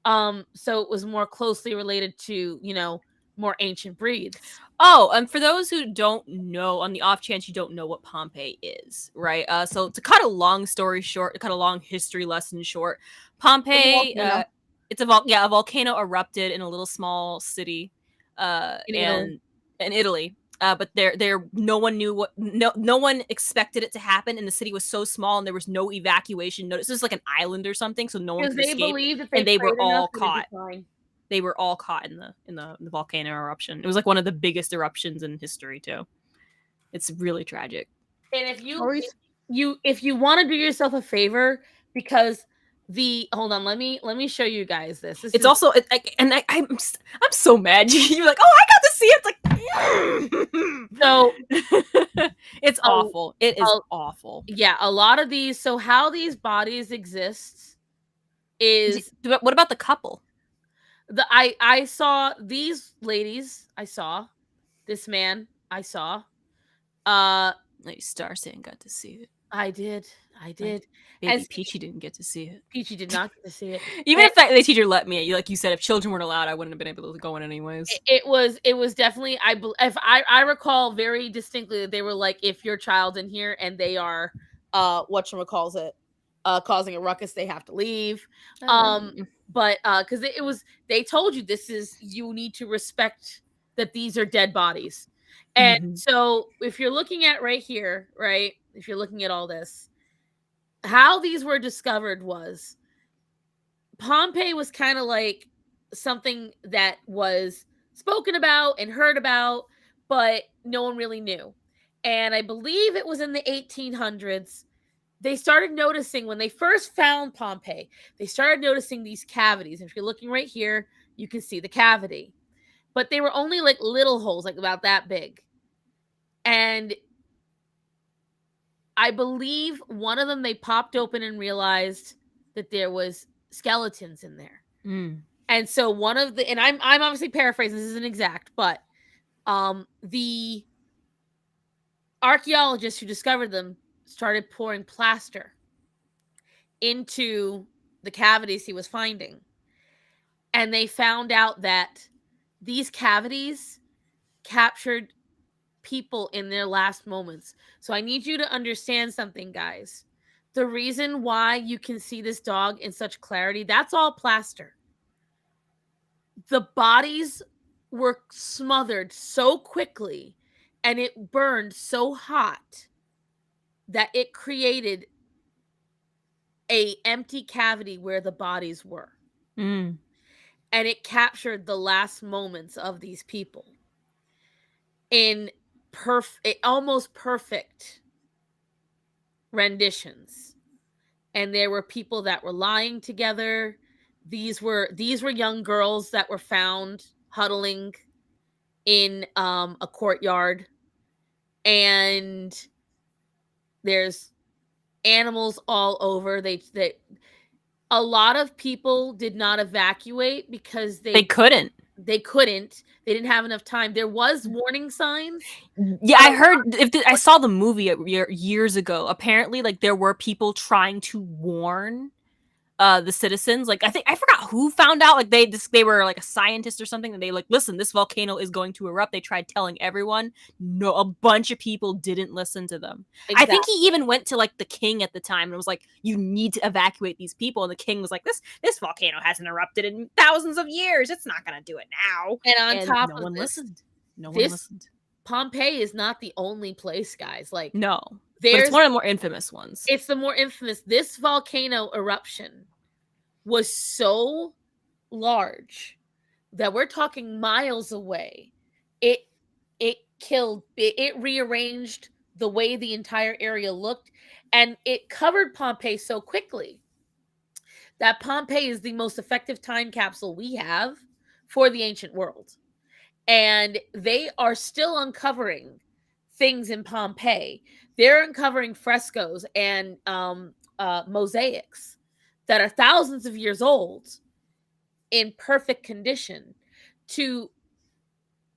So it was more closely related to, more ancient breeds. Oh, and for those who don't know, on the off chance you don't know what Pompeii is, right? So to cut a long story short, to cut a long history lesson short, Pompeii, it's a volcano erupted in a little small city, in Italy. But no one knew no one expected it to happen, and the city was so small, and there was no evacuation notice. This was like an island or something, so no one could escape. And they were all caught. They were all caught in the volcano eruption. It was like one of the biggest eruptions in history too. It's really tragic. And if you want to do yourself a favor, because hold on, let me show you guys this. I'm so mad. You're like, oh, I got to see it. It's like, so it's awful. It is awful. Yeah, a lot of these. So how these bodies exist is. What about the couple? I saw these ladies. I saw this man. I saw. Lady Starzan got to see it. I did. Baby Peachy didn't get to see it. Peachy did not get to see it. Even if the teacher let me, like you said, if children weren't allowed, I wouldn't have been able to go in anyways. It was definitely. If I recall very distinctly that they were like, if your child's in here and they are, causing a ruckus, they have to leave. But because they told you you need to respect that these are dead bodies. And so if you're looking at right here, right, if you're looking at all this, how these were discovered was Pompeii was kind of like something that was spoken about and heard about, but no one really knew. And I believe it was in the 1800s. They started noticing when they first found Pompeii, they started noticing these cavities. And if you're looking right here, you can see the cavity. But they were only like little holes, like about that big. And I believe one of them they popped open and realized that there was skeletons in there. And so and I'm obviously paraphrasing, this isn't exact, but the archaeologists who discovered them started pouring plaster into the cavities he was finding. And they found out that these cavities captured people in their last moments. So I need you to understand something, guys. The reason why you can see this dog in such clarity, that's all plaster. The bodies were smothered so quickly and it burned so hot that it created a empty cavity where the bodies were. And it captured the last moments of these people. In almost perfect renditions. And there were people that were lying together. These were young girls that were found huddling in a courtyard, and there's animals all over. They a lot of people did not evacuate because They couldn't. They didn't have enough time. There was warning signs. Yeah, I heard. I saw the movie years ago. Apparently, like there were people trying to warn the citizens. Like I forgot who found out. Like they were like a scientist or something, and they like, listen, this volcano is going to erupt. They tried telling everyone. No, a bunch of people didn't listen to them. Exactly. I think he even went to like the king at the time and was like, you need to evacuate these people. And the king was like, this volcano hasn't erupted in thousands of years. It's not gonna do it now. And on top no of one this, listened. No one listened. Pompeii is not the only place, guys. Like no, but it's one of the more infamous ones. It's the more infamous. This volcano eruption was so large that we're talking miles away. It rearranged the way the entire area looked, and it covered Pompeii so quickly that Pompeii is the most effective time capsule we have for the ancient world. And they are still uncovering things in Pompeii. They're uncovering frescoes and mosaics that are thousands of years old in perfect condition. These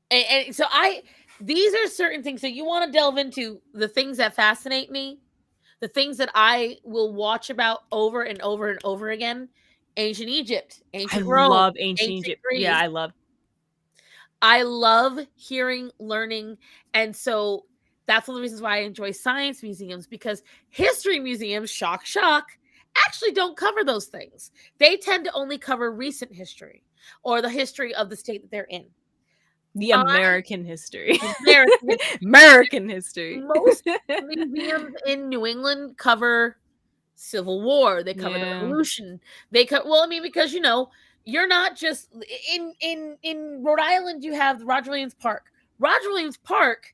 are certain things. So you want to delve into the things that fascinate me, the things that I will watch about over and over and over again. Ancient Egypt, ancient Rome. I love ancient Egypt. Greece. Yeah, I love hearing, learning. And so that's one of the reasons why I enjoy science museums, because history museums, shock, actually don't cover those things. They tend to only cover recent history or the history of the state that they're in. The American history. American history. Most museums in New England cover Civil War. They cover the Revolution. They because you're not just in Rhode Island. You have Roger Williams Park. Roger Williams Park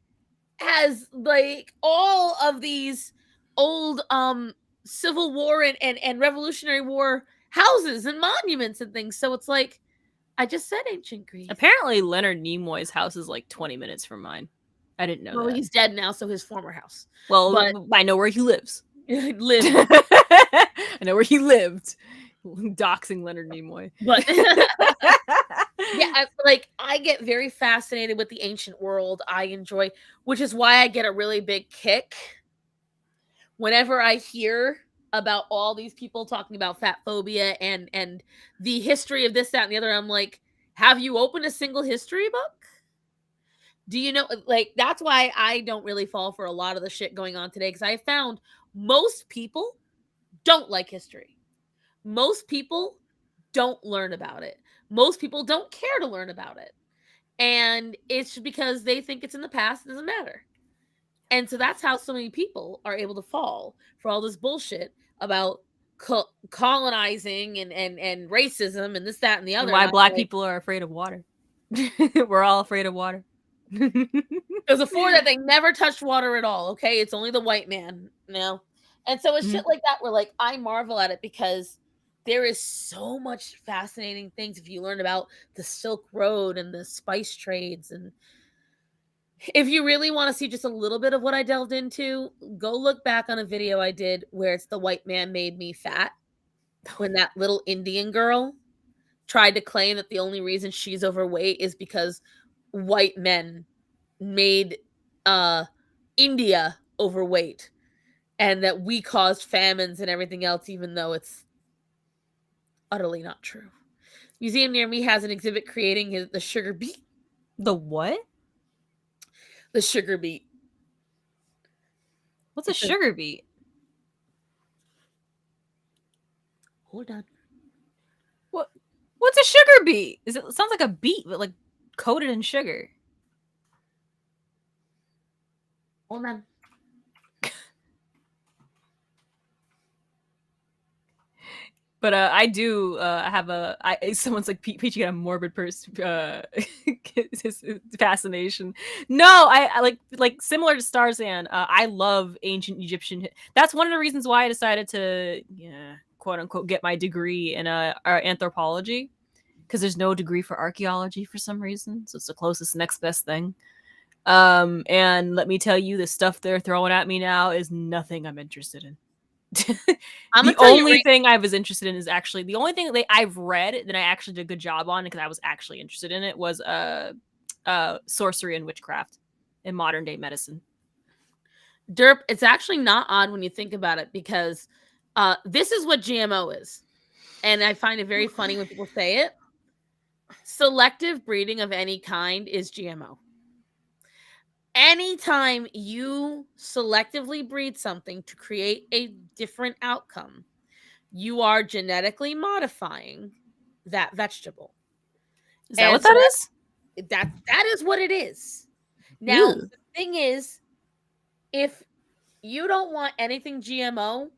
has like all of these old Civil War and Revolutionary War houses and monuments and things. So it's like, I just said ancient Greece. Apparently, Leonard Nimoy's house is like 20 minutes from mine. I didn't know that. Well, he's dead now, so his former house. Well, but I know where he lives. I know where he lived. Doxing Leonard Nimoy. But yeah, I get very fascinated with the ancient world. I enjoy, which is why I get a really big kick whenever I hear about all these people talking about fat phobia and the history of this, that, and the other. I'm like, have you opened a single history book? Do you know, like, that's why I don't really fall for a lot of the shit going on today, because I found most people don't like history. Most people don't learn about it. Most people don't care to learn about it. And it's because they think it's in the past, it doesn't matter. And so that's how so many people are able to fall for all this bullshit about colonizing and racism and this, that, and the other. And why black people are afraid of water. We're all afraid of water. Because before that, they never touched water at all. Okay, it's only the white man now. And so it's shit like that where, like, I marvel at it, because there is so much fascinating things if you learn about the Silk Road and the spice trades. And if you really want to see just a little bit of what I delved into, go look back on a video I did where it's The White Man Made Me Fat, when that little Indian girl tried to claim that the only reason she's overweight is because white men made India overweight, and that we caused famines and everything else, even though it's utterly not true. Museum near me has an exhibit creating the sugar beet. The what? The sugar beet. What's a sugar beet? Hold on. What's a sugar beet? It sounds like a beet, but like coated in sugar. Hold on. But I do have someone's like, Peachy got a morbid fascination. No, I like similar to Starzan. I love ancient Egyptian. That's one of the reasons why I decided to, quote unquote, get my degree in anthropology, because there's no degree for archaeology for some reason, so it's the closest next best thing. And let me tell you, the stuff they're throwing at me now is nothing I'm interested in. The only thing I was interested in is actually the only thing that I've read that I actually did a good job on, because I was actually interested in it, was sorcery and witchcraft in modern day medicine. Derp, it's actually not odd when you think about it, because this is what GMO is, and I find it very funny when people say it. Selective breeding of any kind is GMO. Anytime you selectively breed something to create a different outcome, you are genetically modifying that vegetable. Is that what that is? That is what it is. Now, the thing is, if you don't want anything GMO,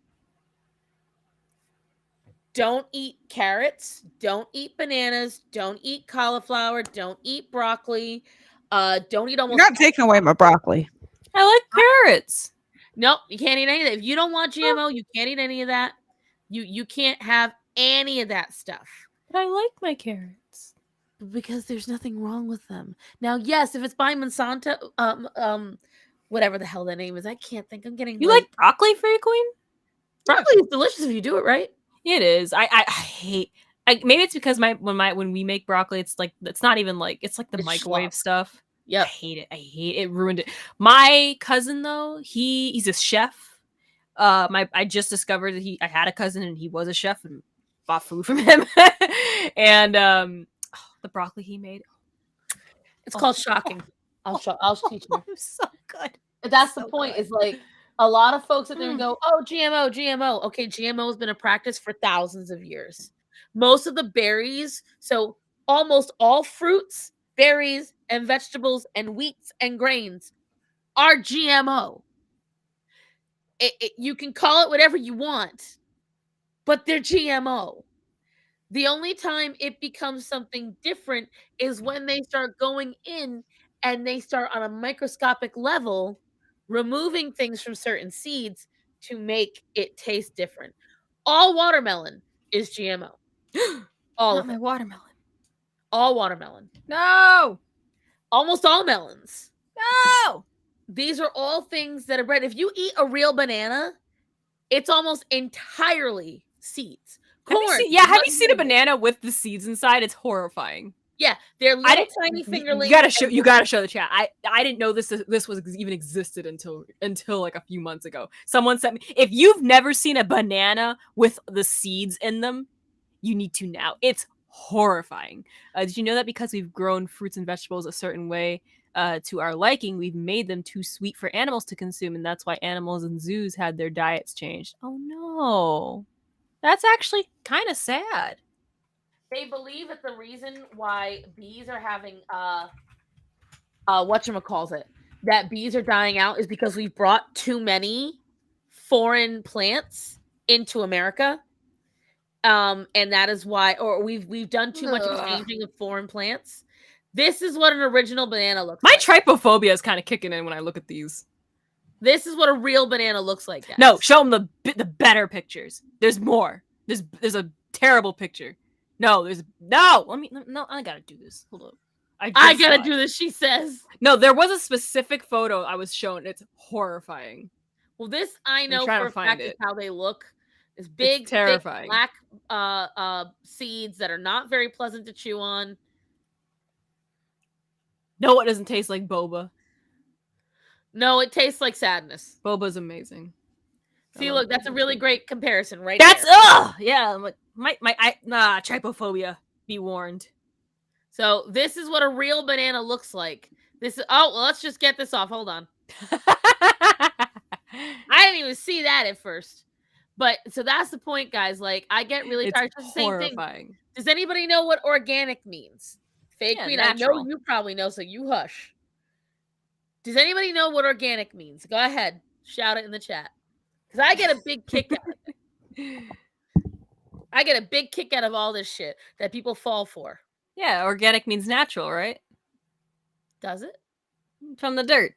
don't eat carrots, don't eat bananas, don't eat cauliflower, don't eat broccoli, don't eat almost. You're not taking away my broccoli. I like carrots. Nope, you can't eat any of that. If you don't want GMO, you can't eat any of that. You can't have any of that stuff. But I like my carrots. Because there's nothing wrong with them. Now, yes, if it's by Monsanto, whatever the hell that name is, I can't think. I'm getting. You like broccoli, Fairy Queen? Broccoli is delicious if you do it right. It is. I hate. Maybe it's because when we make broccoli, it's like, it's not even like, it's like the microwave stuff. Yeah, I hate it. It ruined it. My cousin though, he's a chef. I just discovered that I had a cousin and he was a chef, and bought food from him. And the broccoli he made, it's called shocking. I'll teach you. So good. That's the point. Is like a lot of folks sit there and go, "Oh, GMO." Okay, GMO has been a practice for thousands of years. Most of the berries, so almost all fruits, berries, and vegetables, and wheats and grains are GMO. You can call it whatever you want, but they're GMO. The only time it becomes something different is when they start going in and they start on a microscopic level removing things from certain seeds to make it taste different. All watermelon is GMO. All Not my watermelon. All watermelon. No. Almost all melons. No. These are all things that are bred. If you eat a real banana, it's almost entirely seeds. Corn. Have you seen a banana with the seeds inside? It's horrifying. Yeah, they're little tiny fingerlings. You gotta show the chat. I didn't know this was even existed until like a few months ago. Someone sent me. If you've never seen a banana with the seeds in them, you need to now. It's horrifying. Did you know that because we've grown fruits and vegetables a certain way to our liking, we've made them too sweet for animals to consume, and that's why animals in zoos had their diets changed? Oh no. That's actually kind of sad. They believe that the reason why bees are having whatchamacallit, that bees are dying out is because we've brought too many foreign plants into America. And that is why, or we've done too much exchanging of foreign plants. This is what an original banana looks like. My trypophobia is kind of kicking in when I look at these. This is what a real banana looks like, guys. No, show them the better pictures. There's more. There's a terrible picture. No, I gotta do this. Hold up. I gotta do this, she says. No, there was a specific photo I was shown. It's horrifying. Well, this I know for a fact is how they look. It's big, it's terrifying. Thick, black seeds that are not very pleasant to chew on. No, it doesn't taste like boba. No, it tastes like sadness. Boba's amazing. See, look, that's a really great comparison, right? That's yeah. My trypophobia. Be warned. So this is what a real banana looks like. Let's just get this off. Hold on. I didn't even see that at first. But so that's the point, guys. Like, I get really tired of the same thing. Does anybody know what organic means? Fake Queen, natural. I know you probably know, so you hush. Does anybody know what organic means? Go ahead. Shout it in the chat. Because I get a big kick out of it. I get a big kick out of all this shit that people fall for. Yeah, organic means natural, right? Does it? From the dirt.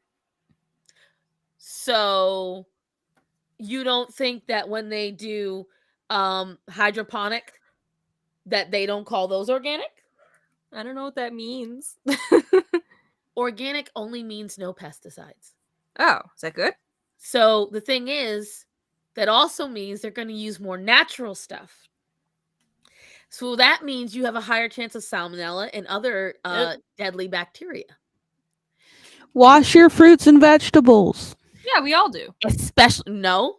So you don't think that when they do hydroponic that they don't call those organic? I don't know what that means. Organic only means no pesticides. Oh, is that good? So the thing is, that also means they're going to use more natural stuff. So that means you have a higher chance of salmonella and other deadly bacteria. Wash your fruits and vegetables. Yeah, we all do. Especially No,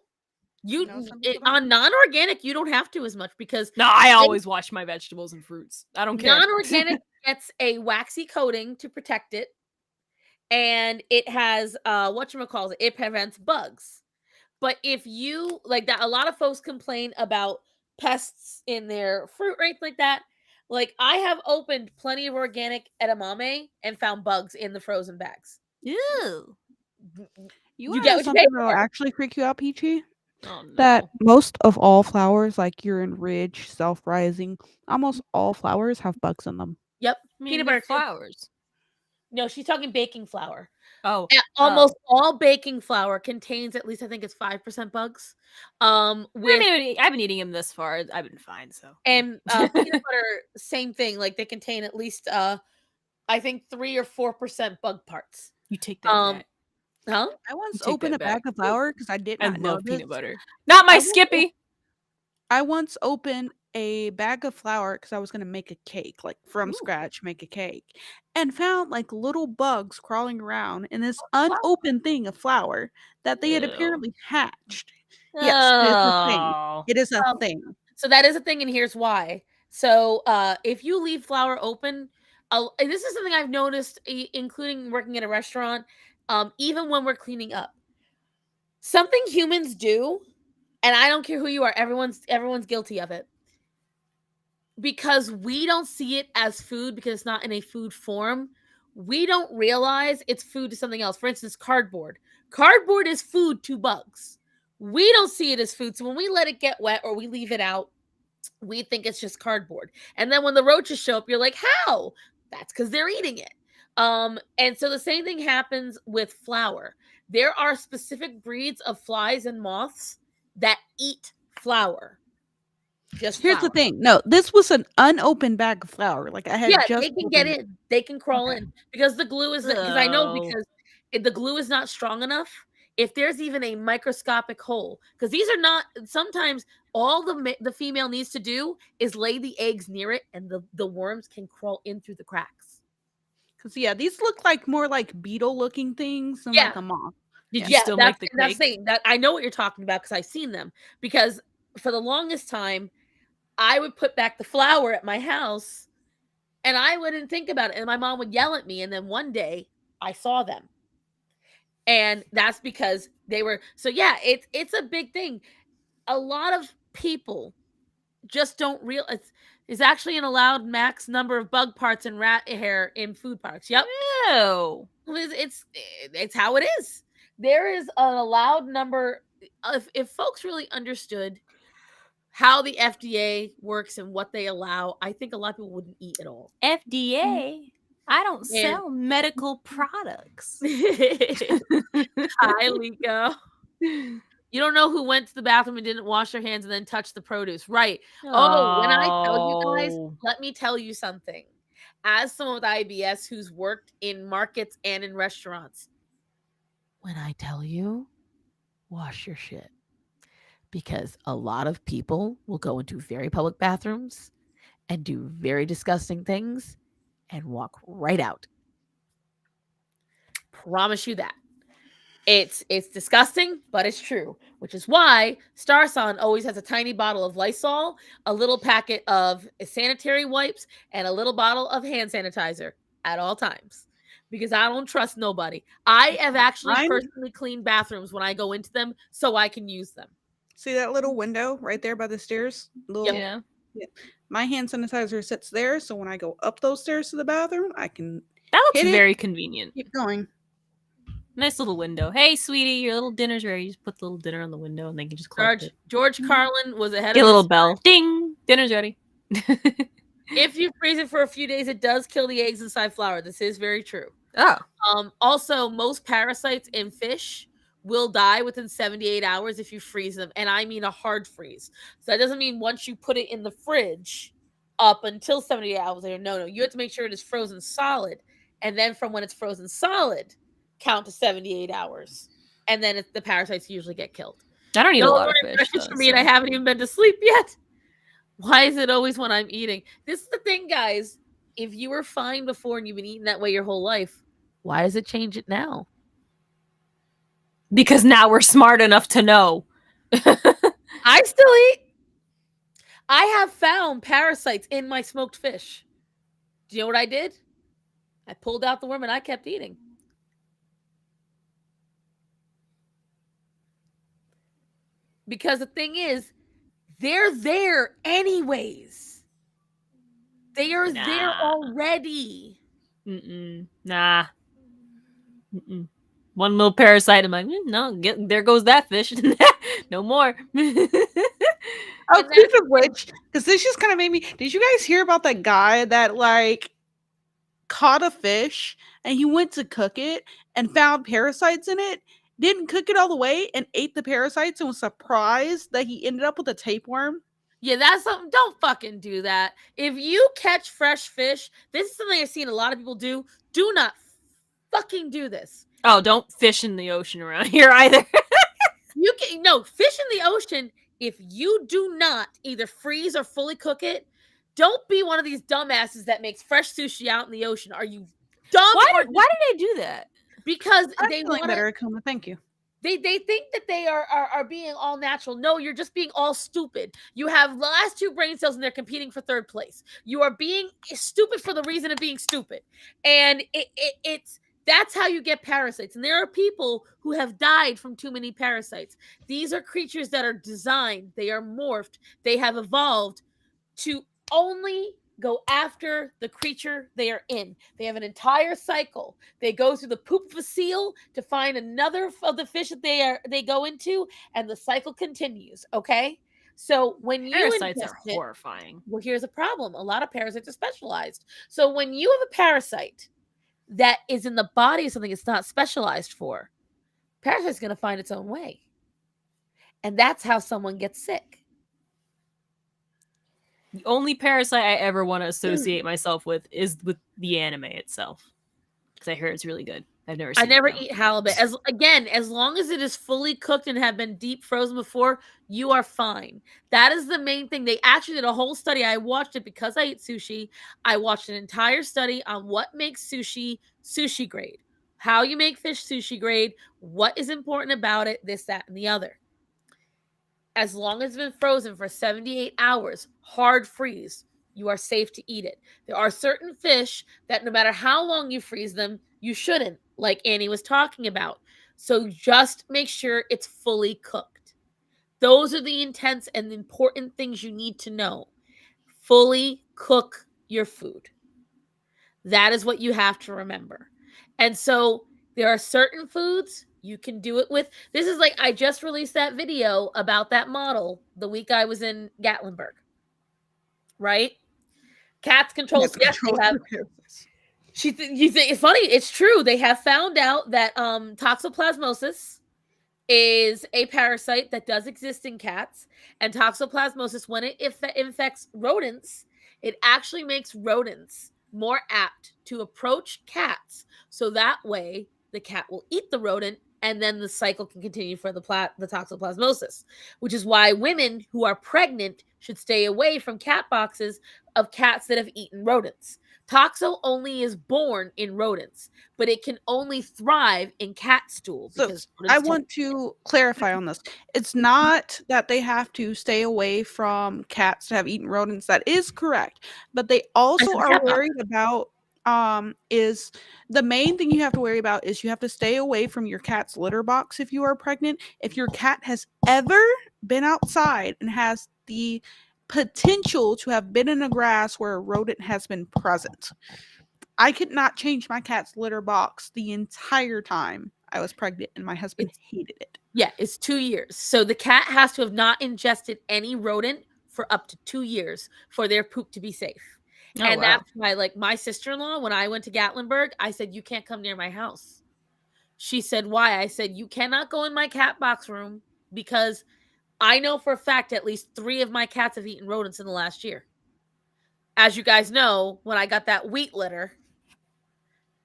some people don't. on non-organic, you don't have to as much because No, I always wash my vegetables and fruits. I don't care. non-organic gets a waxy coating to protect it, and it has whatchamacallit, it prevents bugs. But if you like that, a lot of folks complain about pests in their fruit, right? Like that. Like I have opened plenty of organic edamame and found bugs in the frozen bags. Ew. You You want get to know what you something pay that'll for. actually freak you out, Peachy? Oh no. That most of all flowers, like urine ridge, self-rising, almost all flowers have bugs in them. Yep. I mean, Peanut they're butter too. flowers. No, she's talking baking flour. Oh. Almost all baking flour contains at least, I think it's 5% bugs. I mean, I've been eating them this far. I've been fine, so. And peanut butter, same thing. Like they contain at least I think 3 or 4% bug parts. You take that back. Huh? I once take opened that a bag back. of flour because I did I not know love this. peanut butter. Not my I once Skippy. I once opened a bag of flour because I was going to make a cake, like from Ooh. scratch, make a cake, and found like little bugs crawling around in this unopened thing of flour that they had Ew. apparently hatched. Yes, it is a thing. Oh. It is a thing. So that is a thing, and here's why. So if you leave flour open, and this is something I've noticed, including working at a restaurant, even when we're cleaning up. Something humans do, and I don't care who you are, everyone's guilty of it. Because we don't see it as food because it's not in a food form, we don't realize it's food to something else. For instance, cardboard. Cardboard is food to bugs. We don't see it as food. So when we let it get wet or we leave it out, we think it's just cardboard. And then when the roaches show up, you're like, how? That's because they're eating it. And so the same thing happens with flour. There are specific breeds of flies and moths that eat flour. Just Here's the thing. No, this was an unopened bag of flour. Like I had just they can get opened it. in. They can crawl in because the glue is because I know Oh. because the glue is not strong enough. If there's even a microscopic hole, because these are not sometimes all the female needs to do is lay the eggs near it, and the worms can crawl in through the cracks. Because yeah, these look like more like beetle-looking things than like a moth. Did you still make the that's cake? that I know what you're talking about because I've seen them. Because for the longest time, I would put back the flour at my house, and I wouldn't think about it, and my mom would yell at me. And then one day, I saw them. And that's because they were so yeah, it's a big thing. A lot of people just don't realize it's actually an allowed max number of bug parts and rat hair in food products. Yep. Ew. It's how it is. There is an allowed number if folks really understood how the FDA works and what they allow, I think a lot of people wouldn't eat at all. FDA? I don't sell medical products. Hi, Liko. You don't know who went to the bathroom and didn't wash their hands and then touch the produce. Right. Oh, when I tell you guys, let me tell you something. As someone with IBS who's worked in markets and in restaurants, when I tell you, wash your shit. Because a lot of people will go into very public bathrooms and do very disgusting things and walk right out. Promise you that. It's disgusting, but it's true, which is why Starson always has a tiny bottle of Lysol, a little packet of sanitary wipes, and a little bottle of hand sanitizer at all times. Because I don't trust nobody. I have actually personally cleaned bathrooms when I go into them so I can use them. See that little window right there by the stairs? Yeah. My hand sanitizer sits there, so when I go up those stairs to the bathroom, I can. That looks very convenient. Keep going. Nice little window. Hey, sweetie, your little dinner's ready. You just put the little dinner on the window, and they can just close it. George Carlin was ahead Get of a little his bell. time. Ding, Dinner's ready. If you freeze it for a few days, it does kill the eggs inside flour. This is very true. Oh. Also, most parasites in fish will die within 78 hours if you freeze them. And I mean a hard freeze. So that doesn't mean once you put it in the fridge up until 78 hours later. No. You have to make sure it is frozen solid. And then from when it's frozen solid, count to 78 hours. And then the parasites usually get killed. I don't eat a lot of fish. For me, and I haven't even been to sleep yet. Why is it always when I'm eating? This is the thing, guys. If you were fine before and you've been eating that way your whole life, why does it change it now? Because now we're smart enough to know. I still eat. I have found parasites in my smoked fish. Do you know what I did? I pulled out the worm and I kept eating. Because the thing is, they're there anyways. They are there already. Nah. One little parasite. I'm like, no, there goes that fish. No more. Oh, speaking of which, because this just kind of made me. Did you guys hear about that guy that like caught a fish and he went to cook it and found parasites in it? Didn't cook it all the way and ate the parasites and was surprised that he ended up with a tapeworm. Yeah, that's something. Don't fucking do that. If you catch fresh fish, this is something I've seen a lot of people do. Do not fucking do this. Oh, don't fish in the ocean around here either. You can fish in the ocean. If you do not either freeze or fully cook it, don't be one of these dumbasses that makes fresh sushi out in the ocean. Are you dumb? Why did they do that? Because they want better. Thank you. They think that they are being all natural. No, you're just being all stupid. You have the last two brain cells and they're competing for third place. You are being stupid for the reason of being stupid. And it's that's how you get parasites. And there are people who have died from too many parasites. These are creatures that are designed, they are morphed, they have evolved to only go after the creature they are in. They have an entire cycle. They go through the poop of a seal to find another of the fish that they go into, and the cycle continues. Okay, so when parasites are horrifying. Well, here's a problem: a lot of parasites are specialized. So when you have a parasite that is in the body of something it's not specialized for, parasite's going to find its own way, and that's how someone gets sick. The only parasite I ever want to associate myself with is with the anime itself, because I heard it's really good. I never eat halibut. As long as it is fully cooked and have been deep frozen before, you are fine. That is the main thing. They actually did a whole study. I watched it because I eat sushi. I watched an entire study on what makes sushi grade, how you make fish sushi grade, what is important about it, this, that, and the other. As long as it's been frozen for 78 hours, hard freeze, you are safe to eat it. There are certain fish that no matter how long you freeze them, you shouldn't, like Annie was talking about. So just make sure it's fully cooked. Those are the intense and important things you need to know. Fully cook your food. That is what you have to remember. And so there are certain foods you can do it with. This is like, I just released that video about that model the week I was in Gatlinburg. Right? Cats control. Yes, they have. You think it's funny? It's true. They have found out that toxoplasmosis is a parasite that does exist in cats, and toxoplasmosis, when it infects rodents, it actually makes rodents more apt to approach cats, so that way the cat will eat the rodent, and then the cycle can continue for the toxoplasmosis, which is why women who are pregnant should stay away from cat boxes of cats that have eaten rodents. Toxo only is born in rodents, but it can only thrive in cat stool. So I want to clarify on this. It's not that they have to stay away from cats that have eaten rodents. That is correct. But they also are worried about is the main thing you have to worry about is you have to stay away from your cat's litter box if you are pregnant. If your cat has ever been outside and has the potential to have been in the grass where a rodent has been present. I could not change my cat's litter box the entire time I was pregnant, and my husband hated it. Yeah, it's 2 years. So the cat has to have not ingested any rodent for up to 2 years for their poop to be safe. Oh, And wow. that's why, like, my sister-in-law, when I went to Gatlinburg, I said, "You can't come near my house." She said, "Why?" I said, "You cannot go in my cat box room because I know for a fact at least 3 of my cats have eaten rodents in the last year." As you guys know, when I got that wheat litter,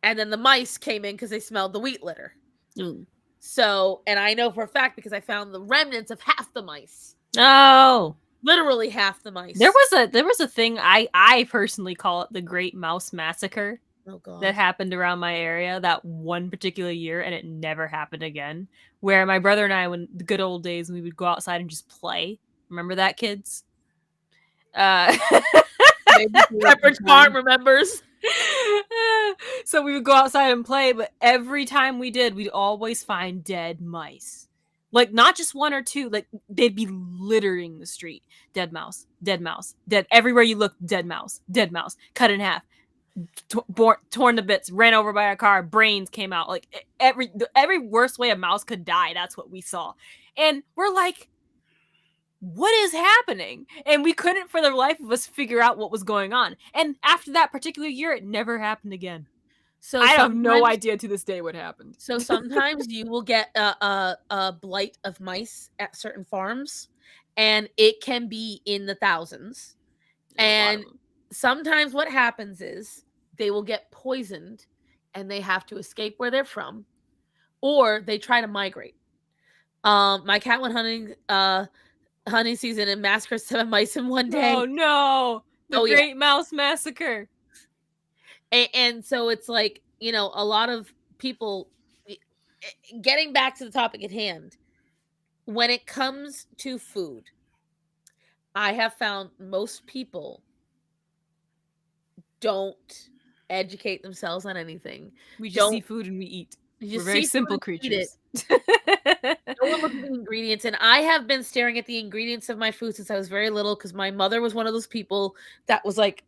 and then the mice came in because they smelled the wheat litter. Ooh. So, and I know for a fact because I found the remnants of half the mice. Oh. Literally half the mice. There was a thing I personally call it the Great Mouse Massacre. Oh god. That happened around my area that one particular year, and it never happened again. Where my brother and I, when the good old days, we would go outside and just play. Remember that, kids? Pepperidge Farm remembers. So we would go outside and play, but every time we did, we'd always find dead mice. Like, not just one or two, like, they'd be littering the street. Dead mouse, dead mouse, dead. Everywhere you look, dead mouse, cut in half, torn to bits, ran over by a car, brains came out. Like, every worst way a mouse could die, that's what we saw. And we're like, what is happening? And we couldn't for the life of us figure out what was going on. And after that particular year, it never happened again. So I have no idea to this day what happened. So sometimes you will get a blight of mice at certain farms, and it can be in the thousands. And sometimes what happens is they will get poisoned and they have to escape where they're from, or they try to migrate. My cat went hunting season and massacred 7 mice in one day. Oh no, the Great Mouse Massacre. And so it's like, you know, a lot of people, getting back to the topic at hand, when it comes to food, I have found most people don't educate themselves on anything. We just see food and we eat. We're very simple creatures. No one looks at the ingredients, and I have been staring at the ingredients of my food since I was very little, because my mother was one of those people that was like,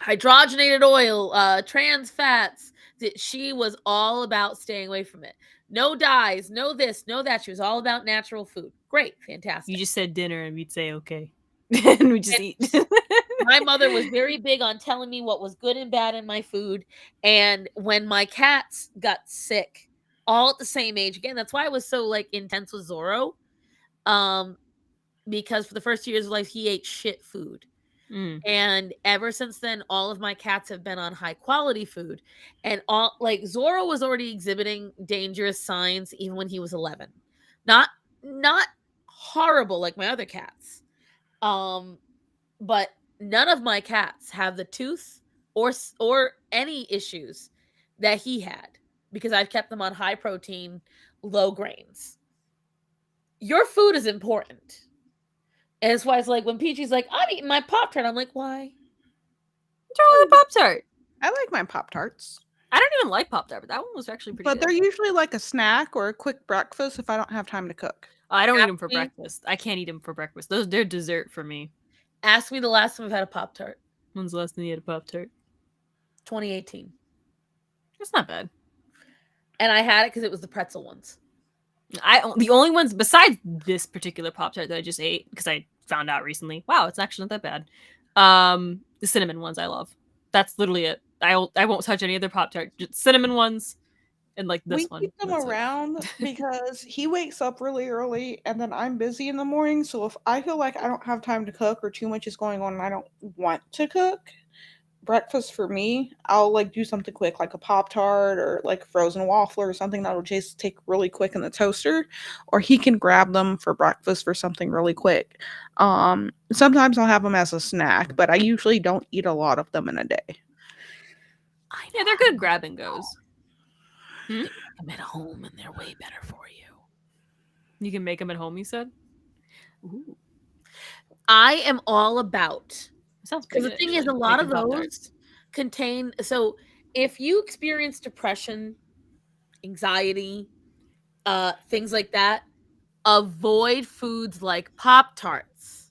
hydrogenated oil, trans fats. That she was all about staying away from it. No dyes, no this, no that. She was all about natural food. Great, fantastic. You just said dinner and we'd say okay. And we just eat. My mother was very big on telling me what was good and bad in my food. And when my cats got sick, all at the same age, again, that's why I was so like intense with Zorro. Because for the first 2 years of life, he ate shit food. And ever since then, all of my cats have been on high quality food. And all, like, Zorro was already exhibiting dangerous signs even when he was 11. Not horrible like my other cats. But none of my cats have the tooth or any issues that he had, because I've kept them on high protein, low grains. Your food is important. And that's why it's like when Peachy's like, I'm eating my Pop-Tart. I'm like, why? What's wrong with Pop-Tart? I like my Pop-Tarts. I don't even like Pop-Tart, but that one was actually pretty good. But they're usually like a snack or a quick breakfast if I don't have time to cook. I don't eat them for breakfast. I can't eat them for breakfast. They're dessert for me. Ask me the last time I've had a Pop-Tart. When's the last time you had a Pop-Tart? 2018. That's not bad. And I had it because it was the pretzel ones. The only ones besides this particular Pop-Tart that I just ate, because I found out recently, wow, it's actually not that bad. The cinnamon ones I love. That's literally it. I won't touch any other Pop-Tart. Just cinnamon ones and like this one. We keep them around because he wakes up really early and then I'm busy in the morning. So if I feel like I don't have time to cook or too much is going on and I don't want to cook breakfast for me, I'll like do something quick like a Pop-Tart or like a frozen waffle or something that'll just take really quick in the toaster, or he can grab them for breakfast for something really quick. Sometimes I'll have them as a snack, but I usually don't eat a lot of them in a day. Yeah, they're good grab and goes. Make them at home and they're way better for you. You can make them at home, you said? Ooh. I am all about. Because the thing is, a lot of those contain. So if you experience depression, anxiety, things like that, avoid foods like Pop-Tarts.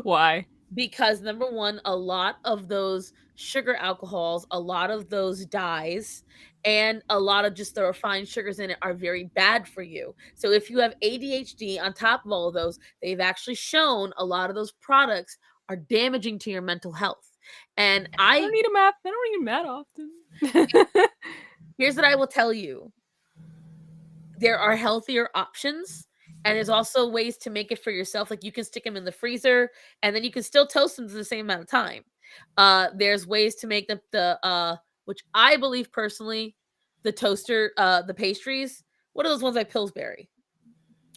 Why? because number one, a lot of those sugar alcohols, a lot of those dyes, and a lot of just the refined sugars in it are very bad for you. So if you have ADHD, on top of all of those, they've actually shown a lot of those products are damaging to your mental health. And I don't need a map. I don't eat mad often. Here's what I will tell you. There are healthier options, and there's also ways to make it for yourself. Like you can stick them in the freezer, and then you can still toast them to the same amount of time. There's ways to make the which I believe personally, the toaster, the pastries. What are those ones by Pillsbury?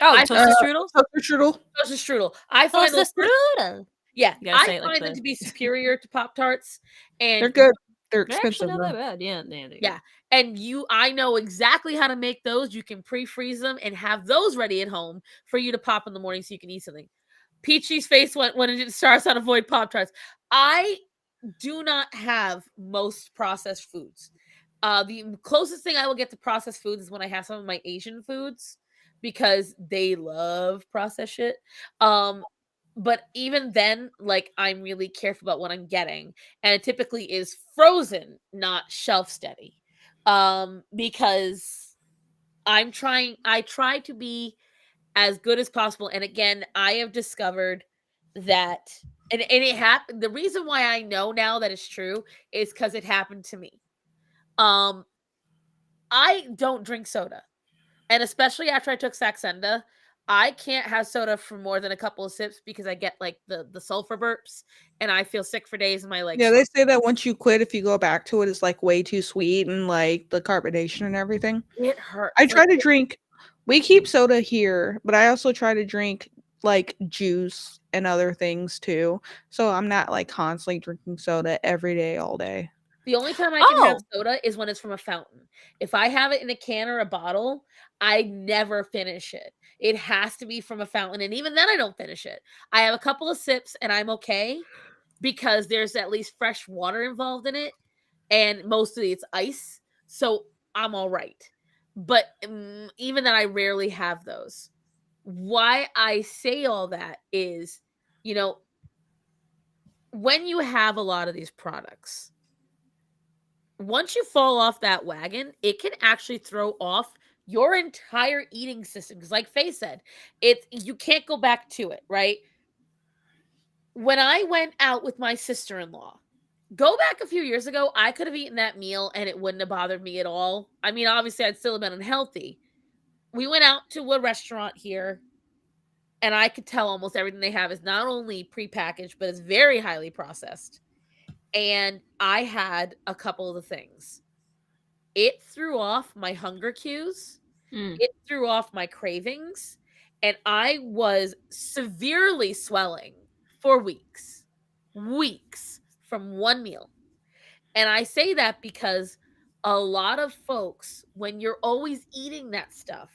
Oh, toasted strudels? Toaster strudel. Toasted strudel. I find those strudel. Yeah, I like find them this. to be superior to Pop-Tarts, and They're good. They're They're expensive. actually not though. that bad. Yeah, Yeah, and I know exactly how to make those. You can pre-freeze them and have those ready at home for you to pop in the morning so you can eat something. Peachy's face went when it starts to avoid Pop-Tarts. I do not have most processed foods. The closest thing I will get to processed foods is when I have some of my Asian foods because they love processed shit. But even then, like I'm really careful about what I'm getting, and it typically is frozen, not shelf steady. Because I try to be as good as possible. And again, I have discovered that and it happened. The reason why I know now that it's true is because it happened to me. Um, I don't drink soda. And especially after I took Saxenda, I can't have soda for more than a couple of sips because I get like the sulfur burps and I feel sick for days and my legs. Yeah, they say that once you quit, if you go back to it, it's like way too sweet and like the carbonation and everything. It hurts. I try to drink. We keep soda here, but I also try to drink like juice and other things too. So I'm not like constantly drinking soda every day, all day. The only time I can have soda is when it's from a fountain. If I have it in a can or a bottle, I never finish it. It has to be from a fountain, and even then I don't finish it. I have a couple of sips and I'm okay because there's at least fresh water involved in it, and mostly it's ice, so I'm all right. But even then I rarely have those. Why I say all that is, you know, when you have a lot of these products, once you fall off that wagon, it can actually throw off your entire eating system. Because, like Faye said, you can't go back to it, right? When I went out with my sister-in-law, go back a few years ago, I could have eaten that meal and it wouldn't have bothered me at all. I mean, obviously, I'd still have been unhealthy. We went out to a restaurant here, and I could tell almost everything they have is not only prepackaged, but it's very highly processed. And I had a couple of the things. It threw off my hunger cues. It threw off my cravings. And I was severely swelling for weeks. Weeks from one meal. And I say that because a lot of folks, when you're always eating that stuff,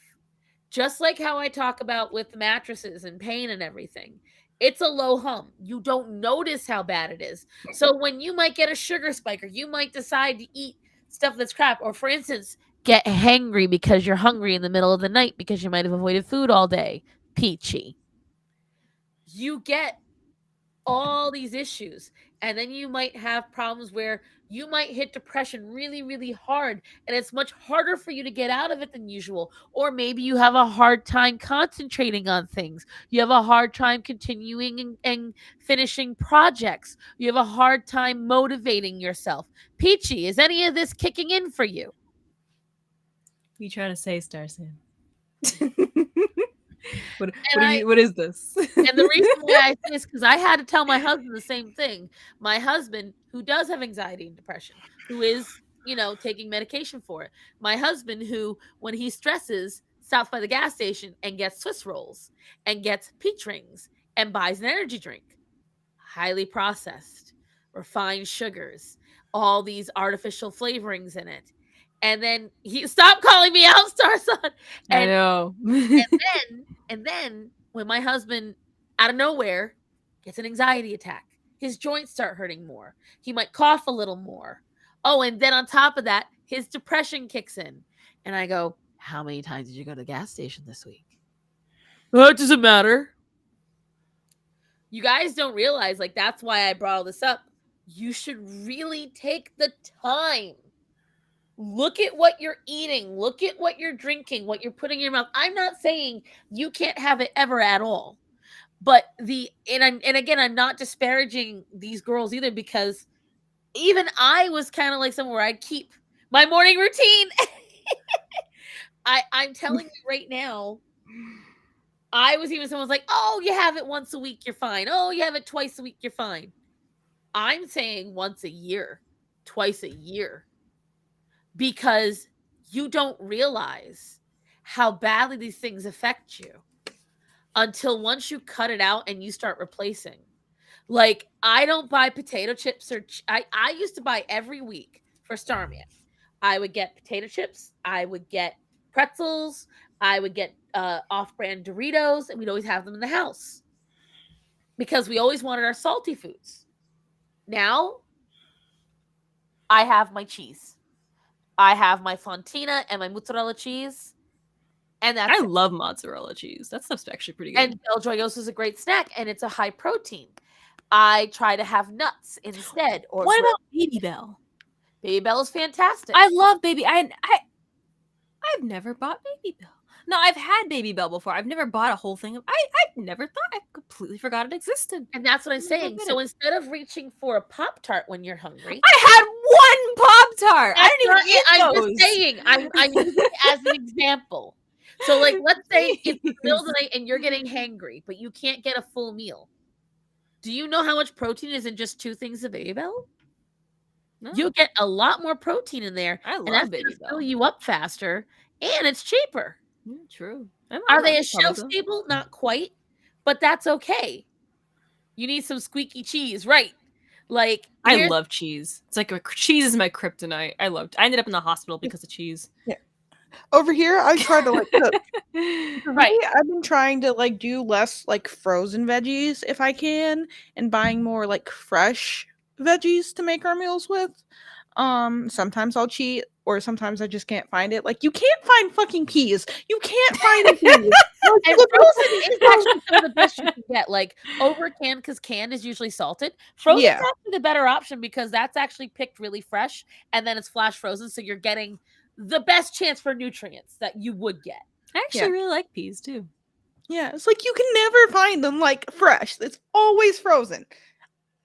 just like how I talk about with mattresses and pain and everything, it's a low hum. You don't notice how bad it is. So when you might get a sugar spike or you might decide to eat stuff that's crap, or for instance, get hangry because you're hungry in the middle of the night because you might have avoided food all day, peachy. You get all these issues, and then you might have problems where you might hit depression really, really hard, and it's much harder for you to get out of it than usual. Or maybe you have a hard time concentrating on things, you have a hard time continuing and finishing projects, you have a hard time motivating yourself. Peachy, is any of this kicking in for you? You trying to say, Starson? What is this? And the reason why I say this, because I had to tell my husband the same thing. My husband, who does have anxiety and depression, who is, taking medication for it. My husband, who, when he stresses, stops by the gas station and gets Swiss rolls and gets peach rings and buys an energy drink. Highly processed, refined sugars, all these artificial flavorings in it. And then he stopped calling me out, Star Son. I know. And then when my husband out of nowhere gets an anxiety attack, his joints start hurting more. He might cough a little more. Oh, and then on top of that, his depression kicks in. And I go, how many times did you go to the gas station this week? Well, it doesn't matter. you guys don't realize, like, that's why I brought all this up. You should really take the time. Look at what you're eating. Look at what you're drinking, what you're putting in your mouth. I'm not saying you can't have it ever at all. But and again, I'm not disparaging these girls either, because even I was kind of like someone where I'd keep my morning routine. I'm telling you right now, I was even someone's like, oh, you have it once a week, you're fine. Oh, you have it twice a week, you're fine. I'm saying once a year, twice a year, because you don't realize how badly these things affect you until once you cut it out and you start replacing. Like, I don't buy potato chips I used to buy every week for Starman. I would get potato chips, I would get pretzels, I would get off-brand Doritos, and we'd always have them in the house because we always wanted our salty foods. Now, I have my cheese. I have my Fontina and my mozzarella cheese, and that's I love mozzarella cheese. That stuff's actually pretty good. And Del Joyos is a great snack, and it's a high protein. I try to have nuts instead. Or what about Baby Bell? Baby Bell is fantastic. I love Baby. I've never bought Baby Bell. No, I've had Baby Bell before. I've never bought a whole thing of. I've never thought. I completely forgot it existed. And that's what I'm saying. So instead of reaching for a Pop-Tart when you're hungry, I had one Pop-Tart. I didn't even eat I'm those. just saying. I'm using it as an example. So, like, let's say it's the middle of the night and you're getting hangry, but you can't get a full meal. Do you know how much protein is in just 2 things of Baby Bell? No. You'll get a lot more protein in there. I love Baby Bell. Fill you up faster, and it's cheaper. True. Are they a shelf stable? Not quite, but that's okay. You need some squeaky cheese, right? Like, I love cheese. It's like cheese is my kryptonite. I ended up in the hospital because of cheese. Yeah. Over here, I try to like cook. Right. I've been trying to like do less like frozen veggies if I can, and buying more like fresh veggies to make our meals with. Sometimes I'll cheat, or sometimes I just can't find it. Like, you can't find fucking peas. You can't find peas. And frozen is actually some of the best you can get. Like, over canned, because canned is usually salted. Frozen is actually the better option because that's actually picked really fresh, and then it's flash frozen, so you're getting the best chance for nutrients that you would get. I actually really like peas too. Yeah, it's like you can never find them like fresh. It's always frozen.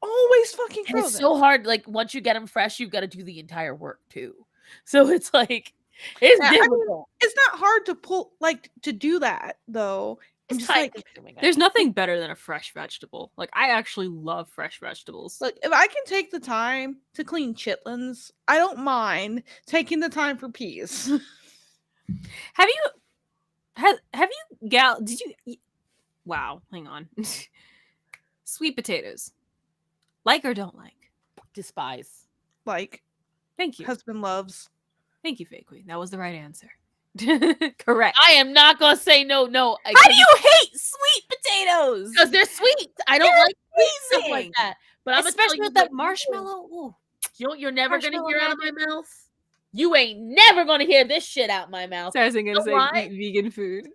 Always fucking frozen. And it's so hard. Like, once you get them fresh, you've got to do the entire work too. So it's like, it's difficult. I mean, it's not hard to pull, like, to do that though. It's just like, there's nothing better than a fresh vegetable. Like, I actually love fresh vegetables. Look, if I can take the time to clean chitlins, I don't mind taking the time for peas. Have you did you wow, hang on. Sweet potatoes. Like or don't like? Despise. Like, thank you. Husband loves. Thank you, Fake Queen. That was the right answer. Correct. I am not gonna say no. How do you hate sweet potatoes? Because they're sweet. I don't like sweet stuff like that. But I'm especially with that marshmallow. Ooh. You're never gonna hear out of my mouth. You ain't never gonna hear this shit out my mouth. So I wasn't gonna say eat vegan food.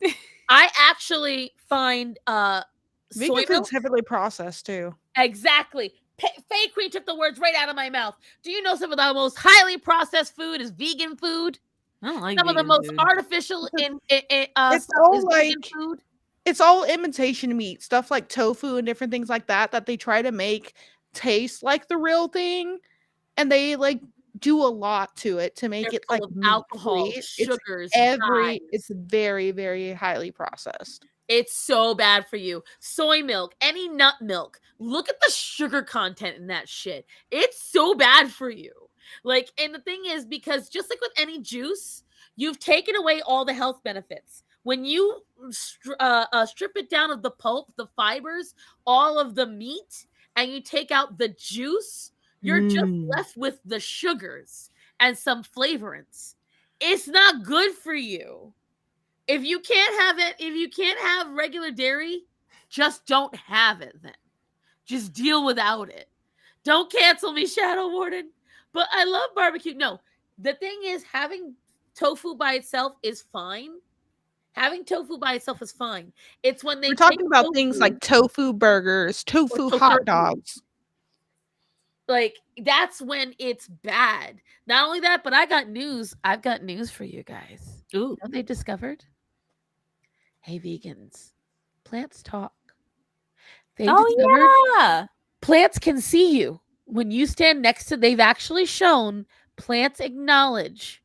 I actually find vegan food's heavily processed too. Exactly. Fake Queen took the words right out of my mouth. Do you know some of the most highly processed food is vegan food? I don't like some of the most food. artificial it's all like food. It's all imitation meat, stuff like tofu and different things like that they try to make taste like the real thing, and they like do a lot to it to make it like alcohol, sugars, it's very, very highly processed. It's so bad for you. Soy milk, any nut milk. Look at the sugar content in that shit. It's so bad for you. Like, and the thing is, because just like with any juice, you've taken away all the health benefits. When you strip it down of the pulp, the fibers, all of the meat, and you take out the juice, you're just left with the sugars and some flavorants. It's not good for you. If you can't have regular dairy, just don't have it then. Just deal without it. Don't cancel me, Shadow Warden. But I love barbecue. No, the thing is, having tofu by itself is fine. Having tofu by itself is fine. It's when they We're talking take about things like tofu burgers, tofu hot turkey. dogs. Like, that's when it's bad. Not only that, but I got news. I've got news for you guys. Ooh. You know what they've discovered? Hey, vegans, plants talk. They've discovered yeah. plants can see you. When you stand next to, they've actually shown plants acknowledge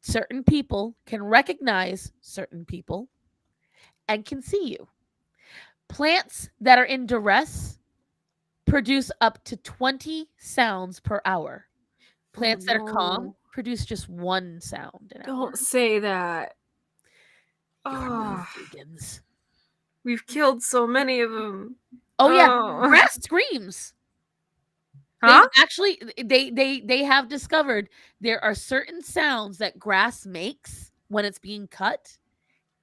certain people, can recognize certain people, and can see you. Plants that are in duress produce up to 20 sounds per hour. Plants that are calm produce just one sound an hour. Don't say that. Vegans. We've killed so many of them. Oh yeah, grass screams. Huh? They've actually, they have discovered there are certain sounds that grass makes when it's being cut,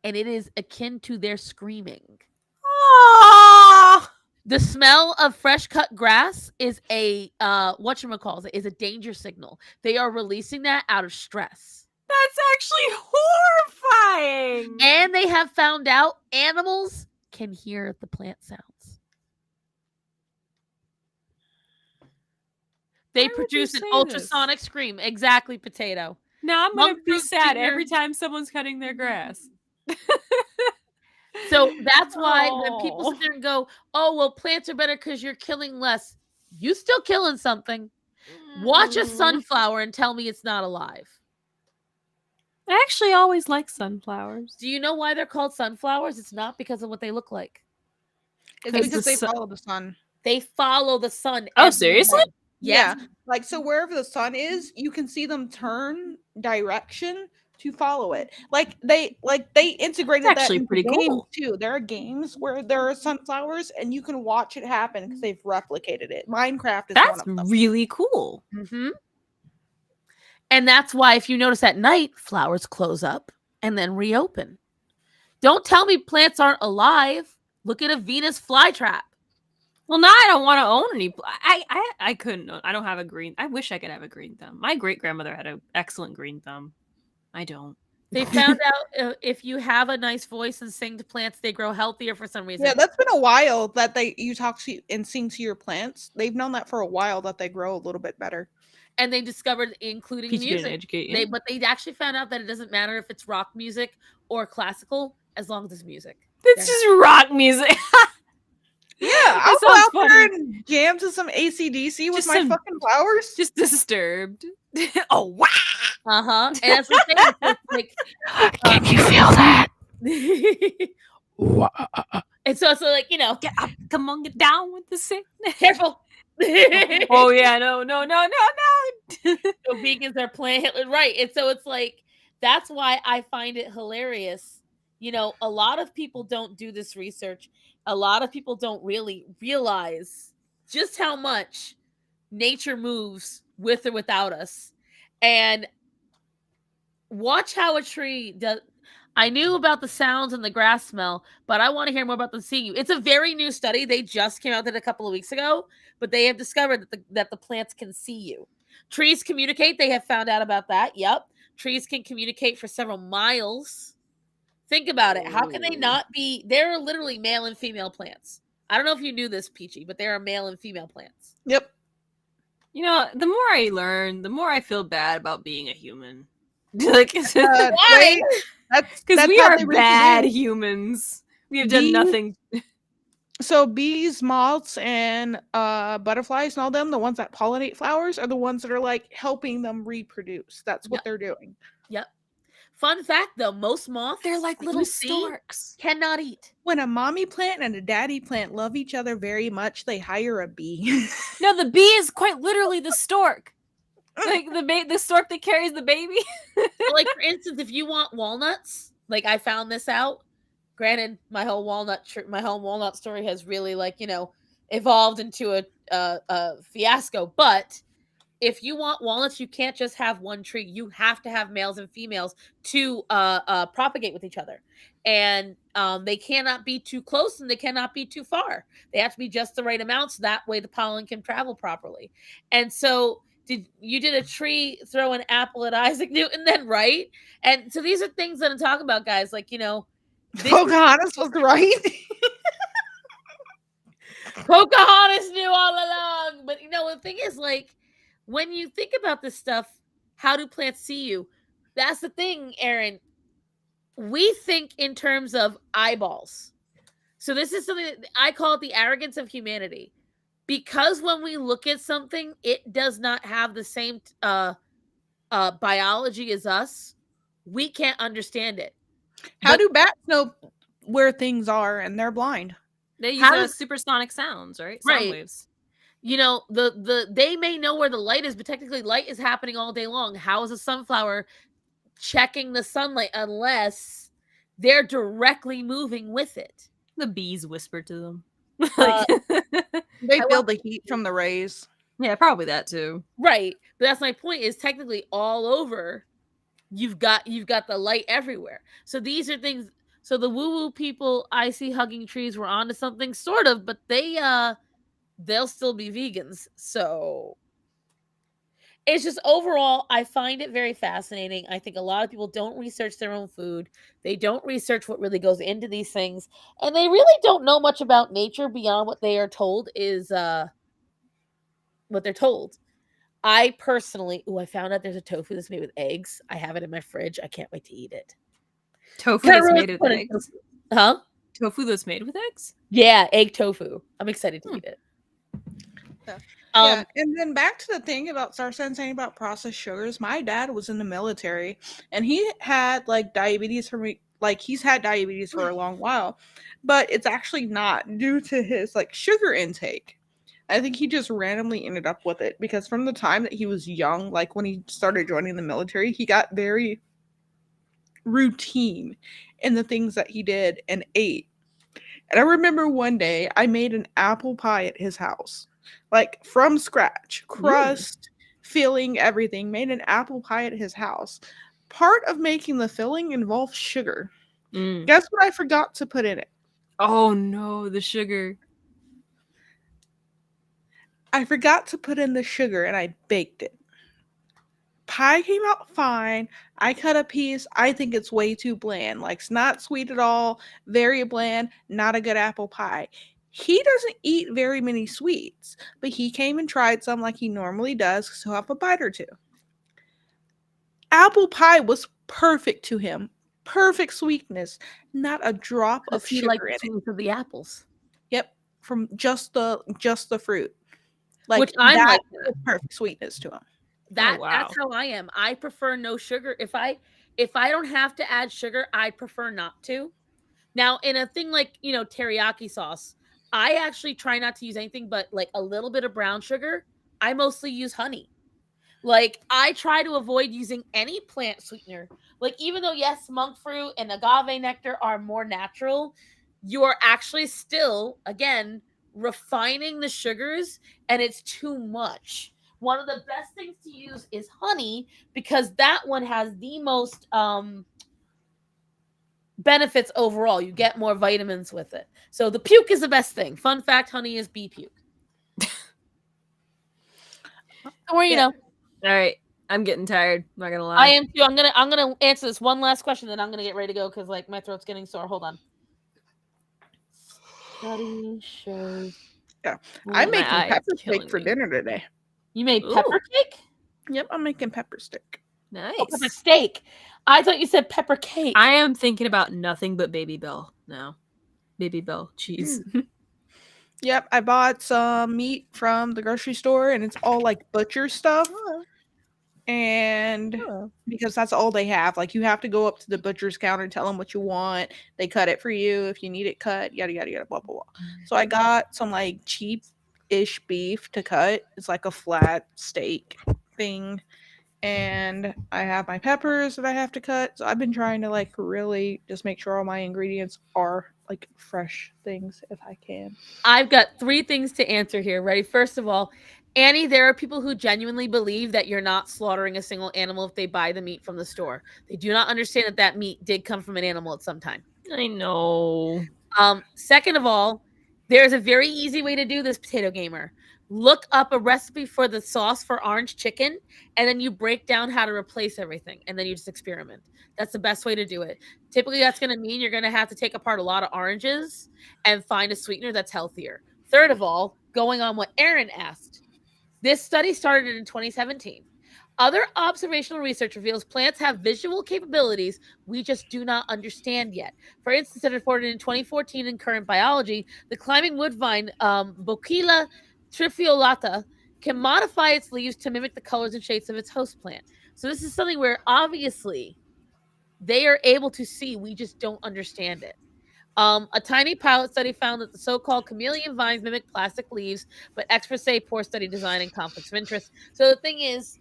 and it is akin to their screaming. Oh. The smell of fresh cut grass is a whatchamacallit, is a danger signal. They are releasing that out of stress. That's actually horrifying. And they have found out animals can hear the plant sounds. They produce an ultrasonic scream. Exactly, Potato. Now I'm going to be sad every time someone's cutting their grass. So that's why when people sit there and go, oh, well, plants are better because you're killing less. You still killing something. Watch a sunflower and tell me it's not alive. I actually always like sunflowers. Do you know why they're called sunflowers? It's not because of what they look like. It's because they follow the sun. They follow the sun. Oh, seriously? Yeah. Like, so wherever the sun is, you can see them turn direction to follow it. Like they integrated that into pretty games cool too. There are games where there are sunflowers and you can watch it happen because they've replicated it. Minecraft is one of them. That's really cool. Mm-hmm. And that's why, if you notice at night, flowers close up and then reopen. Don't tell me plants aren't alive. Look at a Venus flytrap. Well, now I don't want to own any. I couldn't. I don't have a green. I wish I could have a green thumb. My great grandmother had an excellent green thumb. I don't. They found out if you have a nice voice and sing to plants, they grow healthier for some reason. Yeah, that's been a while that you talk to and sing to your plants. They've known that for a while that they grow a little bit better. And they discovered including music. But they actually found out that it doesn't matter if it's rock music or classical, as long as it's music. It's just rock music. Yeah, I'll go out there and jam to some AC/DC with my fucking flowers. Just Disturbed. Oh, wow. Uh-huh. And that's the thing. It's like, can you feel that? And so like, you know, get up, come on, get down with the sickness. Careful. Oh yeah, no. So vegans are playing right. And so it's like, that's why I find it hilarious. You know, a lot of people don't do this research. A lot of people don't really realize just how much nature moves with or without us. And watch how a tree does. I knew about the sounds and the grass smell, but I want to hear more about them seeing you. It's a very new study. They just came out with it a couple of weeks ago, but they have discovered that the plants can see you. Trees communicate. They have found out about that. Yep. Trees can communicate for several miles. Think about it. How can they not be? There are literally male and female plants. I don't know if you knew this, Peachy, but there are male and female plants. Yep. You know, the more I learn, the more I feel bad about being a human. Like, why? Because we are bad humans. We have done nothing. So bees, moths, and butterflies and all them, the ones that pollinate flowers, are the ones that are like helping them reproduce. That's what they're doing. Yep. Fun fact though, most moths, they're like little storks, cannot eat. When a mommy plant and a daddy plant love each other very much, they hire a bee. No, the bee is quite literally the stork. Like the stork that carries the baby. Like, for instance, if you want walnuts, like I found this out. Granted, my whole walnut story has really, like, you know, evolved into a fiasco. But if you want walnuts, you can't just have one tree. You have to have males and females to propagate with each other. And they cannot be too close and they cannot be too far. They have to be just the right amount, so that way the pollen can travel properly. And so you did a tree throw an apple at Isaac Newton then, right? And so these are things that I'm talking about, guys. Like, Pocahontas was right. Pocahontas knew all along. But the thing is, like, when you think about this stuff, how do plants see you? That's the thing, Aaron. We think in terms of eyeballs. So this is something that I call it the arrogance of humanity. Because when we look at something, it does not have the same biology as us. We can't understand it. How do bats know where things are and they're blind? They use supersonic sounds, right? Sound waves. They may know where the light is, but technically light is happening all day long. How is a sunflower checking the sunlight unless they're directly moving with it? The bees whisper to them. They feel the heat from the rays. Yeah, probably that too. Right. But that's my point, is technically all over you've got the light everywhere. So these are things. So the woo-woo people I see hugging trees were onto something, sort of, but they'll still be vegans. So it's just, overall, I find it very fascinating. I think a lot of people don't research their own food. They don't research what really goes into these things. And they really don't know much about nature beyond what they are told is what they're told. I personally, I found out there's a tofu that's made with eggs. I have it in my fridge. I can't wait to eat it. Tofu that's made with eggs? Huh? Tofu that's made with eggs? Yeah, egg tofu. I'm excited to eat it. Yeah. And then back to the thing about saying about processed sugars. My dad was in the military, and he had like diabetes he's had diabetes for a long while, but it's actually not due to his like sugar intake. I think he just randomly ended up with it because from the time that he was young, like when he started joining the military, he got very routine in the things that he did and ate. And I remember one day I made an apple pie at his house, like from scratch, crust, filling, everything, made an apple pie at his house. Part of making the filling involved sugar. Guess what I forgot to put in it? Oh no, the sugar. I forgot to put in the sugar and I baked it. Pie came out fine. I cut a piece. I think it's way too bland. Like, it's not sweet at all. Very bland. Not a good apple pie. He doesn't eat very many sweets, but he came and tried some like he normally does, so he'll have a bite or two. Apple pie was perfect to him. Perfect sweetness. Not a drop of sugar in it. Of the apples. Yep. From just the fruit. Like, which I'm like perfect sweetness to him. That's how I am. I prefer no sugar. If I don't have to add sugar, I prefer not to. Now, in a thing like, teriyaki sauce, I actually try not to use anything but like a little bit of brown sugar. I mostly use honey. Like, I try to avoid using any plant sweetener. Like, even though, yes, monk fruit and agave nectar are more natural, you are actually still, again, refining the sugars, and it's too much. One of the best things to use is honey, because that one has the most benefits overall. You get more vitamins with it. So the puke is the best thing. Fun fact, honey is bee puke. Or, All right. I'm getting tired. I'm not gonna lie. I am too. I'm gonna answer this one last question, then I'm gonna get ready to go because like my throat's getting sore. Hold on. Study shows. Yeah, I'm making pepper steak for dinner today. You made pepper cake? Yep, I'm making pepper steak. Nice. Oh, pepper steak. I thought you said pepper cake. I am thinking about nothing but Baby Bell now. Baby Bell cheese. Yep, I bought some meat from the grocery store, and it's all like butcher stuff. And because that's all they have. Like, you have to go up to the butcher's counter and tell them what you want. They cut it for you if you need it cut, yada, yada, yada, blah, blah, blah. So I got some like cheap-ish beef to cut. It's like a flat steak thing. And I have my peppers that I have to cut. So I've been trying to like really just make sure all my ingredients are like fresh things if I can. I've got 3 things to answer here. Ready? First of all, Annie, there are people who genuinely believe that you're not slaughtering a single animal if they buy the meat from the store. They do not understand that meat did come from an animal at some time. I know. Second of all, there's a very easy way to do this, Potato Gamer. look up a recipe for the sauce for orange chicken, and then you break down how to replace everything, and then you just experiment. That's the best way to do it. Typically, that's going to mean you're going to have to take apart a lot of oranges and find a sweetener that's healthier. Third of all, going on what Aaron asked, this study started in 2017. Other observational research reveals plants have visual capabilities we just do not understand yet. For instance, it reported in 2014 in Current Biology, the climbing wood vine, Bocchilla trifoliata, can modify its leaves to mimic the colors and shapes of its host plant. So this is something where obviously they are able to see, we just don't understand it. A tiny pilot study found that the so-called chameleon vines mimic plastic leaves, but experts say poor study design and conflicts of interest. So the thing is,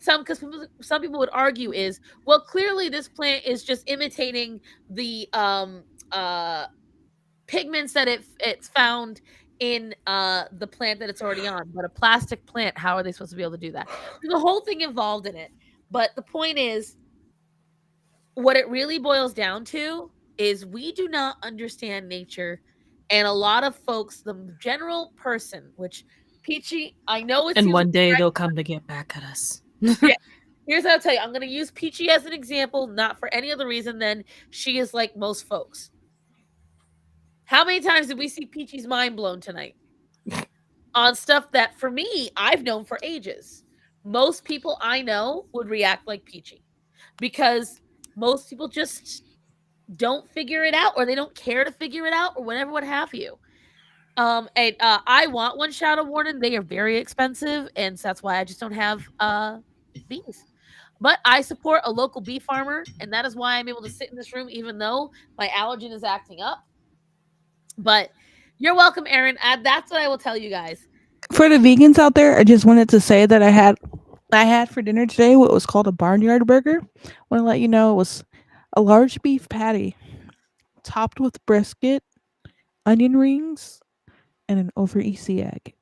some people would argue is, well, clearly this plant is just imitating the pigments that it's found in the plant that it's already on. But a plastic plant, how are they supposed to be able to do that? There's a whole thing involved in it. But the point is, what it really boils down to is we do not understand nature, and a lot of folks, the general person, which Peachy, I know it's and one day they'll come to get back at us. Yeah. Here's what I'll tell you. I'm going to use Peachy as an example, not for any other reason than she is like most folks. How many times did we see Peachy's mind blown tonight on stuff that, for me, I've known for ages? Most people I know would react like Peachy because most people just don't figure it out, or they don't care to figure it out, or whatever, what have you. I want one shadow warden. They are very expensive, and so that's why I just don't have bees. But I support a local bee farmer, and that is why I'm able to sit in this room, even though my allergen is acting up. But you're welcome, Aaron. That's what I will tell you guys. For the vegans out there, I just wanted to say that I had for dinner today what was called a barnyard burger. I want to let you know it was a large beef patty topped with brisket, onion rings, and an over easy egg.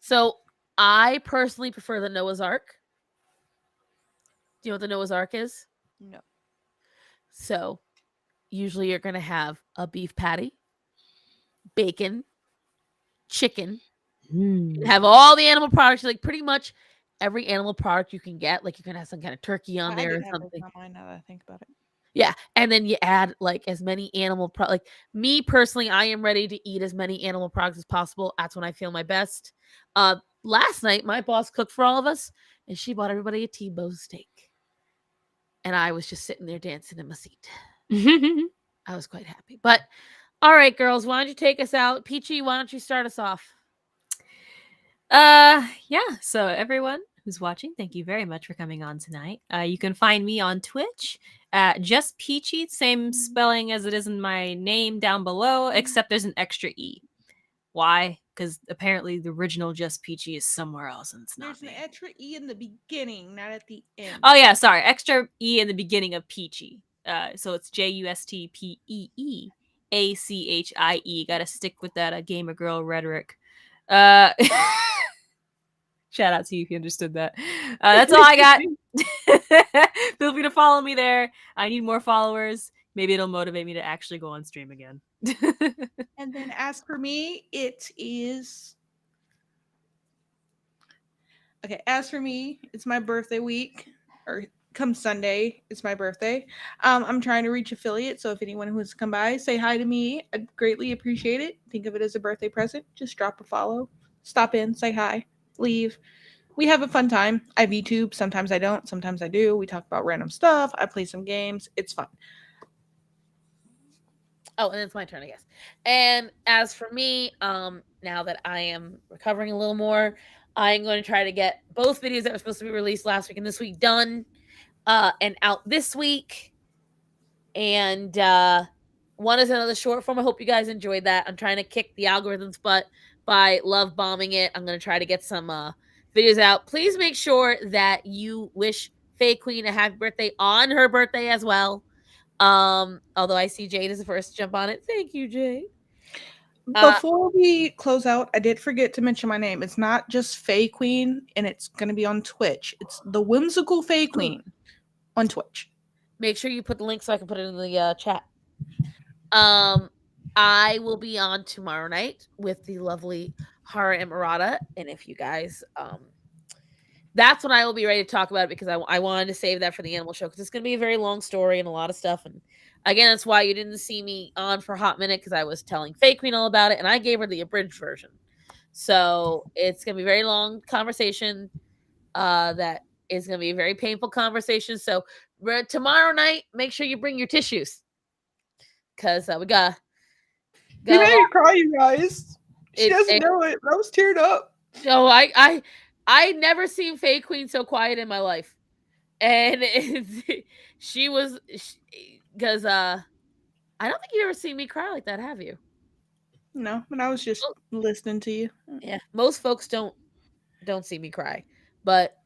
So I personally prefer the Noah's Ark. Do you know what the Noah's Ark is? No. So usually you're going to have a beef patty, bacon, chicken. You have all the animal products, like pretty much every animal product you can get. Like you can have some kind of turkey on there or something. On mine now that I think about it. Yeah, and then you add like as many animal like me personally, I am ready to eat as many animal products as possible. That's when I feel my best. Last night my boss cooked for all of us, and she bought everybody a T-bone steak, and I was just sitting there dancing in my seat. I was quite happy. But all right, girls, why don't you take us out? Peachy, why don't you start us off? Yeah. So everyone who's watching, thank you very much for coming on tonight. You can find me on Twitch at Just Peachy, same spelling as it is in my name down below, except there's an extra E. Why? Because apparently the original Just Peachy is somewhere else, and it's not. There's an extra E in the beginning, not at the end. Oh yeah, sorry, extra E in the beginning of Peachy. So it's JUSTPEEACHIE. Got to stick with that gamer girl rhetoric. Shout out to you if you understood that. That's all I got. Feel free to follow me there. I need more followers. Maybe it'll motivate me to actually go on stream again. And then as for me, it is... Okay, as for me, it's my birthday week, or come Sunday, it's my birthday. I'm trying to reach affiliate, so if anyone who wants to come by, say hi to me. I'd greatly appreciate it. Think of it as a birthday present. Just drop a follow. Stop in, say hi, leave. We have a fun time. I VTube. Sometimes I don't. Sometimes I do. We talk about random stuff. I play some games. It's fun. Oh, and it's my turn, I guess. And as for me, now that I am recovering a little more, I'm going to try to get both videos that were supposed to be released last week and this week done and out this week. And one is another short form. I hope you guys enjoyed that. I'm trying to kick the algorithm's butt by love bombing it. I'm going to try to get some videos out. Please make sure that you wish Faye Queen a happy birthday on her birthday as well. Although I see Jade is the first to jump on it. Thank you, Jade. Before we close out, I did forget to mention my name. It's not just Faye Queen, and it's going to be on Twitch. It's the Whimsical Faye Queen on Twitch. Make sure you put the link so I can put it in the chat. I will be on tomorrow night with the lovely Hara Emirata. And if you guys, that's when I will be ready to talk about it, because I wanted to save that for the animal show, because it's going to be a very long story and a lot of stuff. And again, that's why you didn't see me on for a hot minute, because I was telling Faye Queen all about it, and I gave her the abridged version. So it's going to be a very long conversation. That is going to be a very painful conversation. So tomorrow night, make sure you bring your tissues, because we got. He made me cry, you guys. She doesn't know it, but I was teared up. No, I never seen Faye Queen so quiet in my life, and she was, because I don't think you ever seen me cry like that, have you? No, but I was just listening to you. Yeah, most folks don't see me cry, but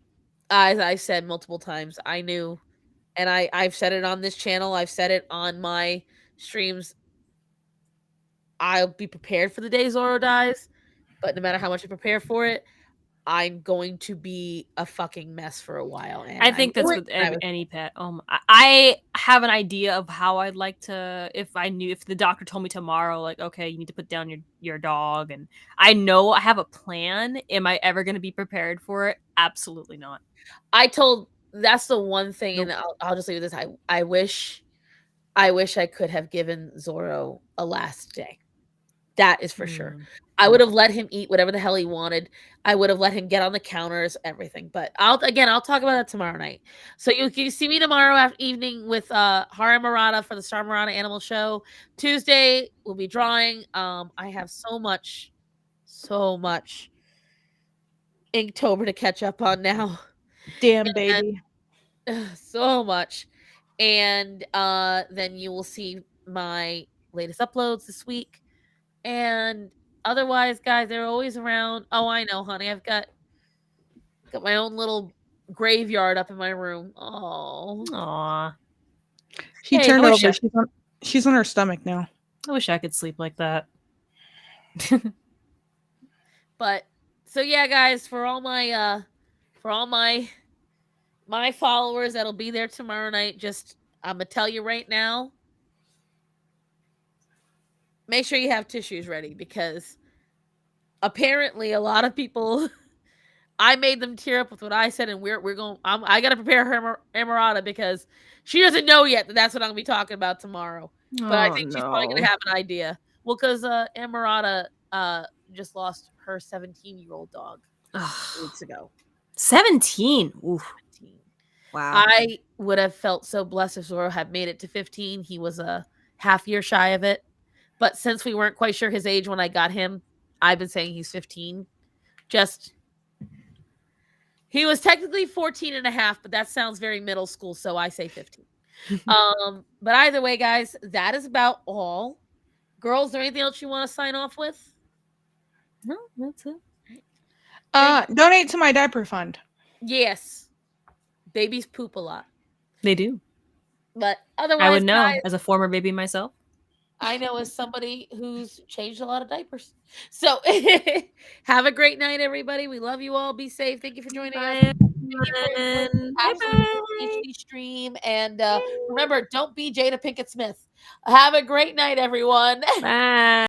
as I said multiple times, I knew, and I've said it on this channel, I've said it on my streams. I'll be prepared for the day Zoro dies, but no matter how much I prepare for it, I'm going to be a fucking mess for a while. And I think that's with any pet. I have an idea of how I'd like to, if the doctor told me tomorrow, like, okay, you need to put down your dog, and I know I have a plan. Am I ever going to be prepared for it? Absolutely not. That's the one thing, and I'll just leave this. I wish I could have given Zoro a last day. That is for sure. I would have let him eat whatever the hell he wanted. I would have let him get on the counters, everything. But I'll talk about that tomorrow night. So you see me tomorrow evening with Hara Murata for the Star Murata Animal Show. Tuesday we'll be drawing. I have so much Inktober to catch up on now. Damn, baby. So much. And then you will see my latest uploads this week. And otherwise, guys, they're always around. Oh, I know, honey. I've got my own little graveyard up in my room. Oh, aw. She turned over. She's on her stomach now. I wish I could sleep like that. But so yeah, guys, for all my followers that'll be there tomorrow night, just I'm gonna tell you right now, make sure you have tissues ready, because apparently a lot of people, I made them tear up with what I said, and we're going. I gotta prepare her Emirata, because she doesn't know yet that that's what I'm gonna be talking about tomorrow. But I think she's probably gonna have an idea. Well, because Emirata just lost her 17-year-old dog 2 weeks ago. 17. Oof. 17. Wow. I would have felt so blessed if Zoro had made it to 15. He was a half year shy of it. But since we weren't quite sure his age when I got him, I've been saying he's 15. He was technically 14 and a half, but that sounds very middle school, so I say 15. But either way, guys, that is about all. Girls, is there anything else you want to sign off with? No, that's it. Donate to my diaper fund. Yes. Babies poop a lot. They do. But otherwise, I would know, guys, as a former baby myself. I know as somebody who's changed a lot of diapers. So have a great night, everybody. We love you all. Be safe. Thank you for joining us. Bye. Stream. And remember, don't be Jada Pinkett Smith. Have a great night, everyone. Bye.